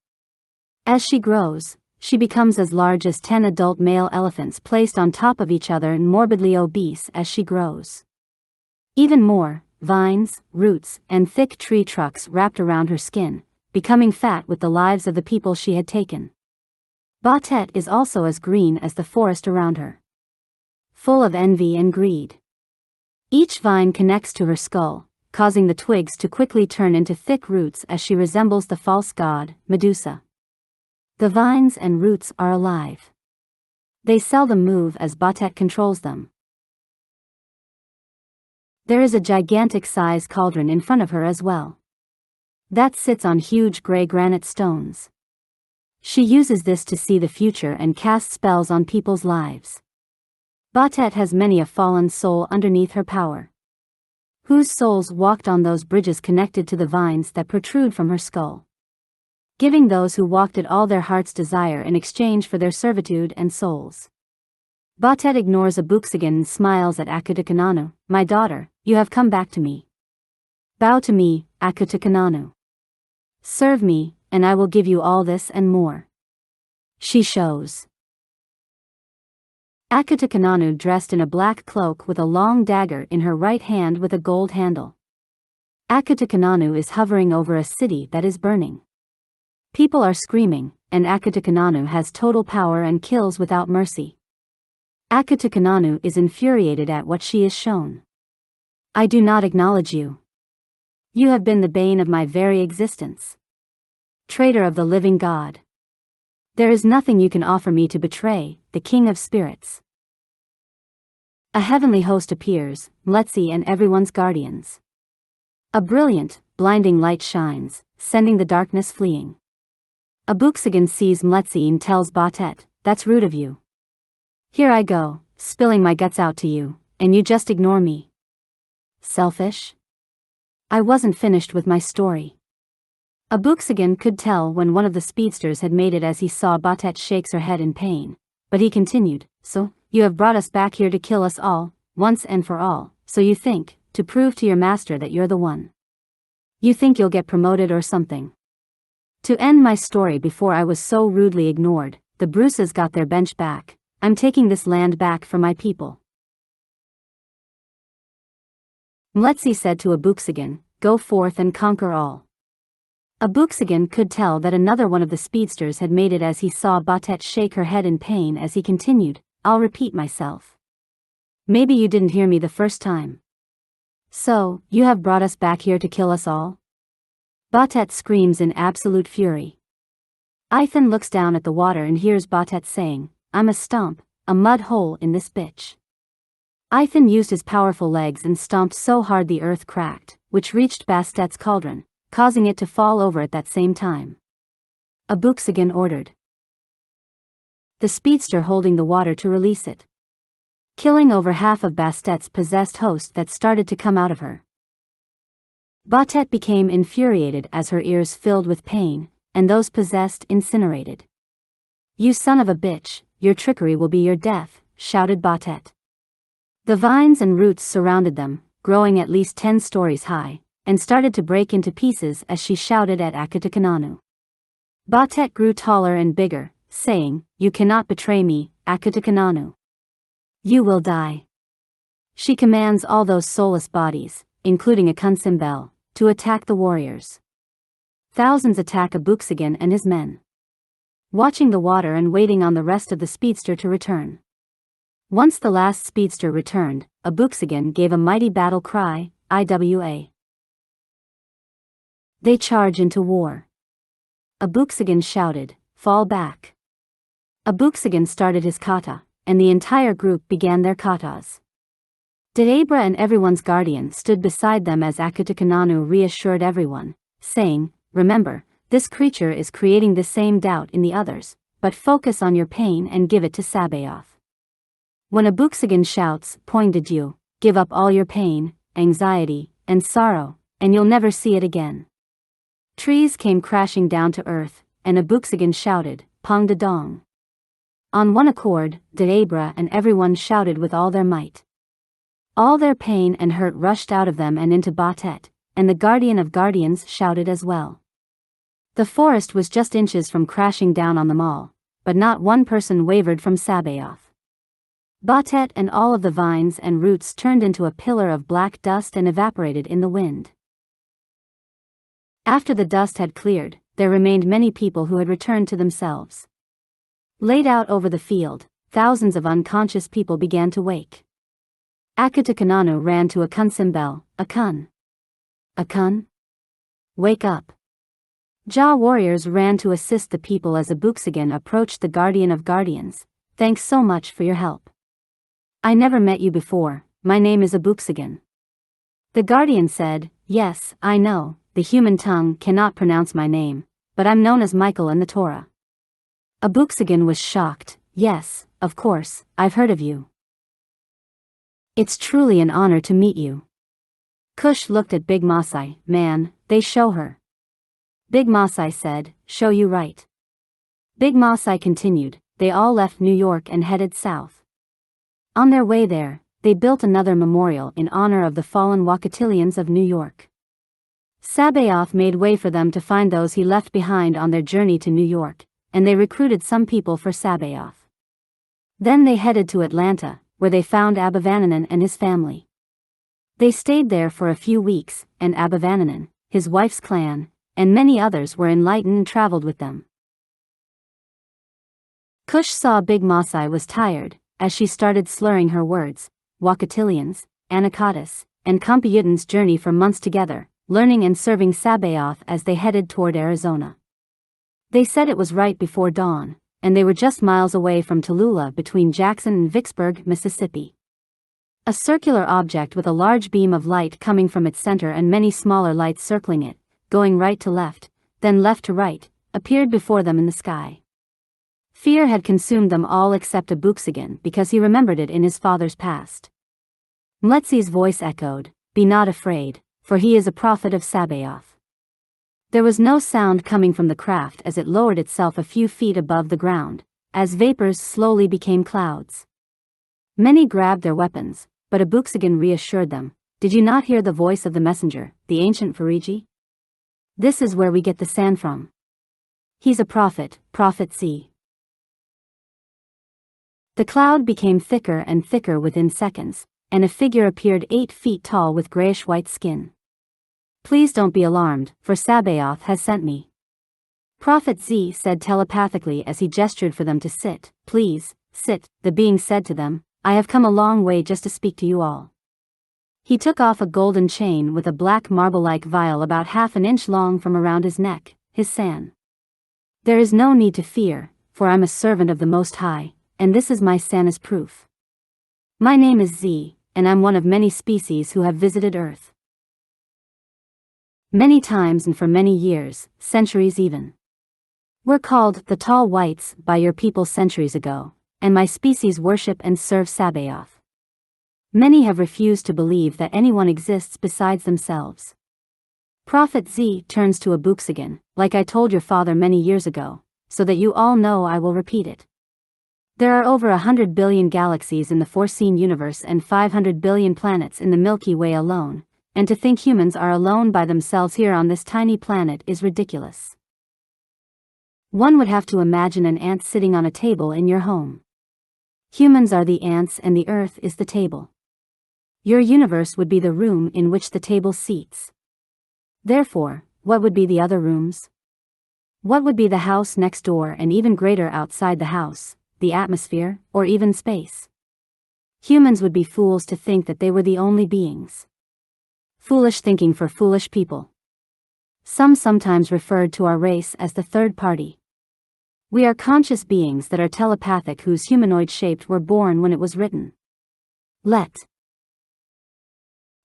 As she grows, she becomes as large as 10 adult male elephants placed on top of each other and morbidly obese as she grows. Even more, vines, roots, and thick tree trunks wrapped around her skin, becoming fat with the lives of the people she had taken. Bastet is also as green as the forest around her, full of envy and greed. Each vine connects to her skull, causing the twigs to quickly turn into thick roots as she resembles the false god, Medusa. The vines and roots are alive. They seldom move as Bastet controls them. There is a gigantic-sized cauldron in front of her as well. That sits on huge gray granite stones. She uses this to see the future and cast spells on people's lives. Bastet has many a fallen soul underneath her power, whose souls walked on those bridges connected to the vines that protrude from her skull, giving those who walked it all their heart's desire in exchange for their servitude and souls. Bastet ignores Abooksigun and smiles at Akutukananu. My daughter, you have come back to me. Bow to me, Akutukananu. Serve me, and I will give you all this and more. She shows. Akutukananu dressed in a black cloak with a long dagger in her right hand with a gold handle. Akutukananu is hovering over a city that is burning. People are screaming, and Akutukananu has total power and kills without mercy. Akutukananu is infuriated at what she is shown. I do not acknowledge you. You have been the bane of my very existence. Traitor of the living God. There is nothing you can offer me to betray the King of Spirits. A heavenly host appears, Mletsi and everyone's guardians. A brilliant, blinding light shines, sending the darkness fleeing. Abooksigun sees Mletsi and tells Bastet, "That's rude of you. Here I go, spilling my guts out to you, and you just ignore me. Selfish?" I wasn't finished with my story. Abooksigun could tell when one of the speedsters had made it as he saw Bastet shakes her head in pain, but he continued, "So, you have brought us back here to kill us all, once and for all, so you think, to prove to your master that you're the one. You think you'll get promoted or something." To end my story before I was so rudely ignored, the Bruces got their bench back. I'm taking this land back for my people. Mletsi said to Abooksigun, "Go forth and conquer all." Abooksigun could tell that another one of the speedsters had made it as he saw Bastet shake her head in pain as he continued, "I'll repeat myself. Maybe you didn't hear me the first time. So, you have brought us back here to kill us all?" Bastet screams in absolute fury. Ethan looks down at the water and hears Bastet saying, "I'm a stump, a mud hole in this bitch." Ethan used his powerful legs and stomped so hard the earth cracked, which reached Bastet's cauldron, causing it to fall over at that same time. Abooksigun ordered the speedster holding the water to release it, killing over half of Bastet's possessed host that started to come out of her. Bastet became infuriated as her ears filled with pain, and those possessed incinerated. "You son of a bitch, your trickery will be your death," shouted Bastet. The vines and roots surrounded them, growing at least 10 stories high, and started to break into pieces as she shouted at Akutukananu. Bastet grew taller and bigger, saying, "You cannot betray me, Akutukananu. You will die." She commands all those soulless bodies, including AkunSimBel, to attack the warriors. Thousands attack Abooksigun and his men, watching the water and waiting on the rest of the speedster to return. Once the last speedster returned, Abooksigun gave a mighty battle cry, "Iwa!" They charge into war. Abooksigun shouted, "Fall back." Abooksigun started his kata, and the entire group began their katas. Debra and everyone's guardian stood beside them as Akutukananu reassured everyone, saying, "Remember, this creature is creating the same doubt in the others, but focus on your pain and give it to Sabaoth. When Abooksigun shouts, "Pointed you, give up all your pain, anxiety, and sorrow, and you'll never see it again." Trees came crashing down to earth, and Abooksigun shouted, "Pong Dong." On one accord, Debra and everyone shouted with all their might. All their pain and hurt rushed out of them and into Bastet, and the guardian of guardians shouted as well. The forest was just inches from crashing down on them all, but not one person wavered from Sabaoth. Bastet and all of the vines and roots turned into a pillar of black dust and evaporated in the wind. After the dust had cleared, there remained many people who had returned to themselves. Laid out over the field, thousands of unconscious people began to wake. Akutukananu ran to AkunSimBel, Akun? Wake up." Jah warriors ran to assist the people as Abooksigun approached the guardian of guardians. "Thanks so much for your help. I never met you before, my name is Abooksigun." The guardian said, "Yes, I know, the human tongue cannot pronounce my name, but I'm known as Michael in the Torah." Abooksigun was shocked. "Yes, of course, I've heard of you. It's truly an honor to meet you." Cush looked at Big Masai. "Man, they show her." Big Masai said, "Show you right." Big Masai continued, "They all left New York and headed south. On their way there, they built another memorial in honor of the fallen Wakatilians of New York. Sabaoth made way for them to find those he left behind on their journey to New York, and they recruited some people for Sabaoth. Then they headed to Atlanta, where they found Abenian and his family. They stayed there for a few weeks, and Abenian, his wife's clan, and many others were enlightened and traveled with them. Cush saw Big Masai was tired, as she started slurring her words, Wakatilians, Anakotis, and computans journey for months together, learning and serving Sabaoth as they headed toward Arizona. They said it was right before dawn, and they were just miles away from Tallulah between Jackson and Vicksburg, Mississippi. A circular object with a large beam of light coming from its center and many smaller lights circling it, going right to left, then left to right, appeared before them in the sky. Fear had consumed them all except Abooksigun because he remembered it in his father's past. Mletzi's voice echoed, "Be not afraid, for he is a prophet of Sabaoth." There was no sound coming from the craft as it lowered itself a few feet above the ground, as vapors slowly became clouds. Many grabbed their weapons, but Abooksigun reassured them, "Did you not hear the voice of the messenger, the ancient Fariji? This is where we get the sand from. He's a prophet, Prophet Z." The cloud became thicker and thicker within seconds, and a figure appeared 8 feet tall with grayish-white skin. "Please don't be alarmed, for Sabaoth has sent me," Prophet Z said telepathically as he gestured for them to sit. "Please, sit," the being said to them. "I have come a long way just to speak to you all." He took off a golden chain with a black marble-like vial about half an inch long from around his neck, his san. "There is no need to fear, for I'm a servant of the Most High, and this is my san as proof. My name is Z, and I'm one of many species who have visited Earth. Many times and for many years, centuries even. We're called the Tall Whites by your people centuries ago, and my species worship and serve Sabaoth. Many have refused to believe that anyone exists besides themselves." Prophet Z turns to Abooksigun, "Like I told your father many years ago, so that you all know I will repeat it. There are over 100 billion galaxies in the foreseen universe and 500 billion planets in the Milky Way alone, and to think humans are alone by themselves here on this tiny planet is ridiculous. One would have to imagine an ant sitting on a table in your home. Humans are the ants and the Earth is the table. Your universe would be the room in which the table seats. Therefore, what would be the other rooms? What would be the house next door and even greater outside the house, the atmosphere, or even space? Humans would be fools to think that they were the only beings. Foolish thinking for foolish people. Some sometimes referred to our race as the third party. We are conscious beings that are telepathic whose humanoid shapes were born when it was written, 'Let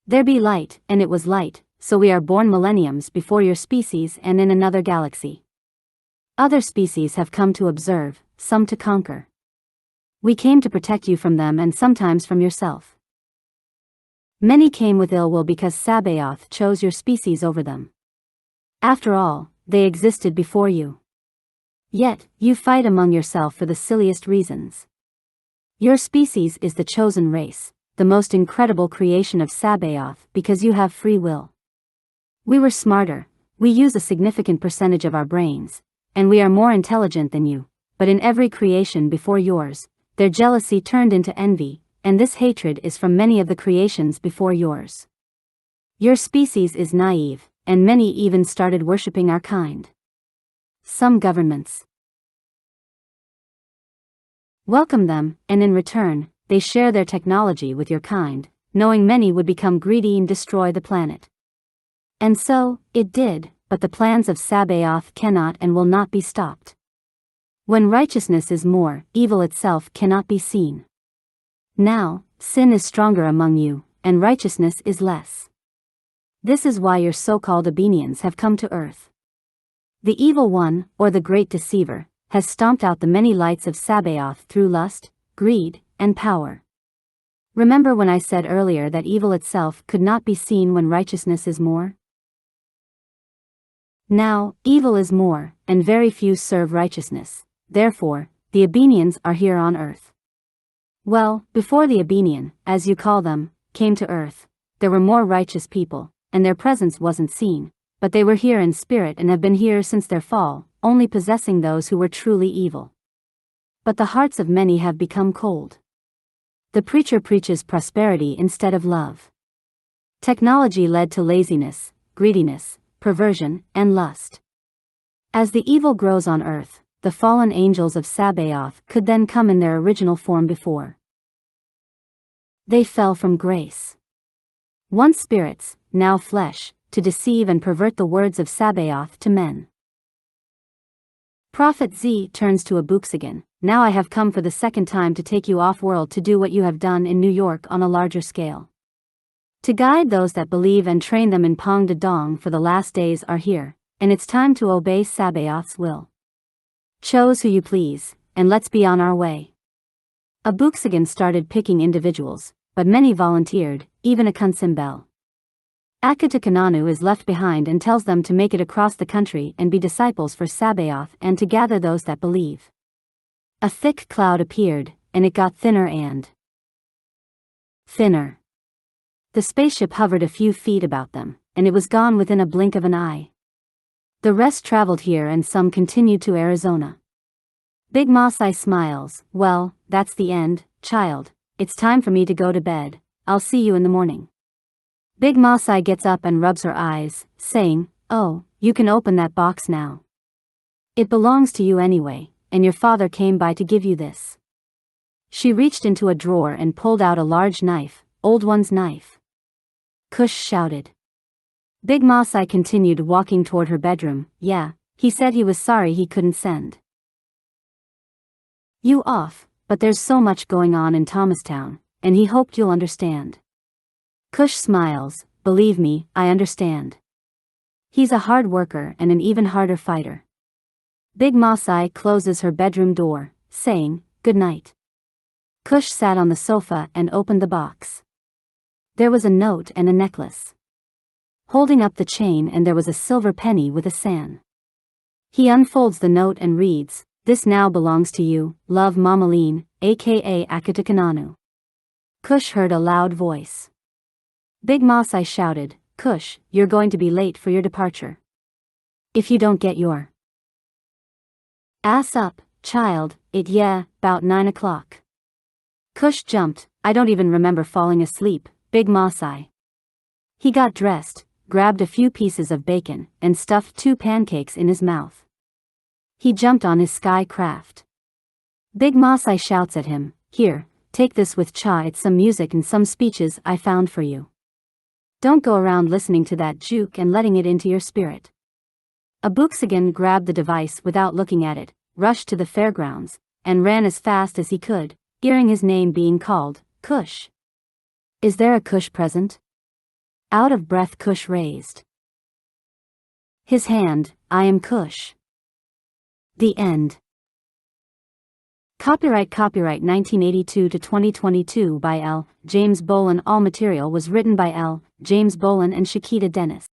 there be light,' and it was light, so we are born millenniums before your species and in another galaxy. Other species have come to observe, some to conquer. We came to protect you from them and sometimes from yourself. Many came with ill will because Sabaoth chose your species over them. After all, they existed before you. Yet, you fight among yourself for the silliest reasons. Your species is the chosen race, the most incredible creation of Sabaoth because you have free will. We were smarter, we use a significant percentage of our brains, and we are more intelligent than you, but in every creation before yours, their jealousy turned into envy, and this hatred is from many of the creations before yours. Your species is naive, and many even started worshipping our kind. Some governments welcome them, and in return, they share their technology with your kind, knowing many would become greedy and destroy the planet. And so, it did, but the plans of Sabaoth cannot and will not be stopped. When righteousness is more, evil itself cannot be seen. Now, sin is stronger among you, and righteousness is less. This is why your so-called Abenians have come to Earth. The evil one, or the great deceiver, has stomped out the many lights of Sabaoth through lust, greed, and power. Remember when I said earlier that evil itself could not be seen when righteousness is more? Now, evil is more, and very few serve righteousness. Therefore, the Abenians are here on Earth. Well, before the Abenian, as you call them, came to Earth, there were more righteous people, and their presence wasn't seen, but they were here in spirit and have been here since their fall, only possessing those who were truly evil. But the hearts of many have become cold. The preacher preaches prosperity instead of love. Technology led to laziness, greediness, perversion, and lust. As the evil grows on Earth, the fallen angels of Sabaoth could then come in their original form before they fell from grace. Once spirits, now flesh, to deceive and pervert the words of Sabaoth to men. Prophet Z turns to Abooksigun. Now I have come for the second time to take you off-world to do what you have done in New York on a larger scale. To guide those that believe and train them in Pong de Dong, for the last days are here, and it's time to obey Sabaoth's will. Choose who you please, and let's be on our way. Abooksigun started picking individuals, but many volunteered, even AkunSimBel. Akutukananu is left behind and tells them to make it across the country and be disciples for Sabaoth and to gather those that believe. A thick cloud appeared, and it got thinner and thinner. The spaceship hovered a few feet about them, and it was gone within a blink of an eye. The rest traveled here and some continued to Arizona. Big Masai smiles. Well, that's the end, child. It's time for me to go to bed. I'll see you in the morning. Big Masai gets up and rubs her eyes, saying, "Oh, you can open that box now. It belongs to you anyway, and your father came by to give you this." She reached into a drawer and pulled out a large knife, old one's knife. Cush shouted. Big Masai continued walking toward her bedroom. Yeah, he said he was sorry he couldn't send you off, but there's so much going on in Thomastown, and he hoped you'll understand. Cush smiles. Believe me, I understand. He's a hard worker and an even harder fighter. Big Masai closes her bedroom door, saying, "Good night." Cush sat on the sofa and opened the box. There was a note and a necklace. Holding up the chain, and there was a silver penny with a san. He unfolds the note and reads, "This now belongs to you, love Mamaline, aka Akutukananu." Cush heard a loud voice. Big Masai shouted, "Cush, you're going to be late for your departure. If you don't get your ass up, child, about 9 o'clock. Cush jumped. I don't even remember falling asleep, Big Masai. He got dressed, grabbed a few pieces of bacon, and stuffed 2 pancakes in his mouth. He jumped on his sky craft. Big Masai shouts at him, "Here, take this with cha, it's some music and some speeches I found for you. Don't go around listening to that juke and letting it into your spirit." Abooksigun grabbed the device without looking at it, rushed to the fairgrounds, and ran as fast as he could, hearing his name being called, "Cush. Is there a Cush present?" Out of breath, Cush raised his hand. "I am Cush." The end. Copyright 1982 to 2022 by L. James Bolin. All material was written by L. James Bolin and Shakida Dennis.